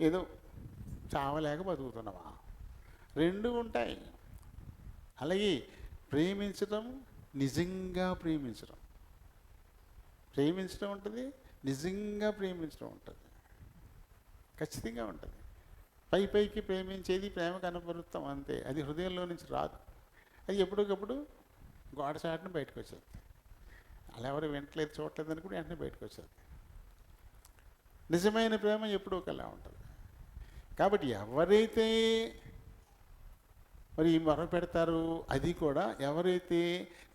ఏదో చావలేక బతుకుతున్నావా? రెండు ఉంటాయి. అలాగే ప్రేమించడం, నిజంగా ప్రేమించడం. ప్రేమించడం ఉంటుంది, నిజంగా ప్రేమించడం ఉంటుంది, ఖచ్చితంగా ఉంటుంది. పైకి ప్రేమించేది ప్రేమ కనబరుస్తాం అంతే, అది హృదయంలో నుంచి రాదు. అది ఎప్పటికప్పుడు గోడ చాటున బయటకు వచ్చేది. అలా ఎవరు వింటలేదు చూడలేదు అని కూడా వెంటనే బయటకు వచ్చేది. నిజమైన ప్రేమ ఎప్పుడూ ఒకలా ఉంటుంది. కాబట్టి ఎవరైతే మరి మొర పెడతారు, అది కూడా ఎవరైతే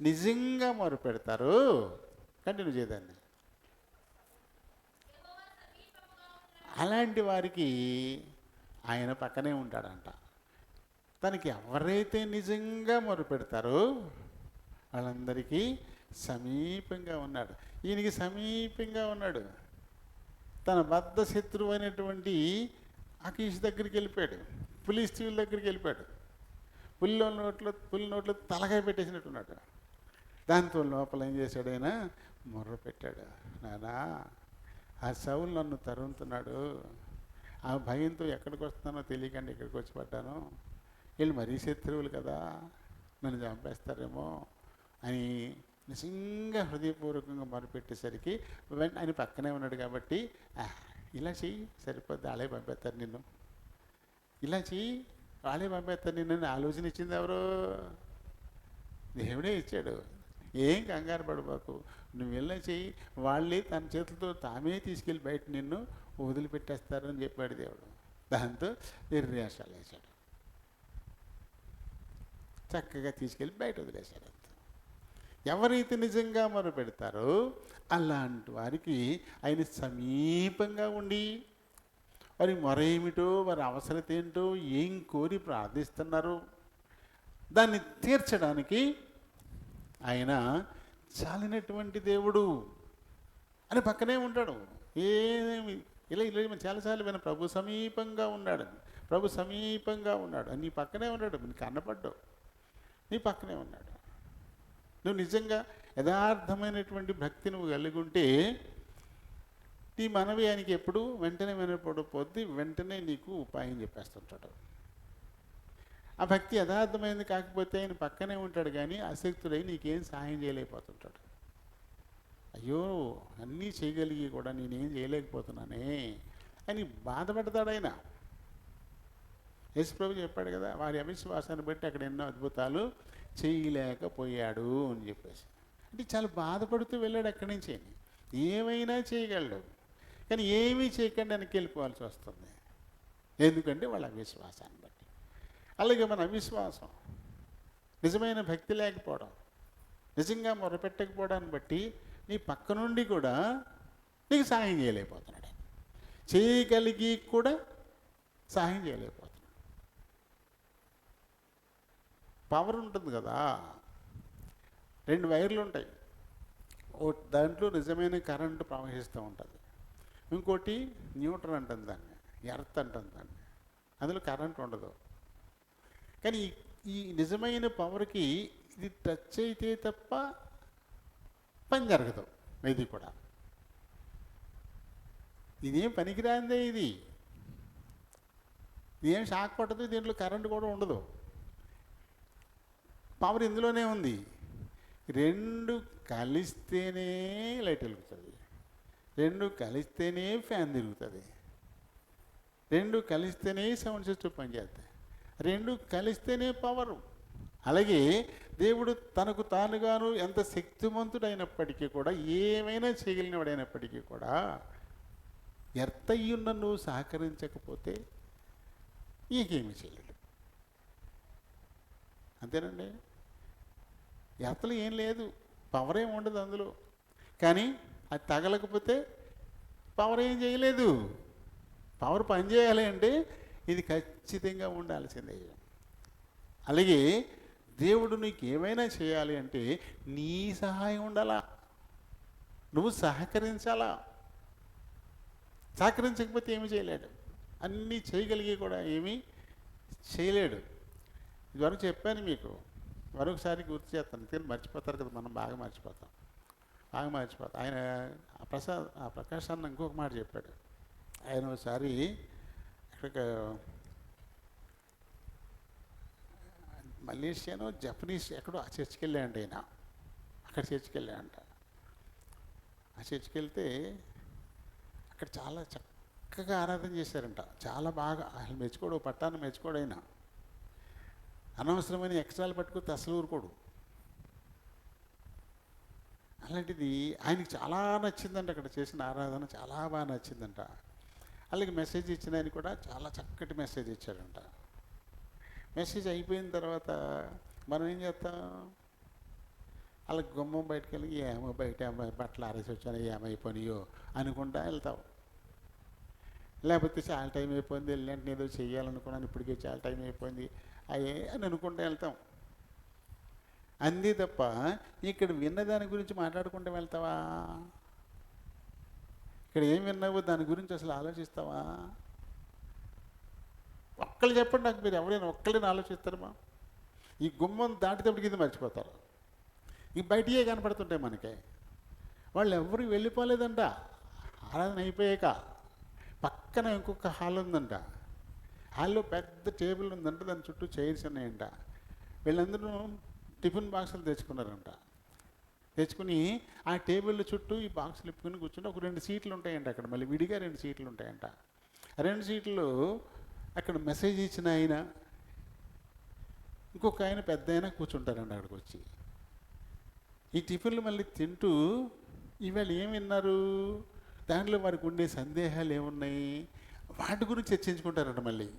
నిజంగా మొర పెడతారో, కంటిన్యూ చేయదాన్ని, అలాంటి వారికి ఆయన పక్కనే ఉంటాడంట. తనకి ఎవరైతే నిజంగా మొర పెడతారో వాళ్ళందరికీ సమీపంగా ఉన్నాడు. ఈయనకి సమీపంగా ఉన్నాడు. తన బద్ధ శత్రువు అయినటువంటి అకీష్ దగ్గరికి వెళ్ళిపోయాడు, ఫిలిష్తీయుల దగ్గరికి వెళ్ళిపోయాడు. పులి నోట్లో తలకాయ పెట్టేసినట్టున్నాడు. దాంతో లోపల ఏం చేశాడు, ఆయన మొర్ర పెట్టాడు, నానా ఆ సౌలు నన్ను తరుముతున్నాడు, ఆ భయంతో ఎక్కడికి వస్తున్నానో తెలియకండి ఇక్కడికి వచ్చి పడ్డాను, వీళ్ళు మరీ శత్రువులు కదా, నన్ను చంపేస్తారేమో అని నిజంగా హృదయపూర్వకంగా మొరపెట్టేసరికి ఆయన పక్కనే ఉన్నాడు కాబట్టి, ఇలా చెయ్యి సరిపోద్ది, వాళ్ళే పంపేస్తారు నిన్ను, ఇలా చెయ్యి వాళ్ళే పంపేస్తారు నిన్ను ఆలోచన ఇచ్చింది ఎవరు? దేవుడే ఇచ్చాడు. ఏం కంగారు పడిపోకు, నువ్వు ఇలా చెయ్యి, వాళ్ళే తన చేతులతో తామే తీసుకెళ్ళి బయట నిన్ను వదిలిపెట్టేస్తారు అని చెప్పాడు దేవుడు. దాంతో నిర్యాసాలు వేశాడు, చక్కగా తీసుకెళ్ళి బయట వదిలేశాడు. ఎవరైతే నిజంగా మొర పెడతారో అలాంటి వారికి ఆయన సమీపంగా ఉండి వారి మొర ఏమిటో, వారి అవసరత ఏంటో, ఏం కోరి ప్రార్థిస్తున్నారు దాన్ని తీర్చడానికి ఆయన చాలినటువంటి దేవుడు అని పక్కనే ఉంటాడు. ఏమి ఇలా చాలాసార్లు విన, ప్రభు సమీపంగా ఉన్నాడు, ప్రభు సమీపంగా ఉన్నాడు అని నీ పక్కనే ఉన్నాడు, నీకు కనపడ్డావు. నీ పక్కనే ఉన్నాడు. నువ్వు నిజంగా యథార్థమైనటువంటి భక్తి నువ్వు కలిగి ఉంటే నీ మనవి ఆయనకి ఎప్పుడు వెంటనే వినపడిపోద్ది, వెంటనే నీకు ఉపాయం చెప్పేస్తుంటాడు. ఆ భక్తి యథార్థమైనది కాకపోతే ఆయన పక్కనే ఉంటాడు కానీ ఆసక్తుడై నీకేం సహాయం చేయలేకపోతుంటాడు. అయ్యో అన్నీ చేయగలిగి కూడా నేనేం చేయలేకపోతున్నానే అని బాధపడతాడు ఆయన. యేసుప్రభు చెప్పాడు కదా, వారి అవిశ్వాసాన్ని బట్టి అక్కడ ఎన్నో అద్భుతాలు చేయలేకపోయాడు అని చెప్పేసి. అంటే చాలా బాధపడుతూ వెళ్ళాడు అక్కడి నుంచి. ఏమైనా చేయగలడు కానీ ఏమీ చేయకుండా వెనక్కి వెళ్ళిపోవాల్సి వస్తుంది. ఎందుకంటే వాళ్ళ అవిశ్వాసాన్ని బట్టి. అలాగే మన అవిశ్వాసం, నిజమైన భక్తి లేకపోవడం, నిజంగా మొరపెట్టకపోవడాన్ని బట్టి నీ పక్క నుండి కూడా నీకు సహాయం చేయలేకపోతున్నాడు. చేయగలిగి కూడా సహాయం చేయలేకపోతున్నాడు. పవర్ ఉంటుంది కదా, 2 వైర్లు ఉంటాయి. దాంట్లో నిజమైన కరెంటు ప్రవహిస్తూ ఉంటుంది, ఇంకోటి న్యూట్రల్ అంటుంది దాన్ని, ఎర్త్ అంటుంది దాన్ని. అందులో కరెంట్ ఉండదు. కానీ ఈ నిజమైన పవర్కి ఇది టచ్ అయితే తప్ప పని జరగదు. ఇది కూడా ఇదేం పనికిరాందే, ఇదేం షాక్ పట్టదు, దీంట్లో కరెంటు కూడా ఉండదు. పవర్ ఇందులోనే ఉంది. 2 కలిస్తేనే లైట్ వెలుగుతుంది, 2 కలిస్తేనే ఫ్యాన్ తిరుగుతుంది, 2 కలిస్తేనే సౌండ్ సిస్టమ్ పనిచేస్తాయి, 2 కలిస్తేనే పవరు. అలాగే దేవుడు తనకు తానుగాను ఎంత శక్తివంతుడైనప్పటికీ కూడా, ఏమైనా చేయగలిగినవాడైనప్పటికీ కూడా, ఎర్తయ్యున్న నువ్వు సహకరించకపోతే ఇంకేమీ చేయలేడు. అంతేనండి. ఎర్తలు ఏం లేదు, పవర్ ఏం ఉండదు అందులో. కానీ అది తగలకపోతే పవర్ ఏం చేయలేదు. పవర్ పనిచేయాలి అంటే ఇది ఖచ్చితంగా ఉండాల్సిందే. అలాగే దేవుడు నీకు ఏమైనా చేయాలి అంటే నీ సహాయం ఉండాలా, నువ్వు సహకరించాలా. సహకరించకపోతే ఏమీ చేయలేడు. అన్నీ చేయగలిగి కూడా ఏమీ చేయలేడు. ఇదివరకు చెప్పాను మీకు, మరొకసారి గుర్తు చేస్తాను. ఎందుకంటే మర్చిపోతారు కదా, మనం బాగా మర్చిపోతాం. ఆయన ఆ ప్రకాష్ అన్న ఇంకొక మాట చెప్పాడు. ఆయన ఒకసారి అక్కడ మలేషియానో జపనీస్ ఎక్కడో ఆ చర్చికి వెళ్ళాయంట ఆయన. అక్కడ చర్చికి వెళ్ళాయంట. ఆ చర్చికి వెళ్తే అక్కడ చాలా చక్కగా ఆరాధన చేశారంట. చాలా బాగా అసలు మెచ్చుకోడు, పట్టాన్ని మెచ్చుకోడు ఆయన. అనవసరమైన ఎక్స్ట్రాలు పట్టుకుని అసలు ఊరుకోడు. అలాంటిది ఆయనకి చాలా నచ్చిందంట. అక్కడ చేసిన ఆరాధన చాలా బాగా నచ్చిందంట. అలాగే మెసేజ్ ఇచ్చిన ఆయన కూడా చాలా చక్కటి మెసేజ్ ఇచ్చాడంట. మెసేజ్ అయిపోయిన తర్వాత మనం ఏం చేస్తాం, అలా గుమ్మం బయటకు వెళ్ళి ఏమో బయట బట్టలు ఆరేసి వచ్చాను, ఏమైపోయినాయో అనుకుంటా వెళ్తాం. లేకపోతే చాలా టైం అయిపోయింది, వెళ్ళంటే ఏదో చెయ్యాలనుకున్నాను, ఇప్పటికే చాలా టైం అయిపోయింది అయ్యే అని అనుకుంటూ వెళ్తాం. అంతే తప్ప ఇక్కడ విన్నదాని గురించి మాట్లాడుకుంటూ వెళ్తావా? ఇక్కడ ఏం విన్నావో దాని గురించి అసలు ఆలోచిస్తావా? ఒక్కళ్ళు చెప్పండి నాకు, మీరు ఎవరైనా ఒక్కళ్ళని ఆలోచిస్తారమ్మా? ఈ గుమ్మం దాటితేప్పటికి ఇది మర్చిపోతారు. ఈ బయటికే కనపడుతుంటాయి మనకి. వాళ్ళు ఎవరు వెళ్ళిపోలేదంట. ఆరాధన అయిపోయాక పక్కన ఇంకొక హాల్ ఉందంట. హాల్లో పెద్ద టేబుల్ ఉందంట, దాని చుట్టూ చైర్స్ ఉన్నాయంట. వీళ్ళందరూ టిఫిన్ బాక్సులు తెచ్చుకున్నారంట. తెచ్చుకుని ఆ టేబుల్ చుట్టూ ఈ బాక్సులు ఇప్పుకుని కూర్చుంటే ఒక 2 సీట్లు ఉంటాయంట. అక్కడ మళ్ళీ విడిగా 2 సీట్లు ఉంటాయంట. ఆ 2 సీట్లు అక్కడ మెసేజ్ ఇచ్చిన ఆయన, ఇంకొక ఆయన పెద్ద ఆయన కూర్చుంటారంట అక్కడికి వచ్చి. ఈ టిఫిన్లు మళ్ళీ తింటూ ఇవాళ ఏం విన్నారు, దాంట్లో వారికి ఉండే సందేహాలు ఏమున్నాయి, వాటి గురించి చర్చించుకుంటారంట. మళ్ళీ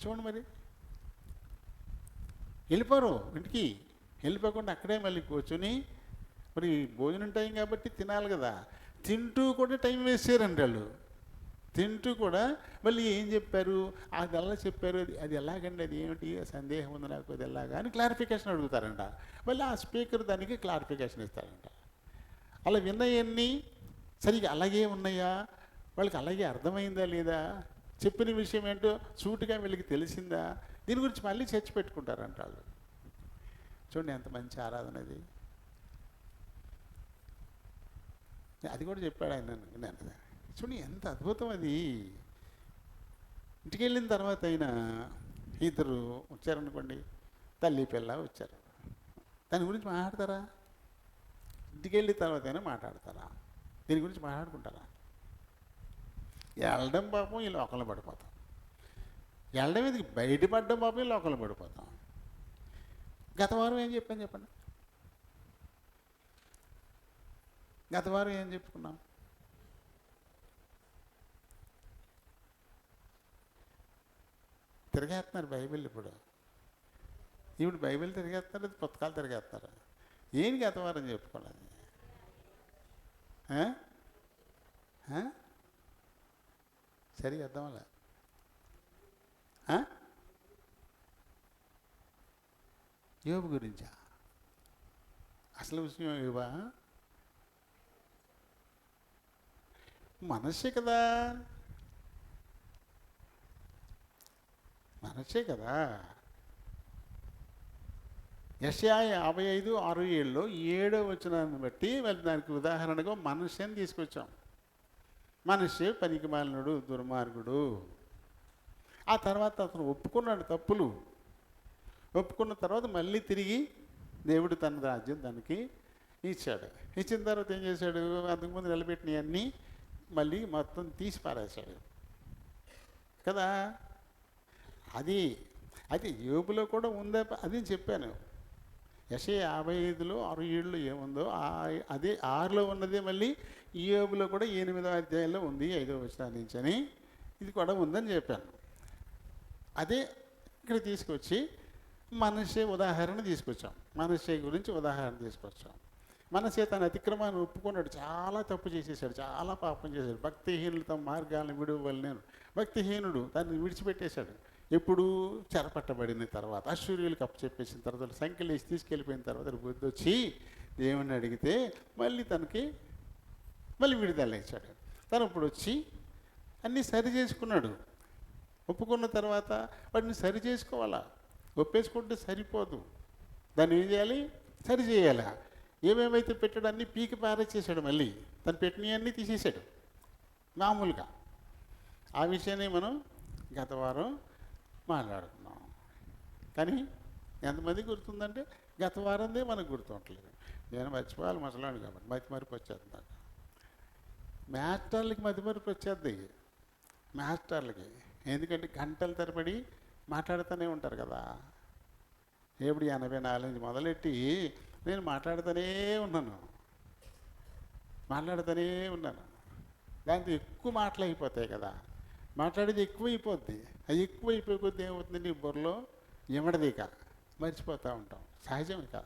చూడండి, మరి వెళ్ళిపోరు ఇంటికి. వెళ్ళిపోకుండా అక్కడే మళ్ళీ కూర్చొని, మరి భోజనం టైం కాబట్టి తినాలి కదా, తింటూ కూడా టైం వేస్ట్ చేయరంట వాళ్ళు. తింటూ కూడా మళ్ళీ ఏం చెప్పారు, అది ఎలా చెప్పారు, అది ఎలాగండి, అది ఏమిటి, సందేహం ఉంది నాకు, అది ఎలాగా అని క్లారిఫికేషన్ అడుగుతారంట. మళ్ళీ ఆ స్పీకర్ దానికి క్లారిఫికేషన్ ఇస్తారంట. అలా విన్నవన్నీ సరిగ్గా అలాగే ఉన్నాయా, వాళ్ళకి అలాగే అర్థమైందా లేదా, చెప్పిన విషయం ఏంటో సూటిగా వీళ్ళకి తెలిసిందా? దీని గురించి మళ్ళీ చర్చ పెట్టుకుంటారంట వాళ్ళు. చూడండి ఎంత మంచి ఆరాధన అది. అది కూడా చెప్పాడు ఆయన నేను. చూడండి ఎంత అద్భుతం అది. ఇంటికి వెళ్ళిన తర్వాత అయినా ఇద్దరు వచ్చారనుకోండి, తల్లి పిల్ల వచ్చారు, దాని గురించి మాట్లాడతారా? ఇంటికి వెళ్ళిన తర్వాత అయినా మాట్లాడతారా? దీని గురించి మాట్లాడుకుంటారా? వెళ్ళడం పాపం ఈ లోకంలో పడిపోతాం. వెళ్ళడం ఇది బయటపడ్డం పాపం ఈ లోకంలో పడిపోతాం. గత వారం ఏం చెప్పాను చెప్పండి? గత వారం ఏం చెప్పుకున్నాం? తిరిగేస్తున్నారు బైబిల్. ఇప్పుడు బైబిల్ తిరిగేస్తున్నారు, అది పుస్తకాలు తిరిగేస్తున్నారు. ఏం గత వారం చెప్పుకోలేదు? సరిగా అర్థం అలా. యోబు గురించా? అసలు విషయం యోబా? మనస్సే కదా, మనస్సే కదా. యెషయా 55:6-7లో 7వ వచనాన్ని బట్టి వాళ్ళు దానికి ఉదాహరణగా మనస్సేని తీసుకొచ్చాం. మనస్సే పనికిమాలినుడు, దుర్మార్గుడు. ఆ తర్వాత అతను ఒప్పుకున్నాడు తప్పులు. ఒప్పుకున్న తర్వాత మళ్ళీ తిరిగి దేవుడు తన రాజ్యం దానికి ఇచ్చాడు. ఇచ్చిన తర్వాత ఏం చేశాడు? అంతకుముందు నిలబెట్టినవన్నీ మళ్ళీ మొత్తం తీసి పారేశాడు కదా. అది అయితే యోబులో కూడా ఉందా? అది చెప్పాను. యెషయా 55:6-7 ఏముందో అదే 6లో ఉన్నదే మళ్ళీ యోబులో కూడా 8వ అధ్యాయంలో ఉంది, 5వ వచనం నుంచి అని ఇది కూడా ఉందని చెప్పాను. అదే ఇక్కడ తీసుకొచ్చి మనస్సే ఉదాహరణ తీసుకొచ్చాం. మనస్సే గురించి ఉదాహరణ తీసుకొచ్చాం. మనస్సే తన అతిక్రమాన్ని ఒప్పుకున్నాడు, చాలా తప్పు చేసేసాడు, చాలా పాపం చేశాడు. భక్తిహీనులు తమ మార్గాలను విడువలేను. భక్తిహీనుడు తనని విడిచిపెట్టేశాడు. ఎప్పుడు? చెరపట్టబడిన తర్వాత, అశ్వర్యులకు అప్పచెప్పేసిన తర్వాత, సంఖ్యలు వేసి తీసుకెళ్ళిపోయిన తర్వాత బుద్ధి వచ్చి దేవుణ్ణి అడిగితే మళ్ళీ తనకి మళ్ళీ విడుదల ఇచ్చాడు. తను ఇప్పుడు వచ్చి అన్నీ సరి చేసుకున్నాడు. ఒప్పుకున్న తర్వాత వాటిని సరి చేసుకోవాలా? ఒప్పేసుకుంటే సరిపోదు, దాన్ని ఏం చేయాలి? సరి చేయాలా? ఏమేమైతే పెట్టాడు అన్నీ పీకి పారేసేసాడు. మళ్ళీ తను పెట్టినవన్నీ తీసేసాడు మామూలుగా. ఆ విషయాన్ని మనం గత వారం మాట్లాడుకున్నాం. కానీ ఎంతమంది గుర్తుందంటే గత వారందే మనకు గుర్తుంటలేదు. నేను మర్చిపోవాలి మసలాడు కాబట్టి మతిమరుపు వచ్చేది నాకు. మాస్టర్లకి మతిమరుపు వచ్చేది, మాస్టర్లకి. ఎందుకంటే గంటల తరబడి మాట్లాడుతూనే ఉంటారు కదా. ఎప్పుడు 84 నుంచి మొదలెట్టి నేను మాట్లాడుతూనే ఉన్నాను. దాంతో ఎక్కువ మాటలు అయిపోతాయి కదా. మాట్లాడేది ఎక్కువైపోద్ది. అది ఎక్కువైపోయే కొద్ది ఏమవుతుంది? నీ బుర్రలో ఇమడదిక మర్చిపోతూ ఉంటాం. సహజం ఇక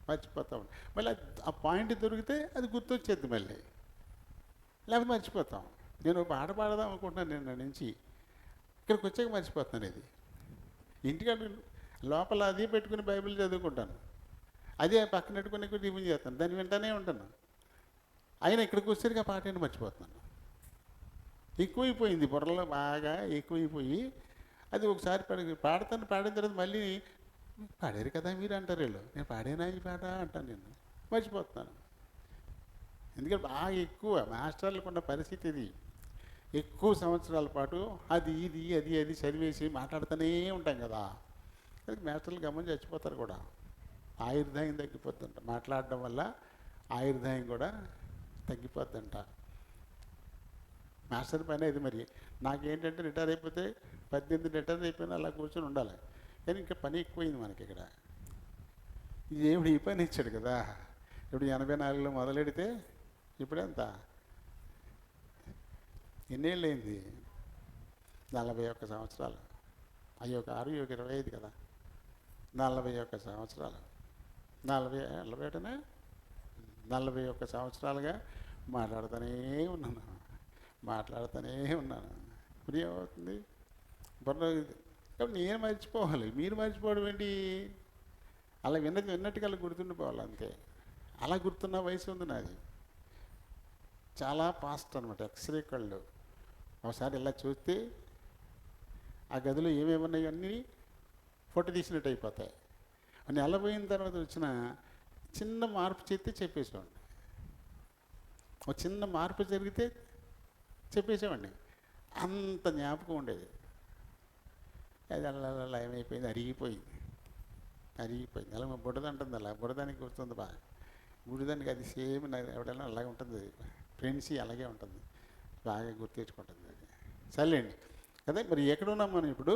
మర్చిపోతూ ఉంటాం. మళ్ళీ ఆ పాయింట్ దొరికితే అది గుర్తొచ్చేది మళ్ళీ, లేకపోతే మర్చిపోతాం. నేను పాట పాడదాం అనుకుంటున్నాను నిన్న నుంచి, ఇక్కడికి వచ్చాక మర్చిపోతున్నాను. ఇది ఇంటికాడ లోపల అది పెట్టుకుని బైబిల్ చదువుకుంటాను, అదే పక్కన పెట్టుకుని టిఫిన్ చేస్తాను, దాన్ని వింటానే ఉంటాను. అయినా ఇక్కడికి వచ్చేసరికి ఆ పాటని మర్చిపోతున్నాను. ఎక్కువైపోయింది బుర్రలో, బాగా ఎక్కువైపోయి అది ఒకసారి పాడిన తర్వాత మళ్ళీ పాడారు కదా మీరు అంటారు వీళ్ళు. నేను పాడేనా ఈ పాట అంటాను, నేను మర్చిపోతున్నాను. ఎందుకంటే బాగా ఎక్కువ మాస్టర్లకు ఉన్న పరిస్థితి ఇది. ఎక్కువ సంవత్సరాల పాటు అది ఇది అది అది చదివేసి మాట్లాడుతూనే ఉంటాం కదా. అది మాస్టర్లు గమని చచ్చిపోతారు కూడా. ఆయుర్దాయం తగ్గిపోతుంట, మాట్లాడడం వల్ల ఆయుర్దాయం కూడా తగ్గిపోద్దంట. మాస్టర్ పని అది. మరి నాకేంటంటే రిటైర్ అయిపోతే 18 రిటైర్ అయిపోయినా అలా కూర్చొని ఉండాలి. కానీ ఇంకా పని ఎక్కువైంది మనకి ఇక్కడ. ఇది ఏమిటి ఈ పని ఇచ్చాడు కదా. ఇప్పుడు 84లో మొదలెడితే ఇప్పుడెంత? ఎన్నేళ్ళు అయింది? 41 సంవత్సరాలు. అయ్యో 6 25 కదా, 41 సంవత్సరాలు. 41 సంవత్సరాలుగా మాట్లాడుతూనే ఉన్నాను. ఇప్పుడు ఏమవుతుంది? కాబట్టి నేను మర్చిపోవాలి, మీరు మర్చిపోవడం ఏంటి? అలా విన్నట్టుగా అలా గుర్తుండిపోవాలి అంతే. అలా గుర్తున్న వయసు ఉంది నాది. చాలా ఫాస్ట్ అనమాట. ఎక్స్రే కళ్ళు ఒకసారి ఇలా చూస్తే ఆ గదిలో ఏమేమి ఉన్నాయి అన్నీ ఫోటో తీసినట్టు అయిపోతాయి. నెల పోయిన తర్వాత వచ్చిన చిన్న మార్పు చేస్తే చెప్పేసేవాడిని. ఒక చిన్న మార్పు జరిగితే చెప్పేసేవాడిని. అంత జ్ఞాపకం ఉండేది. అది అలా ఏమైపోయింది, అరిగిపోయింది. అలా మా బుడదంటుంది, అలా బుడదానికి గుర్తుంది బాగా. బుడదానికి అది సేమ్ ఎవడైనా అలాగే ఉంటుంది, ఫ్రెండ్స్ అలాగే ఉంటుంది, బాగా గుర్తించుకుంటుంది అది. సర్లేండి కదా. మరి ఎక్కడున్నాం మనం ఇప్పుడు?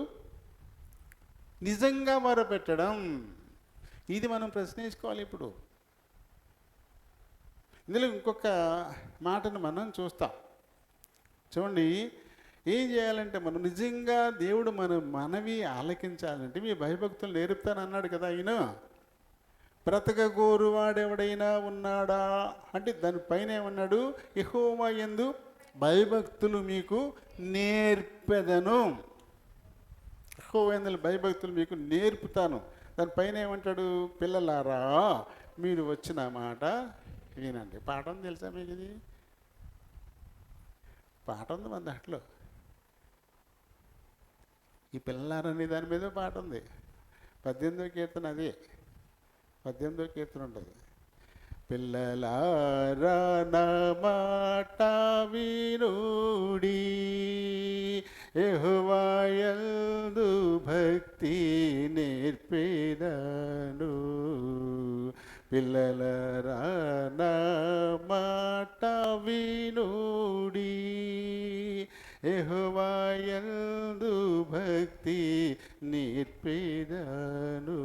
నిజంగా మొరపెట్టడం, ఇది మనం ప్రశ్నించుకోవాలి ఇప్పుడు. ఇందులో ఇంకొక మాటను మనం చూస్తాం. చూడండి, ఏం చేయాలంటే మనం నిజంగా దేవుడు మన మనవి ఆలకించాలంటే మీ భయభక్తులు నేర్పుతానన్నాడు కదా ఆయన. బ్రతకగోరువాడెవడైనా ఉన్నాడా అంటే దానిపైన ఏమన్నాడు? యెహోవా యందు భయభక్తులు మీకు నేర్పెదను. యెహోవా యందు భయభక్తులు మీకు నేర్పుతాను. దానిపైన ఏమంటాడు? పిల్లలారా మీరు వచ్చిన మాట వినండి. పాఠం తెలుసా మీకు? ఇది పాట ఉంది మన దాంట్లో. ఈ పిల్లలారనే దాని మీద పాట ఉంది. 18వ కీర్తన అదే. 18వ కీర్తన ఉంటుంది. పిల్లలారా నా మాట వినుడి, యెహోవా యందు భక్తి నేర్పెదను. పిల్లలారా నా మాట వినుడి, యెహోవా యందు భక్తి నేర్పెదను.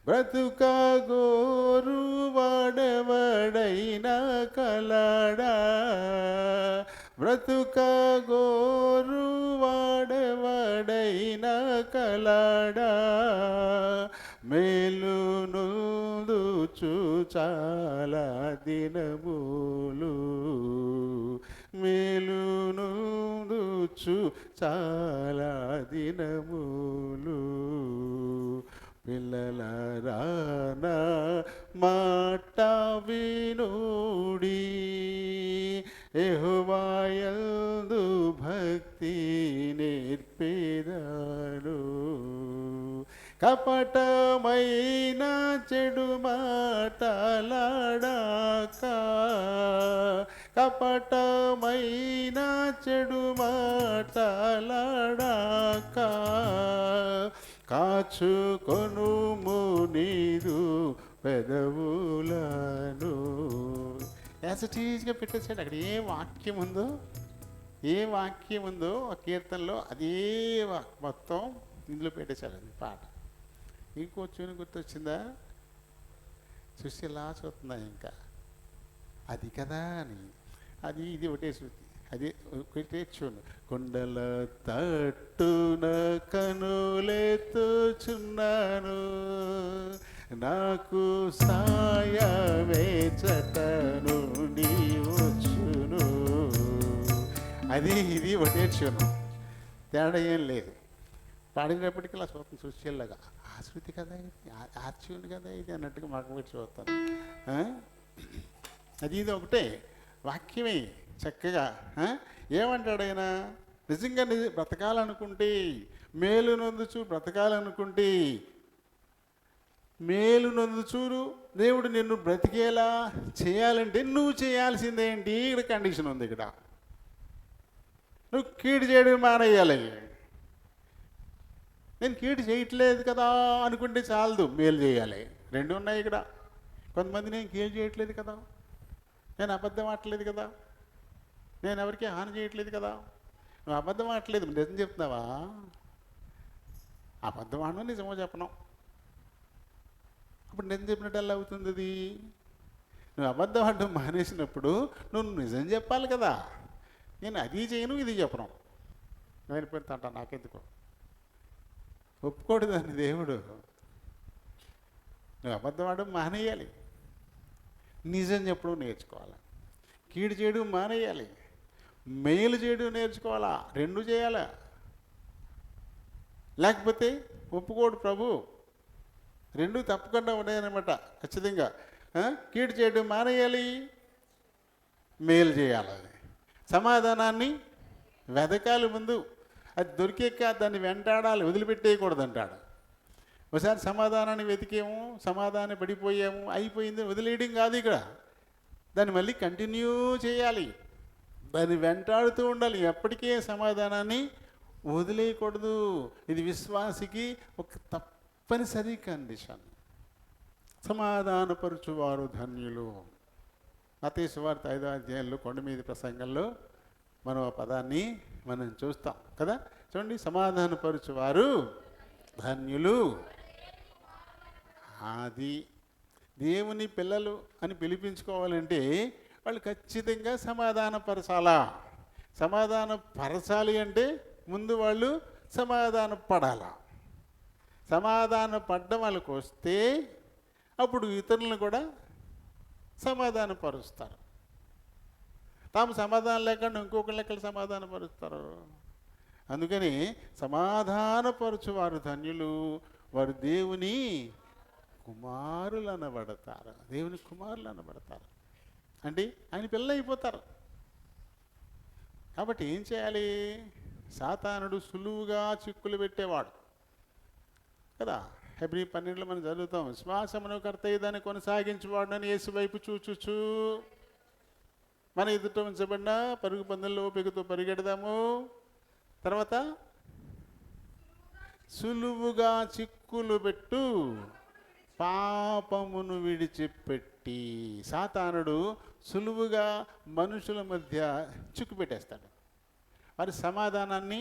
బ్రతుకగోరు వాడెవడైనా కలడా, బ్రతుకగోరు వాడెవడైనా కలడా, మేలు నొందుచు చాలా దినములు, మేలు నొందుచు చాలా దినములు. పిల్లలారా నా మాట వినుడి, యెహోవా యందు భక్తి నేర్పెదను. కపటమైన చెడు మాటలాడాక, కపటమైన చెడు మాటలాడాక, కాచుకొనుము నీదు పెదవులను. యాసిటీజ్గా పెట్టేసాడు. అక్కడ ఏ వాక్యం ఉందో ఆ కీర్తనలో అదే మొత్తం ఇందులో పెట్టేశాడు. అది పాట. ఇంకో చూని గుర్తొచ్చిందా? సృష్టి ఎలా చూస్తుందా ఇంకా అది కదా అని. అది ఇది ఒకటే శృతి, అది ఒకటే చూను. కొండల తట్టున కనులెత్తుచున్నాను, నాకు సాయమే చటను నీ వచ్చును. అది ఇది ఒకటే చూను, తేడా ఏం లేదు. పాడినప్పటికీ అలా చూస్తాను సృష్టిలాగా. ఆ శృతి కదా ఇది, ఆ ట్యూన్ కదా ఇది అన్నట్టుగా మాకు పెట్టి చూస్తాను. అది ఇది ఒకటే వాక్యమే చక్కగా. ఏమంటాడు ఆయన? నిజంగా బ్రతకాలనుకుంటే, మేలు నొందుచు బ్రతకాలనుకుంటే, మేలు నొందుచు దేవుడు నిన్ను బ్రతికేలా చేయాలంటే నువ్వు చేయాల్సిందేంటి? ఇక్కడ కండిషన్ ఉంది. ఇక్కడ నువ్వు కీడు చేయడం మానేయాలి. నేను కీడు చేయట్లేదు కదా అనుకుంటే చాలదు, మేలు చేయాలి. రెండు ఉన్నాయి ఇక్కడ. కొంతమంది నేను కీడు చేయట్లేదు కదా, నేను అబద్ధం ఆడట్లేదు కదా, నేను ఎవరికి హాని చేయట్లేదు కదా. నువ్వు అబద్ధం ఆడట్లేదు, నిజం చెప్తున్నావా? అబద్ధం ఆడను నిజమో చెప్పను. అప్పుడు నిజం చెప్పినట్టు ఎలా అవుతుంది అది? నువ్వు అబద్ధం ఆడడం మానేసినప్పుడు నువ్వు నిజం చెప్పాలి కదా. నేను అది చేయను ఇది చెప్పను, నేను పెడతా నాకెందుకు? ఒప్పుకోడు దాన్ని దేవుడు. నువ్వు అబద్ధం ఆడడం మానేయాలి, నిజం చెప్పడం నేర్చుకోవాలి. కీడు చేయడం మానేయాలి, మేలు చేయడం నేర్చుకోవాలా. రెండు చేయాలా, లేకపోతే ఒప్పుకోడు ప్రభు. రెండు తప్పకుండా ఉన్నాయన్నమాట ఖచ్చితంగా. కీడు చేయడం మానేయాలి, మేలు చేయాలి. సమాధానాన్ని వెదకాలి ముందు. అది దొరికాక దాన్ని వెంటాడాలి, వదిలిపెట్టేయకూడదు అంటాడు. ఒకసారి సమాధానాన్ని వెతికేము, సమాధానం పడిపోయాము, అయిపోయింది వదిలేయడం కాదు ఇక్కడ. దాన్ని మళ్ళీ కంటిన్యూ చేయాలి, దాన్ని వెంటాడుతూ ఉండాలి, ఎప్పటికీ సమాధానాన్ని వదిలేయకూడదు. ఇది విశ్వాసికి ఒక తప్పనిసరి కండిషన్. సమాధానపరుచువారు ధన్యులు. మత్తయి సువార్త 5వ అధ్యాయంలో కొండ మీద ప్రసంగంలో మనం ఆ పదాన్ని మనం చూస్తాం కదా. చూడండి, సమాధానపరుచువారు ధన్యులు. అది దేవుని పిల్లలు అని పిలిపించుకోవాలంటే వాళ్ళు ఖచ్చితంగా సమాధానపరచాలా. సమాధానపరచాలి అంటే ముందు వాళ్ళు సమాధాన పడాలా. సమాధాన పడ్డం వాళ్ళకు వస్తే అప్పుడు ఇతరులను కూడా సమాధానపరుస్తారు. తాము సమాధానం లేకుండా ఇంకొకరి లెక్కలు సమాధానపరుస్తారు. అందుకని సమాధానపరచువారు ధన్యులు, వారు దేవుని కుమారులు అనబడతారు. దేవుని కుమారులు అనబడతారు అంటే ఆయన పిల్లలు అయిపోతారు. కాబట్టి ఏం చేయాలి? సాతానుడు సులువుగా చిక్కులు పెట్టేవాడు కదా. హెబ్రీ 12లో మనం చదువుతాం, విశ్వాసమును కర్త దాన్ని కొనసాగించేవాడని యేసు వైపు చూచుచు మన ఎదుట ఉంచబడిన పరుగు పందెంలో ఓపికతో పరిగెడదాము. తర్వాత సులువుగా చిక్కులు పెట్టు పాపమును విడిచిపెట్టి. సాతానుడు సులువుగా మనుషుల మధ్య చిక్కు పెట్టేస్తాడు, వారి సమాధానాన్ని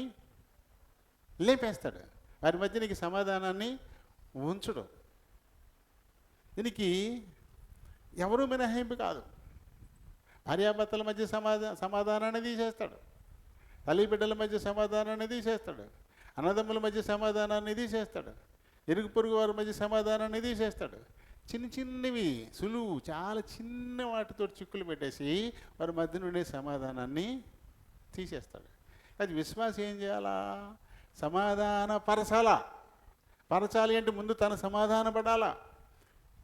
లేపేస్తాడు, వారి మధ్య నీకు సమాధానాన్ని ఉంచడు. దీనికి ఎవరు మినహాయింపు కాదు. భార్యాభర్తల మధ్య సమాధానాన్ని తీసేస్తాడు, తల్లి బిడ్డల మధ్య సమాధానాన్ని తీసేస్తాడు, అన్నదమ్ముల మధ్య సమాధానాన్ని తీసేస్తాడు, ఇరుగు పొరుగు వారి మధ్య సమాధానాన్ని తీసేస్తాడు. చిన్న చిన్నవి సులువు, చాలా చిన్న వాటితో చిక్కులు పెట్టేసి వారి మధ్య నుండే సమాధానాన్ని తీసేస్తాడు. అది విశ్వాసం ఏం చేయాలా? సమాధాన పరచాలి అంటే ముందు తను సమాధాన పడాలా.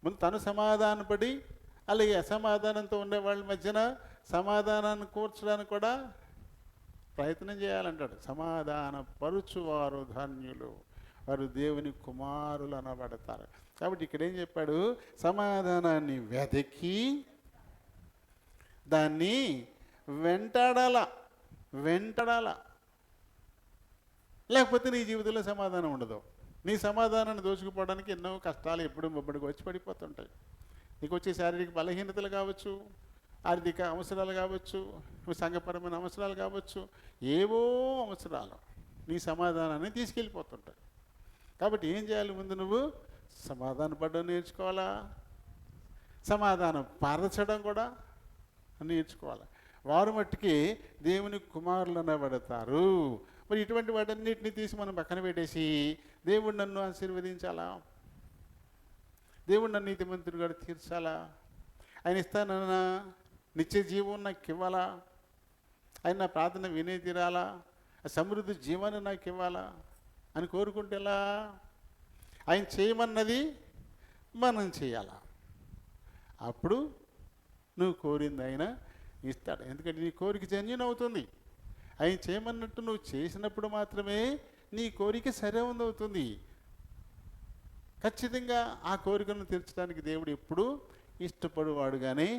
ముందు తను సమాధానపడి అలాగే అసమాధానంతో ఉండే వాళ్ళ మధ్యన సమాధానాన్ని కూర్చడానికి కూడా ప్రయత్నం చేయాలంటాడు. సమాధాన పరుచువారు ధన్యులు, వారు దేవుని కుమారులు అనబడతారు. కాబట్టి ఇక్కడ ఏం చెప్పాడు? సమాధానాన్ని వెతికి దాన్ని వెంటాడాల. లేకపోతే నీ జీవితంలో సమాధానం ఉండదు. నీ సమాధానాన్ని దోచుకుపోవడానికి ఎన్నో కష్టాలు ఎప్పుడు మొబ్బడికి వచ్చి పడిపోతుంటాయి. నీకు వచ్చే శారీరక బలహీనతలు కావచ్చు, ఆర్థిక అవసరాలు కావచ్చు, సంఘపరమైన అవసరాలు కావచ్చు, ఏవో అవసరాలు నీ సమాధానాన్ని తీసుకెళ్ళిపోతుంటాయి. కాబట్టి ఏం చేయాలి? ముందు నువ్వు సమాధాన పడడం నేర్చుకోవాలా, సమాధానం పరచడం కూడా నేర్చుకోవాలి. వారు మట్టుకి దేవుని కుమారులు అనబడతారు. మరి ఇటువంటి వాటన్నిటిని తీసి మనం పక్కన పెట్టేసి దేవుడు నన్ను ఆశీర్వదించాలా, దేవుడు నన్ను నీతిమంతుడిగా తీర్చాలా, ఆయన ఇస్తానన్న నిత్య జీవం నాకు ఇవ్వాలా, ఆయన నా ప్రార్థన వినే తీరాలా, సమృద్ధి జీవాన్ని నాకు ఇవ్వాలా అని కోరుకుంటేలా? ఆయన చేయమన్నది మనం చేయాలా. అప్పుడు నువ్వు కోరింది ఆయన ఇస్తాడు. ఎందుకంటే నీ కోరిక జన్యున్ అవుతుంది. ఆయన చేయమన్నట్టు నువ్వు చేసినప్పుడు మాత్రమే నీ కోరిక సరైనదవుతుంది. ఖచ్చితంగా ఆ కోరికను తీర్చడానికి దేవుడు ఎప్పుడు ఇష్టపడువాడుగానే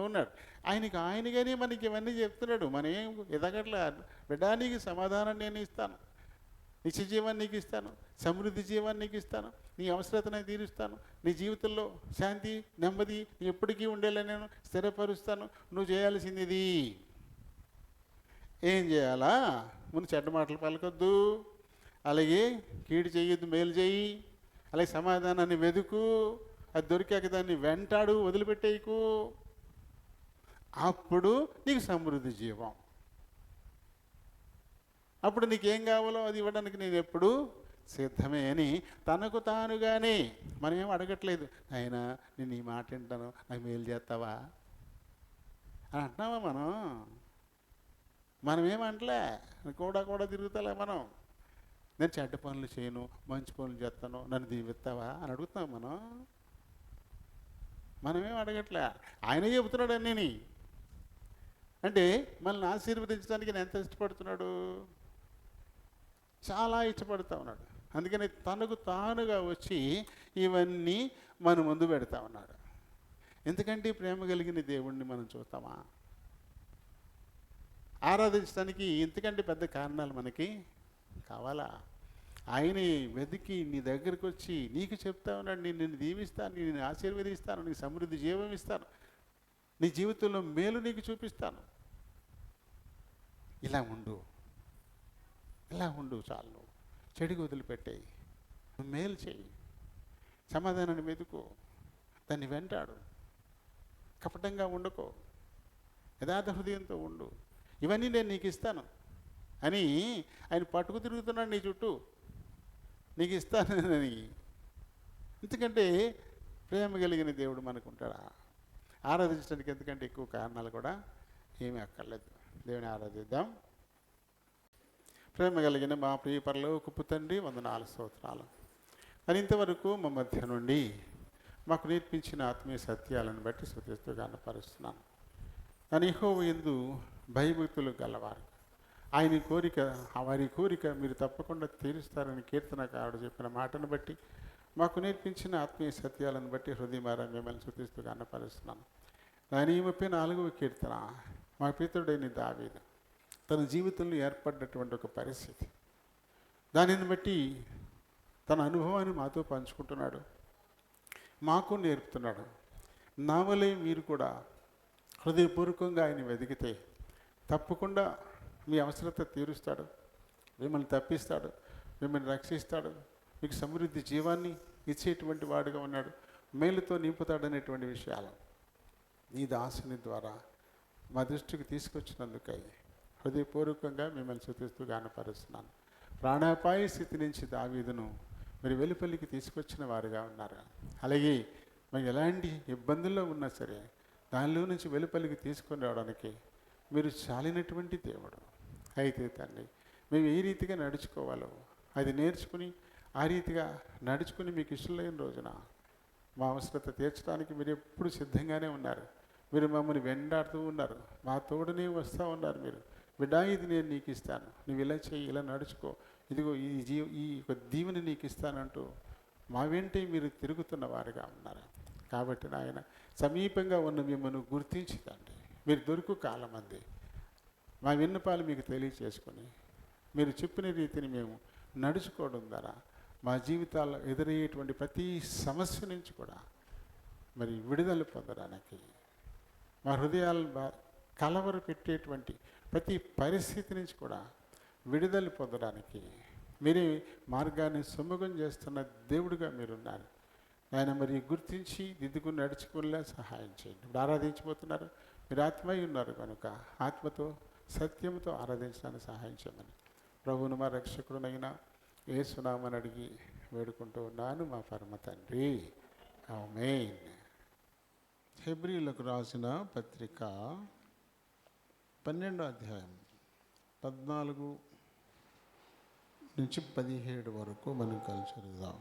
ఉన్నాడు. ఆయనగానే మనకి ఇవన్నీ చెప్తున్నాడు. మనం ఏం ఎదగట్లే. బిడ్డా, నీకు సమాధానం నేను ఇస్తాను, నిత్య జీవాన్ని నీకు ఇస్తాను, సమృద్ధి జీవాన్ని నీకు ఇస్తాను, నీ అవసరతను తీరుస్తాను, నీ జీవితంలో శాంతి నెమ్మది ఎప్పటికీ ఉండేలా నేను స్థిరపరుస్తాను. నువ్వు చేయాల్సింది ఇది. ఏం చేయాలా? ముందు చెడ్డ మాటలు పలకొద్దు, అలాగే కీడు చేయొద్దు, మేలు చేయి, అలాగే సమాధానాన్ని వెతుకు, అది దొరికాక దాన్ని వెంటాడు, వదిలిపెట్టేయకు. అప్పుడు నీకు సమృద్ధి జీవం. అప్పుడు నీకేం కావాలో అది ఇవ్వడానికి నేను ఎప్పుడు సిద్ధమే అని తనకు తానుగానే, మనం ఏం అడగట్లేదు, ఆయన నేను ఈ మాట వింటాను, నాకు మేలు చేస్తావా అని అంటున్నావా? మనం ఏమంటలే, కూడా తిరుగుతాలే. నేను చెడ్డ పనులు చేయను, మంచి పనులు చేస్తాను, నన్ను దీవిస్తావా అని అడుగుతాం. మనమేం అడగట్లే, ఆయనే చెబుతున్నాడు అన్నీ. అంటే మనల్ని ఆశీర్వదించడానికి నేను ఎంత ఇష్టపడుతున్నాడు. చాలా ఇష్టపడుతూ ఉన్నాడు. అందుకని తనకు తానుగా వచ్చి ఇవన్నీ మన ముందు పెడతా ఉన్నాడు. ఎందుకంటే ప్రేమ కలిగిన దేవుణ్ణి మనం చూస్తామా? ఆరాధించడానికి ఇంతకంటే పెద్ద కారణాలు మనకి కావాలా? ఆయన వెతికి నీ దగ్గరికి వచ్చి నీకు చెప్తా ఉన్నాడు, నేను నిన్ను దీవిస్తాను, నేను ఆశీర్వదిస్తాను, నీకు సమృద్ధి జీవం ఇస్తాను, నీ జీవితంలో మేలు నీకు చూపిస్తాను, ఇలా ఉండు, ఇలా ఉండు, చాలు, నువ్వు చెడుగు వదిలిపెట్టేయి, నువ్వు మేలు చేయి, సమాధానాన్ని వెతుకు, దాన్ని వెంటాడు, కపటంగా ఉండకో, యథార్థ హృదయంతో ఉండు, ఇవన్నీ నేను నీకు ఇస్తాను అని ఆయన పట్టుకు తిరుగుతున్నాడు నీ చుట్టూ, నీకు ఇస్తానని. ఎందుకంటే ప్రేమ కలిగిన దేవుడు మనకుంటాడా? ఆరాధించడానికి ఎందుకంటే ఎక్కువ కారణాలు కూడా ఏమీ అక్కర్లేదు. దేవుని ఆరాధిద్దాం. ప్రేమ కలిగిన మా ప్రియ పరలోకపు తండ్రి, వందనాలు, స్తోత్రాలు. మరి ఇంతవరకు మా మధ్య నుండి మాకు నేర్పించిన ఆత్మీయ సత్యాలను బట్టి స్తుతిస్తూ గణపరుస్తున్నాను. కానీ యెహోవా యందు భయభక్తులు గలవారు, ఆయన కోరిక, వారి కోరిక మీరు తప్పకుండా తీరుస్తారని కీర్తనకారుడు చెప్పిన మాటను బట్టి, మాకు నేర్పించిన ఆత్మీయ సత్యాలను బట్టి హృదయమారా మిమ్మల్ని స్తుతిస్తూ గణపరుస్తున్నాను. దాని 34వ కీర్తన మా పితరుడైన దావీదు తన జీవితంలో ఏర్పడినటువంటి ఒక పరిస్థితి, దానిని బట్టి తన అనుభవాన్ని మాతో పంచుకుంటున్నాడు, మాకు నేర్పుతున్నాడు. నా వలే మీరు కూడా హృదయపూర్వకంగా ఆయన వెతికితే తప్పకుండా మీ అవసరత తీరుస్తాడు, మిమ్మల్ని తప్పిస్తాడు, మిమ్మల్ని రక్షిస్తాడు, మీకు సమృద్ధి జీవాన్ని ఇచ్చేటువంటి వాడుగా ఉన్నాడు, మేలుతో నింపుతాడనేటువంటి విషయాలు ఈ దాసుని ద్వారా మా దృష్టికి తీసుకొచ్చినందుకై హృదయపూర్వకంగా మిమ్మల్ని స్తుతిస్తూ గానపరుస్తున్నాను. ప్రాణాపాయ స్థితి నుంచి దావీదును మీరు వెలుపలికి తీసుకొచ్చిన వారుగా ఉన్నారు. అలాగే మరి ఎలాంటి ఇబ్బందుల్లో ఉన్నా సరే దానిలో నుంచి వెలుపలికి తీసుకొని రావడానికి మీరు చాలినటువంటి దేవుడు. అయితే తండ్రి, మేము ఏ రీతిగా నడుచుకోవాలో అది నేర్చుకుని ఆ రీతిగా నడుచుకుని మీకు ఇష్టం లేని రోజున మా అవసరత తీర్చడానికి మీరు ఎప్పుడు సిద్ధంగానే ఉన్నారు. మీరు మమ్మల్ని వెంటాడుతూ ఉన్నారు, మా తోడునే వస్తూ ఉన్నారు. మీరు బిడ్డ, ఇది నేను నీకు ఇస్తాను, నువ్వు ఇలా చేయి, ఇలా నడుచుకో, ఇదిగో ఈ యొక్క దీవెని నీకు ఇస్తానంటూ మా వెంటే మీరు తిరుగుతున్న వారుగా ఉన్నారు. కాబట్టి నాయన, సమీపంగా ఉన్న మిమ్మల్ని గుర్తించుతండి, మీరు దొరుకు కాలం అంది మా విన్నపాలు మీకు తెలియచేసుకొని మీరు చెప్పిన రీతిని మేము నడుచుకోవడం ద్వారా మా జీవితాల్లో ఎదురయ్యేటువంటి ప్రతి సమస్య నుంచి కూడా మరి విడుదల పొందడానికి, మా హృదయాలు కలవర పెట్టేటువంటి ప్రతి పరిస్థితి నుంచి కూడా విడుదల పొందడానికి మీరే మార్గాన్ని సుముఖం చేస్తున్న దేవుడిగా మీరున్నారు. ఆయన మరి గుర్తించి దిద్దుకుని నడుచుకునేలా సహాయం చేయండి. ఇప్పుడు ఆరాధించబోతున్నారు, మీరు ఆత్మయ్య ఉన్నారు కనుక ఆత్మతో సత్యంతో ఆరాధించడానికి సహాయం చేయమని ప్రభువును మా రక్షకుడునైనా యేసునామని అడిగి వేడుకుంటూ ఉన్నాను మా పరమ తండ్రి, ఆమేన్. హెబ్రీలకు రాసిన పత్రిక 12వ అధ్యాయం 14 నుంచి 17 వరకు మనం కలిసి చదువుదాం.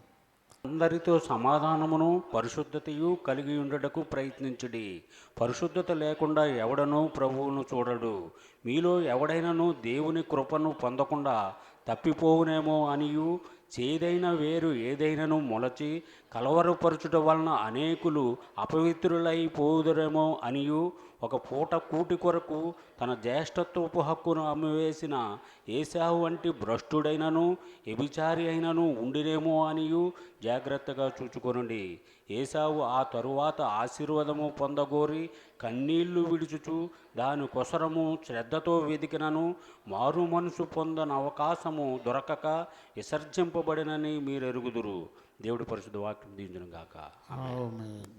అందరితో సమాధానమును పరిశుద్ధతయు కలిగి ఉండుటకు ప్రయత్నించుడి. పరిశుద్ధత లేకుండా ఎవడనూ ప్రభువును చూడడు. మీలో ఎవడైనను దేవుని కృపను పొందకుండా తప్పిపోవునేమో అనియు, చేదైన వేరు ఏదైనను మొలచి కలవరపరచుట వలన అనేకులు అపవిత్రులైపోదురేమో అనియు, ఒక పూట కూటి కొరకు తన జ్యేష్ఠత్వపు హక్కును అమ్మివేసిన ఏశావు వంటి భ్రష్టుడైనను వ్యభిచారి అయినను ఉండినేమో అనియు జాగ్రత్తగా చూచుకొనండి. ఏశావు ఆ తరువాత ఆశీర్వాదము పొందగోరి కన్నీళ్లు విడుచుచు దాని కొసరము శ్రద్ధతో వెదికినను మారు మనసు పొందని అవకాశము దొరకక విసర్జింపబడినని మీరు ఎరుగుదురు. దేవుడి పరిశుద్ధ వాక్యం దీవించును గాక. ఆమేన్.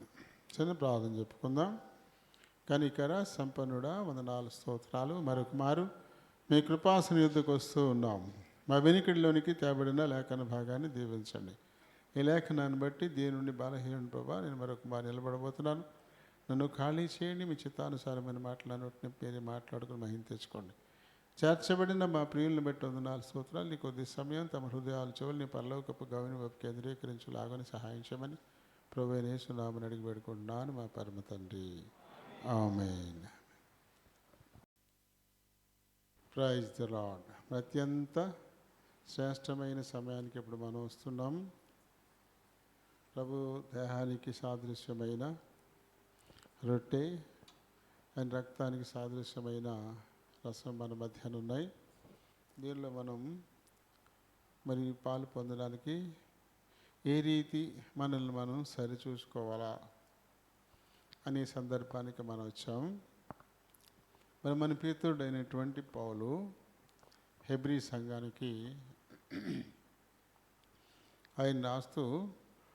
చిన్న ప్రార్థన చెప్పుకుందాం. కనికర సంపన్నుడా, వందనాలు, స్తోత్రాలు. మరొక మారు మీ కృపాసన యుద్ధకు వస్తూ ఉన్నాం. మా వెనుకడిలోనికి తేబడిన లేఖన భాగాన్ని దీవించండి. ఈ లేఖనాన్ని బట్టి దీని నుండి బలహీన ప్రభా నేను మరొక మారు నిలబడబోతున్నాను. నన్ను ఖాళీ చేయండి, మీ చిత్తానుసారమైన మాటలన్నింటినీ పేరు మాట్లాడుకుని మహిమ తెచ్చుకోండి. చేర్చబడిన మా ప్రియులను బట్టి వందనాలు, స్తోత్రాలు. నీ కొద్ది సమయం తమ హృదయాలు చెవులు నీ పరలోకపు గవిని వైపు కేంద్రీకరించులాగానే సహాయం చేయమని ప్రభువైన యేసునామమున అడిగి పెడుకుంటున్నాను మా పరమ తండ్రి, ఆమేన్. Praise the lord. అత్యంత శ్రేష్టమైన సమయానికి ఇప్పుడు మనం వస్తున్నాం. ప్రభు దేహానికి సాదృశ్యమైన రొట్టె ఆయన రక్తానికి సాదృశ్యమైన రసం మన మధ్యన ఉన్నాయి. దీనిలో మనం మరి పాలు పొందడానికి ఏ రీతి మనల్ని మనం సరిచూసుకోవాలా అనే సందర్భానికి మనం వచ్చాం. మరి మన పితరుడైనటువంటి పౌలు హెబ్రీ సంఘానికి ఆయన రాస్తూ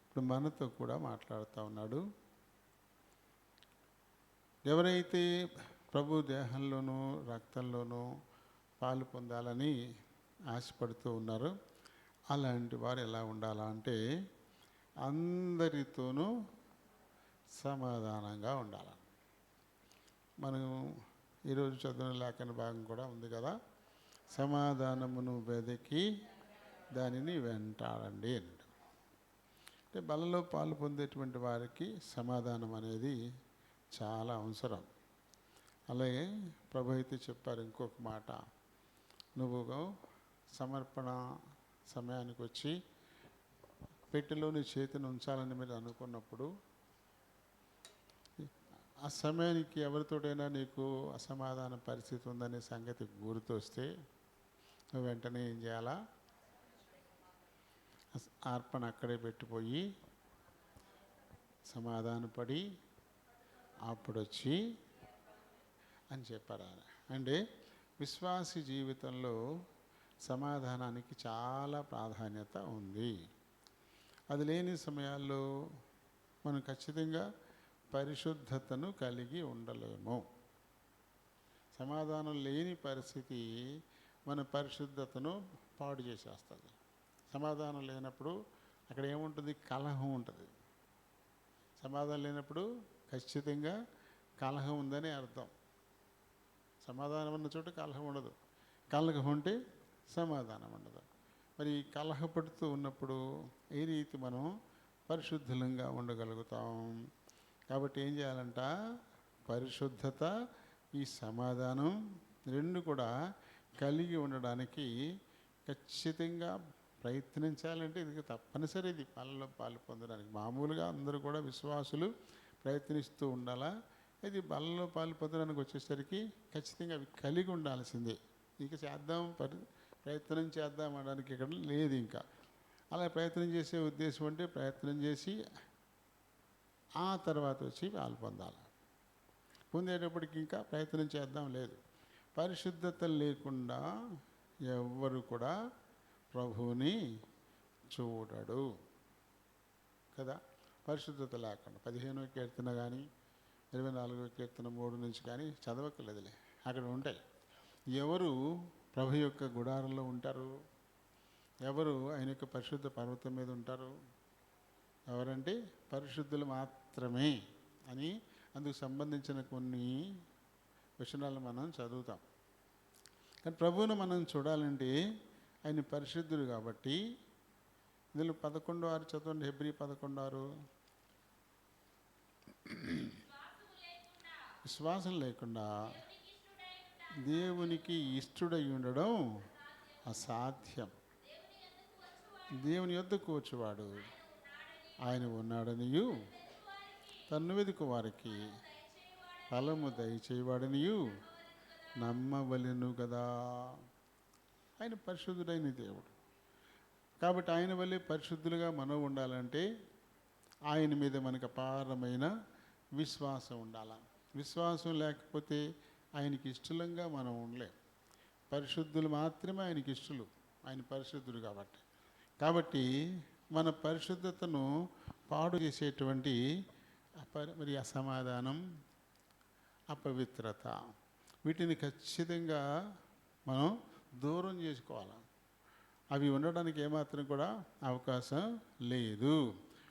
ఇప్పుడు మనతో కూడా మాట్లాడుతూ ఉన్నాడు. ఎవరైతే ప్రభు దేహంలోనూ రక్తంలోనూ పాలు పొందాలని ఆశపడుతూ ఉన్నారో అలాంటి వారు ఎలా ఉండాలా అంటే అందరితోనూ సమాధానంగా ఉండాలి. మనం ఈరోజు చదివిన లేఖన భాగం కూడా ఉంది కదా, సమాధానమును వెదకి దానిని వెంటాడండి అన్నాడు. అంటే బలలో పాలు పొందేటువంటి వారికి సమాధానం అనేది చాలా అవసరం. అలాగే ప్రభు అయితే చెప్పారు ఇంకొక మాట, నువ్వు సమర్పణ సమయానికి వచ్చి పెట్టెలో నీ చేతిని ఉంచాలని మీరు అనుకున్నప్పుడు ఆ సమయానికి ఎవరితోటైనా నీకు అసమాధాన పరిస్థితి ఉందనే సంగతి గుర్తొస్తే నువ్వు వెంటనే ఏం చేయాలా, అర్పణ అక్కడే పెట్టిపోయి సమాధానపడి అప్పుడు వచ్చి అని చెప్పారు ఆయన. అంటే విశ్వాసి జీవితంలో సమాధానానికి చాలా ప్రాధాన్యత ఉంది. అది లేని సమయాల్లో మనం ఖచ్చితంగా పరిశుద్ధతను కలిగి ఉండలేము. సమాధానం లేని పరిస్థితి మన పరిశుద్ధతను పాడు చేసేస్తుంది. సమాధానం లేనప్పుడు అక్కడ ఏముంటుంది, కలహం ఉంటుంది. సమాధానం లేనప్పుడు ఖచ్చితంగా కలహం ఉందని అర్థం. సమాధానం ఉన్న చోట కలహం ఉండదు, కలహం ఉంటే సమాధానం ఉండదు. మరి కలహపడుతూ ఉన్నప్పుడు ఏ రీతి మనం పరిశుద్ధంగా ఉండగలుగుతాం? కాబట్టి ఏం చేయాలంట, పరిశుద్ధత ఈ సమాధానం రెండు కూడా కలిగి ఉండడానికి ఖచ్చితంగా ప్రయత్నించాలంటే ఇది తప్పనిసరి. ఇది పాలలో పాలు పొందడానికి మామూలుగా అందరూ కూడా విశ్వాసులు ప్రయత్నిస్తూ ఉండాలా. ఇది బలలో పాలు పొందడానికి వచ్చేసరికి ఖచ్చితంగా అవి కలిగి ఉండాల్సిందే. ఇక చేద్దాం ప్రయత్నం చేద్దాం అనడానికి ఇక్కడ లేదు. ఇంకా అలా ప్రయత్నం చేసే ఉద్దేశం అంటే ప్రయత్నం చేసి ఆ తర్వాత వచ్చి పాలు పొందాలి. పొందేటప్పటికి ఇంకా ప్రయత్నం చేద్దాం లేదు. పరిశుద్ధత లేకుండా ఎవ్వరు కూడా ప్రభువుని చూడడు కదా. పరిశుద్ధత లేకుండా 15వ కీర్తన కానీ 24వ కీర్తన 3 నుంచి కానీ చదవక్కర్లేదులే, అక్కడ ఉంటాయి. ఎవరు ప్రభు యొక్క గుడారంలో ఉంటారు, ఎవరు ఆయన యొక్క పరిశుద్ధ పర్వతం మీద ఉంటారు, ఎవరంటే పరిశుద్ధులు మాత్రమే అని అందుకు సంబంధించిన కొన్ని వచనాలు మనం చదువుతాం. కానీ ప్రభువును మనం చూడాలంటే ఆయన పరిశుద్ధుడు కాబట్టి ఇందులో 11:6 చదవండి. హెబ్రీ 11:6. విశ్వాసం లేకుండా దేవునికి ఇష్టడై ఉండడం అసాధ్యం. దేవుని యొద్దకు వచ్చేవాడు ఆయన ఉన్నాడనియు తన్ను వెదుకు వారికి ఫలము దయచేవాడనియు నమ్మవలెను కదా. ఆయన పరిశుద్ధుడైన దేవుడు కాబట్టి ఆయన వల్లే పరిశుద్ధులుగా మనం ఉండాలంటే ఆయన మీద మనకు అపారమైన విశ్వాసం ఉండాలి. విశ్వాసం లేకపోతే ఆయనకి ఇష్టలంగా మనం ఉండలేం. పరిశుద్ధులు మాత్రమే ఆయనకి ఇష్టలు, ఆయన పరిశుద్ధుడు కాబట్టి మన పరిశుద్ధతను పాడు చేసేటువంటి మరి అసమాధానం, అపవిత్రత, వీటిని ఖచ్చితంగా మనం దూరం చేసుకోవాలి. అవి ఉండడానికి ఏమాత్రం కూడా అవకాశం లేదు.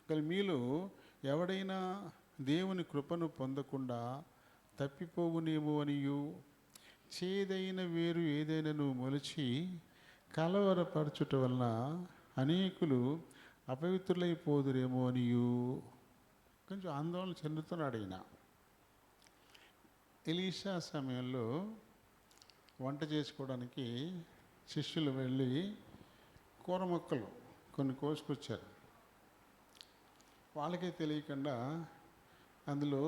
కానీ మీలో ఎవడైనా దేవుని కృపను పొందకుండా తప్పిపోవునేమో అనియు చేదైన వేరు ఏదైనా నువ్వు మొలిచి కలవరపరచుట వలన అనేకులు అపవిత్రులైపోదురేమో అనియు కొంచెం ఆందోళన చెందుతున్నాడు ఈయన. ఎలీషా సమయంలో వంట చేసుకోవడానికి శిష్యులు వెళ్ళి కూర మొక్కలు కొన్ని కోసుకొచ్చారు. వాళ్ళకే తెలియకుండా అందులో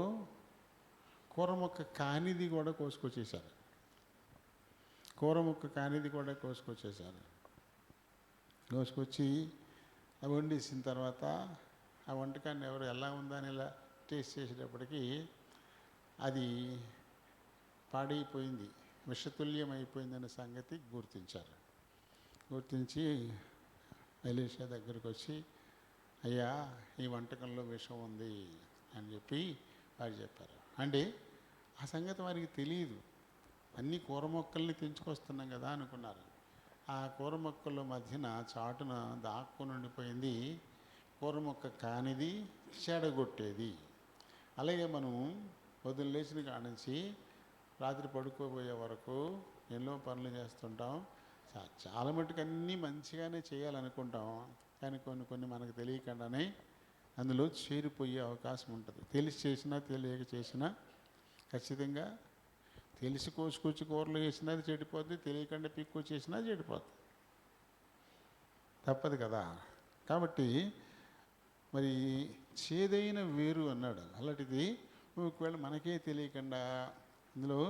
కూర మొక్క కానిది కూడా కోసుకొచ్చేసారు. కూర మొక్క కానిది కూడా కోసుకొచ్చేసారు. కోసుకొచ్చి అవి వండేసిన తర్వాత ఆ వంటకాన్ని ఎవరు ఎలా ఉందని ఇలా టేస్ట్ చేసేటప్పటికి అది పాడైపోయింది, విషతుల్యం అయిపోయిందనే సంగతి గుర్తించారు. గుర్తించి ఎలీషా దగ్గరికి వచ్చి, అయ్యా ఈ వంటకంలో విషం ఉంది అని చెప్పి వారు చెప్పారు. అంటే ఆ సంగతి వారికి తెలియదు. అన్ని కూర మొక్కల్ని తెంచుకొస్తున్నాం కదా అనుకున్నారు. ఆ కూర మొక్కల మధ్యన చాటున దాక్కుని ఉండిపోయింది కూర మొక్క కానిది, చెడగొట్టేది. అలాగే మనం పొద్దున్న లేచిన కాడ నుంచి రాత్రి పడుకోబోయే వరకు ఎన్నో పనులు చేస్తుంటాం. చాలా మటుకు అన్నీ మంచిగానే చేయాలనుకుంటాం, కానీ కొన్ని మనకు తెలియకుండానే అందులో చేరిపోయే అవకాశం ఉంటుంది. తెలిసి చేసినా తెలియక చేసినా ఖచ్చితంగా తెలిసి కోసుకొచ్చి కూరలు వేసినా అది చెడిపోద్ది, తెలియకుండా పిక్కు చేసినా చెడిపోద్ది, తప్పదు కదా. కాబట్టి మరి చేదైన వేరు అన్నాడు. అలాంటిది ఒకవేళ మనకే తెలియకుండా అందులో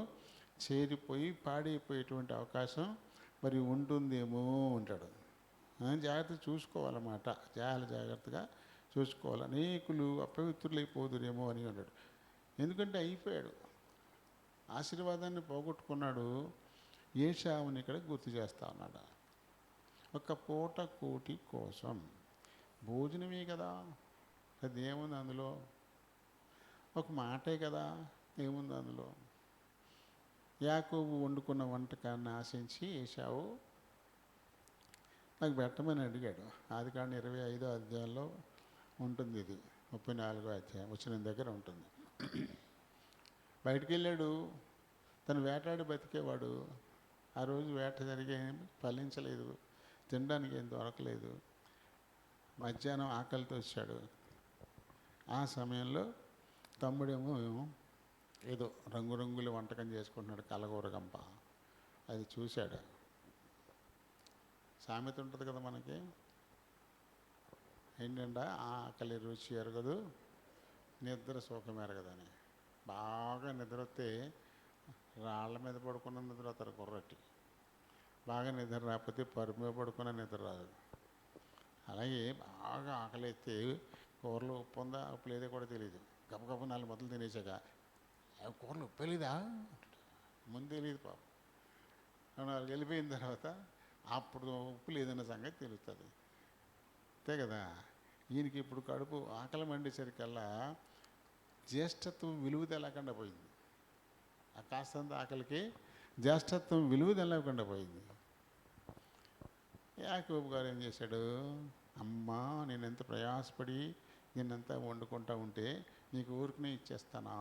చేరిపోయి పాడైపోయేటువంటి అవకాశం మరి ఉంటుందేమో అంటాడు. జాగ్రత్త చూసుకోవాలన్నమాట, జాగ్రత్తగా చూసుకోవాలి. అనేకులు అపవిత్రులైపోదురేమో అని అన్నాడు. ఎందుకంటే అయిపోయాడు, ఆశీర్వాదాన్ని పోగొట్టుకున్నాడు. ఏశావుని ఇక్కడ గుర్తు చేస్తా ఉన్నాడు. ఒక పూట కూటి కోసం భోజనమే కదా, అది ఏముంది అందులో? ఒక మాటే కదా, ఏముంది అందులో? యాకోబు వండుకున్న వంటకాన్ని ఆశించి ఏశావు నాకు పెట్టమని అడిగాడు. ఆదికాండం 25వ అధ్యాయంలో ఉంటుంది, ఇది 34వ అధ్యాయం వచ్చిన దగ్గర ఉంటుంది. బయటికి వెళ్ళాడు, తను వేటాడి బతికేవాడు. ఆ రోజు వేట జరిగే ఫలించలేదు, తినడానికి ఏం దొరకలేదు. మధ్యాహ్నం ఆకలితో వచ్చాడు. ఆ సమయంలో తమ్ముడేమో ఏదో రంగురంగుల వంటకం చేసుకుంటున్నాడు, కలగూర గంప. అది చూశాడు. సామెత ఉంటుంది కదా మనకి, ఏంటంటే ఆకలి రుచి ఎరగదు, నిద్ర సుఖం ఎరగదని. బాగా నిద్ర వస్తే రాళ్ళ మీద పడుకున్న నిద్ర అవుతారు కుర్రట్టి. బాగా నిద్ర రాకపోతే పరుపు మీద పడుకున్న నిద్ర రాదు. అలాగే బాగా ఆకలి అయితే కూరలో ఉప్పు ఉందా ఉప్పు లేదో కూడా తెలియదు. గబగబ 4 ముద్దలు తినేసాక కూరలో ఉప్పు తెలీదా, ముందు తెలియదు పాపం. 4 వెళ్ళిపోయిన తర్వాత అప్పుడు ఉప్పు లేదన్న సంగతి తెలుస్తుంది, అంతే కదా. ఈయనకి ఇప్పుడు కడుపు ఆకలి మండేసరికల్లా జ్యేష్ఠత్వం విలువ తెలకుండా పోయింది. ఆ కాస్తంత ఆకలికి జ్యేష్ఠత్వం విలువ తెలకుండా పోయింది. యాకోబు గారు ఏం చేశాడు, అమ్మా నేను ఎంత ప్రయాసపడి నేనంతా వండుకుంటా ఉంటే నీకు ఊరికనే ఇచ్చేస్తానా?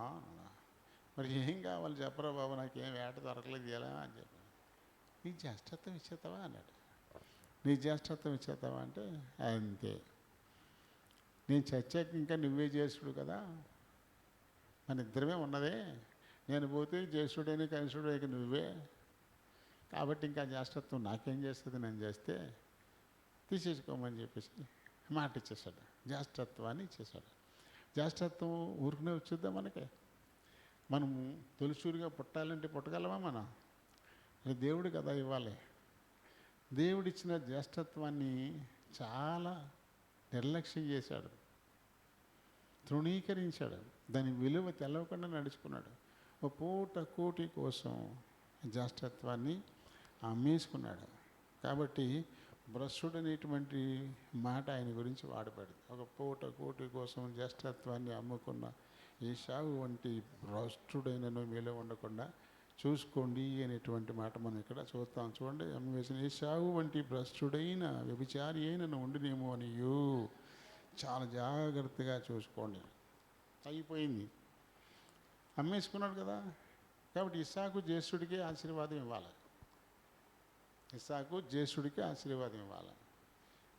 మరి ఏం కావాలి చెప్పరా బాబు, నాకేం వేట దొరకలేదు ఎలా అని చెప్పాను. నీ జ్యేష్ఠత్వం ఇచ్చేస్తావా అన్నాడు. నీ జ్యేష్ఠత్వం ఇచ్చేస్తావా అంటే అంతే, నేను చచ్చాక ఇంకా నువ్వే జ్యేష్ఠుడు కదా, మన ఇద్దరమే ఉన్నదే, నేను పోతే జ్యేష్ఠుడైన కనిష్ఠుడు ఇక నువ్వే, కాబట్టి ఇంకా జ్యేష్ఠత్వం నాకేం చేస్తుంది, నేను చేస్తే తీసేసుకోమని చెప్పేసి మాట ఇచ్చేసాడు. జ్యేష్ఠత్వాన్ని ఇచ్చేసాడు. జ్యేష్ఠత్వం ఊరికనే వచ్చేద్దాం మనకి? మనం తొలిచూరుగా పుట్టాలంటే పుట్టగలమా మనం? అది దేవుడు కదా ఇవ్వాలి. దేవుడిచ్చిన జ్యేష్ఠత్వాన్ని చాలా నిర్లక్ష్యం చేశాడు, తృణీకరించాడు, దాని విలువ తెలవకుండా నడుచుకున్నాడు. ఒక పూట కోటి కోసం జ్యేష్ఠత్వాన్ని అమ్మేసుకున్నాడు. కాబట్టి భ్రష్టుడు అనేటువంటి మాట ఆయన గురించి వాడబడింది. ఒక పూట కోటి కోసం జ్యేష్ఠత్వాన్ని అమ్ముకున్న ఏశావు వంటి భ్రష్టుడైనను మీలో ఉండకుండా చూసుకోండి అనేటువంటి మాట మనం ఇక్కడ చూస్తాం. చూడండి, అమ్మవేసిన ఏశావు వంటి భ్రష్టుడైన వ్యభిచారి అయినను ఉండినేమో అనియు చాలా జాగ్రత్తగా చూసుకోండి. అయిపోయింది, అమ్మేసుకున్నాడు కదా. కాబట్టి ఇస్సాకు జ్యేష్ఠుడికి ఆశీర్వాదం ఇవ్వాలి. ఇస్సాకు జ్యేష్ఠుడికి ఆశీర్వాదం ఇవ్వాలి.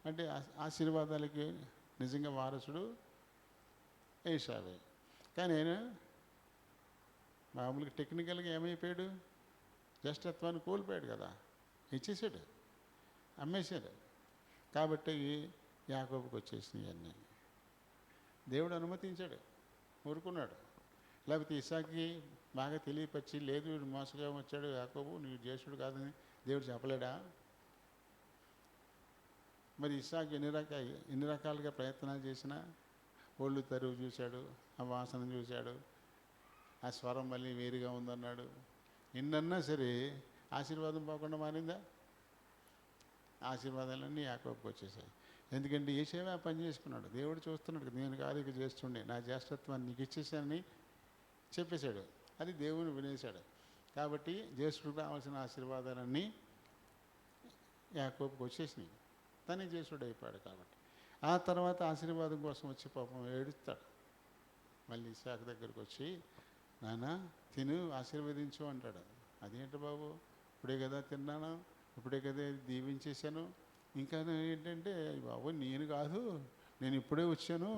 అంటే ఆశీర్వాదాలకి నిజంగా వారసుడు ఏశావే. కానీ ఆయన మామూలుగా టెక్నికల్గా ఏమైపోయాడు, జ్యేష్ఠత్వాన్ని కోల్పోయాడు కదా, ఇచ్చేసాడు, అమ్మేశాడు. కాబట్టి యాకోబుకి వచ్చేసినాయి అన్నీ. దేవుడు అనుమతించాడు, ఊరుకున్నాడు. లేకపోతే ఇస్సాకి బాగా తెలియపరిచి, లేదు వీడు మోసగా వచ్చాడు యాకోబు, నీవు జ్యేష్ఠుడు కాదని దేవుడు చెప్పలేడా? మరి ఇస్సాకు ఎన్ని రకాలుగా ప్రయత్నాలు చేసినా ఒళ్ళు తరువు చూశాడు, ఆ వాసన చూశాడు, ఆ స్వరం మళ్ళీ వేరుగా ఉందన్నాడు. ఎన్నన్నా సరే ఆశీర్వాదం పోకుండా మారిందా? ఆశీర్వాదాలన్నీ యాకోబుకి వచ్చేసాయి. ఎందుకంటే ఏసేవే ఆ పని చేసుకున్నాడు. దేవుడు చూస్తున్నాడు, నేను కాదు ఇక చేస్తుండే, నా జ్యేష్ఠత్వాన్ని నీకు ఇచ్చేసానని చెప్పేశాడు. అది దేవుని వినేశాడు. కాబట్టి జ్యేష్ఠుడికి రావాల్సిన ఆశీర్వాదాలన్నీ యాకోబుకి వచ్చేసినాయి. తనే జ్యేష్ఠుడు అయిపోయాడు. కాబట్టి ఆ తర్వాత ఆశీర్వాదం కోసం వచ్చి పాపం ఏడుస్తాడు. మళ్ళీ ఇస్సాకు దగ్గరికి వచ్చి, నాన్న తిను, ఆశీర్వదించు అంటాడు. అదేంటి బాబు, ఇప్పుడే కదా తిన్నాను, ఇప్పుడే కదా దీవించేశాను, ఇంకా ఏంటంటే బాబు నేను కాదు, నేను ఇప్పుడే వచ్చాను,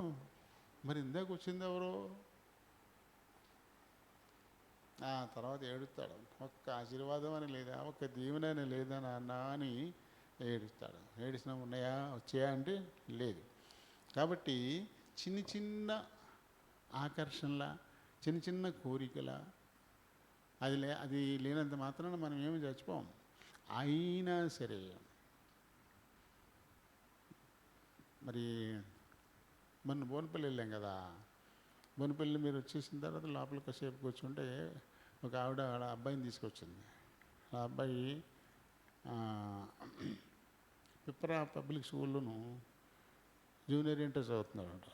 మరి ఇందాక వచ్చింది ఎవరు? ఆ తర్వాత ఏడుస్తాడు. ఒక్క ఆశీర్వాదం అని లేదా, ఒక్క దీవెన అని లేదా నాన్న అని ఏడుస్తాడు. ఏడిసినా ఉన్నాయా, వచ్చాయా అంటే లేదు. కాబట్టి చిన్న చిన్న ఆకర్షణల, చిన్న చిన్న కోరికల, అది లేనంత మాత్రాన మనం ఏమి చచ్చిపోం. అయినా సరే మరి మొన్న బోనపల్లి వెళ్ళాం కదా, బోనపల్లి మీరు వచ్చేసిన తర్వాత లోపలికి కాసేపు కూర్చుంటే ఒక ఆవిడ అబ్బాయిని తీసుకొచ్చింది. ఆ అబ్బాయి పిప్రా పబ్లిక్ స్కూల్లోను జూనియర్ ఇంటర్ చదువుతున్నారంట.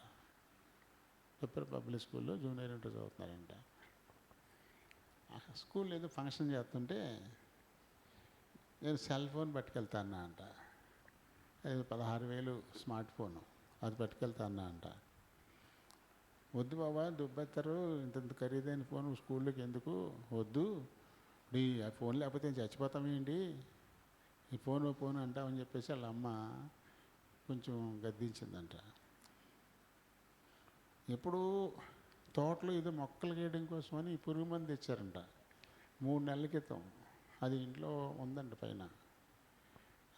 పిప్రా పబ్లిక్ స్కూల్లో జూనియర్ ఇంటర్ చదువుతున్నారంట. స్కూల్ ఏదో ఫంక్షన్ చేస్తుంటే నేను సెల్ ఫోన్ పట్టుకెళ్తాను అంట. అది 16,000 స్మార్ట్ ఫోను, అది పట్టుకెళ్తాను అంట. వద్దు బాబా, దుబ్బెత్తరు, ఇంత ఖరీదైన ఫోన్ స్కూల్లోకి ఎందుకు, వద్దు, ఆ ఫోన్ లేకపోతే చచ్చిపోతామేంటి, ఈ ఫోన్ అంటామని చెప్పేసి వాళ్ళ అమ్మ కొంచెం గద్దించిందంట. ఎప్పుడు తోటలో ఏదో మొక్కలు గీయడం కోసమని పురుగు మందు తెచ్చారంట 3 నెలల క్రితం. అది ఇంట్లో ఉందంట పైన.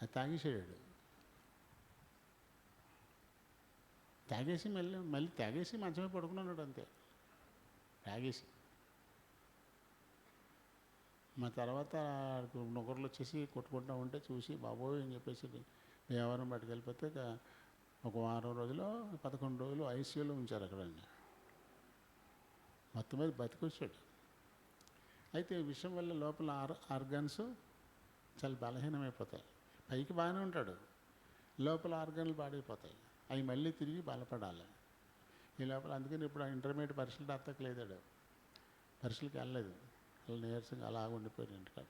అది తాగేసాడు. తాగేసి మళ్ళీ తాగేసి మంచమే పడుకున్నాడు అంతే, తాగేసి. మా తర్వాత నొకర్లు వచ్చేసి కొట్టుకుంటూ ఉంటే చూసి బాబోయ్ అని చెప్పేసి దేవారం పట్టుకెళ్ళిపోతే ఒక వారం రోజులు 11 రోజులు ఐసీయూలో ఉంచారు అక్కడండి. మొత్తం మీద బతికొచ్చాడు. అయితే ఈ విషయం వల్ల లోపల ఆర్గాన్స్ చాలా బలహీనమైపోతాయి. పైకి బాగానే ఉంటాడు, లోపల ఆర్గాన్లు పాడైపోతాయి. అవి మళ్ళీ తిరిగి బలపడాలి. ఈ లోపల అందుకని ఇప్పుడు ఇంటర్మీడియట్ పరీక్షలు అత్తకలేదాడు, పరీక్షలకు వెళ్ళలేదు, అలా నీరసంగా అలా ఉండిపోయాడు ఇంటికాడ.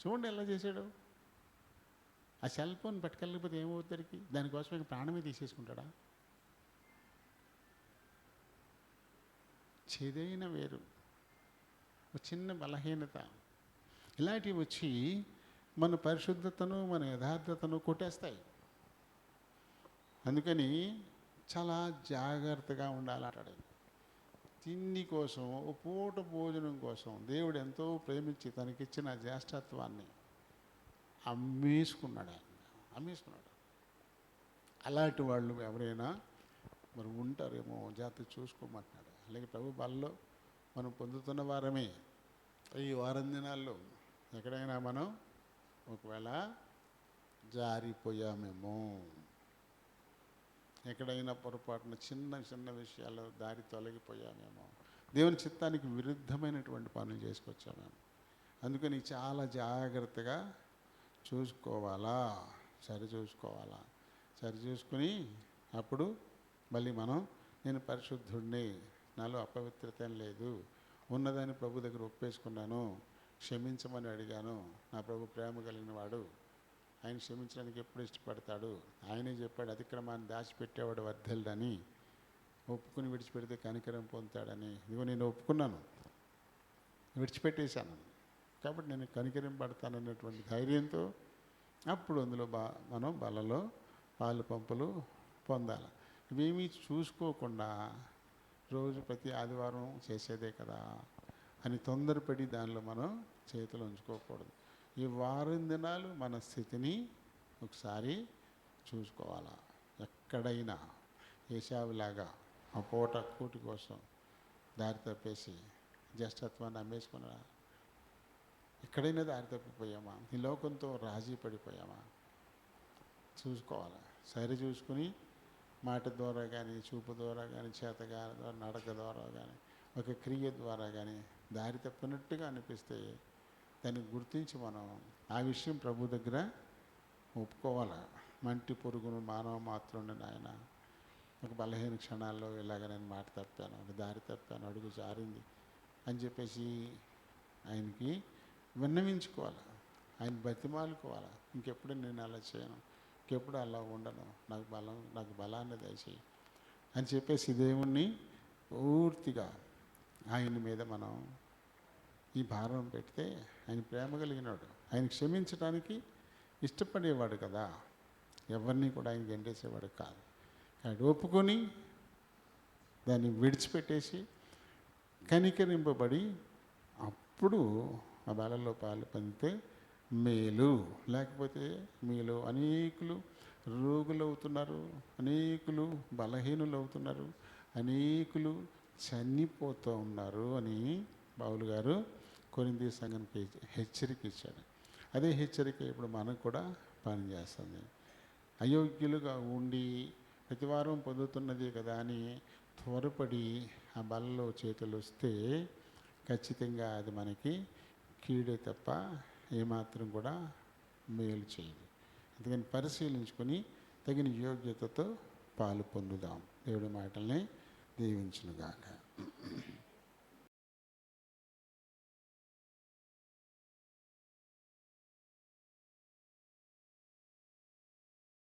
చూడండి ఎలా చేశాడు. ఆ సెల్ ఫోన్ పట్టుకెళ్ళకపోతే ఏమవుతాడికి? దానికోసం ఇక ప్రాణమే తీసేసుకుంటాడా? చేదైన వేరు, ఒక చిన్న బలహీనత, ఇలాంటివి వచ్చి మన పరిశుద్ధతను, మన యథార్థతను కొట్టేస్తాయి. అందుకని చాలా జాగ్రత్తగా ఉండాలంటాడు. తిండి కోసం, ఓ పూట భోజనం కోసం దేవుడు ఎంతో ప్రేమించి తనకిచ్చిన జ్యేష్ఠత్వాన్ని అమ్మేసుకున్నాడు. అలాంటి వాళ్ళు ఎవరైనా మరి ఉంటారేమో జాగ్రత్త చూసుకోమంటున్నాడు. అలాగే ప్రభు బలలో మనం పొందుతున్న వారమే. ఈ వారం దినాల్లో ఎక్కడైనా మనం ఒకవేళ జారిపోయామేమో, ఎక్కడైనా పొరపాటున చిన్న చిన్న విషయాల్లో దారి తొలగిపోయామేమో, దేవుని చిత్తానికి విరుద్ధమైనటువంటి పనులు చేసుకొచ్చామేమో. అందుకని చాలా జాగ్రత్తగా చూసుకోవాలా, సరి చూసుకుని అప్పుడు మళ్ళీ నేను పరిశుద్ధుడిని, నాలో అపవిత్రత లేదు, ఉన్నదాన్ని ప్రభు దగ్గర ఒప్పేసుకున్నాను, క్షమించమని అడిగాను, నా ప్రభు ప్రేమ కలిగిన వాడు, ఆయన క్షమించడానికి ఎప్పుడు ఇష్టపడతాడు, ఆయనే చెప్పాడు అతిక్రమాన్ని దాచిపెట్టేవాడు వర్ధిల్డని, ఒప్పుకుని విడిచిపెడితే కనికరం పొందుతాడని. ఇదిగో నేను ఒప్పుకున్నాను, విడిచిపెట్టేశాను, కాబట్టి నేను కనికరం పడతానన్నటువంటి ధైర్యంతో అప్పుడు అందులో మనం బలలో పాలు పంపులు పొందాలి. ఇవేమీ చూసుకోకుండా రోజు ప్రతి ఆదివారం చేసేదే కదా అని తొందరపడి దానిలో మనం చేతులు ఉంచుకోకూడదు. ఈ వారం దినాలు మన స్థితిని ఒకసారి చూసుకోవాలా. ఎక్కడైనా ఏశావులాగా ఆ పూట కూటి కోసం దారి తప్పేసి జ్యేష్ఠత్వాన్ని అమ్మేసుకున్నా, ఎక్కడైనా దారి తప్పిపోయామా, ఈ లోకంతో రాజీ పడిపోయామా చూసుకోవాలి. సరి చూసుకుని మాట ద్వారా కానీ, చూపు ద్వారా కానీ, చేతగాని ద్వారా, నడక ద్వారా కానీ, ఒక క్రియ ద్వారా కానీ దారి తప్పినట్టుగా అనిపిస్తే దాన్ని గుర్తించి మనం ఆ విషయం ప్రభు దగ్గర ఒప్పుకోవాలి. మంటి పురుగును మానవ మాత్రుండి నాయన, ఒక బలహీన క్షణాల్లో ఇలాగ నేను మాట తప్పాను, ఒక దారి తప్పాను, అడుగు జారింది అని చెప్పేసి ఆయనకి విన్నవించుకోవాలి, ఆయన బతిమాలుకోవాలి. ఇంకెప్పుడు నేను అలా చేయను, ఇంకెప్పుడు అలా ఉండను, నాకు బలాన్ని దయచేయి అని చెప్పేసి దేవుణ్ణి పూర్తిగా ఆయన మీద మనం ఈ భారం పెడితే, ఆయన ప్రేమ కలిగినాడు, ఆయన క్షమించడానికి ఇష్టపడేవాడు కదా, ఎవరిని కూడా ఆయన గెంటేసేవాడు కాదు. ఆయన ఒప్పుకొని దాన్ని విడిచిపెట్టేసి కనికరింపబడి అప్పుడు ఆ బలలో పాలు పొందితే మేలు. లేకపోతే మీలో అనేకులు రోగులు అవుతున్నారు, అనేకులు బలహీనులు అవుతున్నారు, అనేకులు చనిపోతూ ఉన్నారు అని పౌలు గారు కొరింథీ సంఘానికి హెచ్చరిక ఇచ్చాడు. అదే హెచ్చరిక ఇప్పుడు మనకు కూడా పనిచేస్తుంది. అయోగ్యులుగా ఉండి ప్రతివారం పొందుతున్నది కదా అని త్వరపడి ఆ బలలో చేతులు వస్తే ఖచ్చితంగా అది మనకి కీడే తప్ప ఏమాత్రం కూడా మేలు చేయదు. అందుకని పరిశీలించుకొని తగిన యోగ్యతతో పాలు పొందుదాం. దేవుడి మాటల్ని దీవించునుగాక.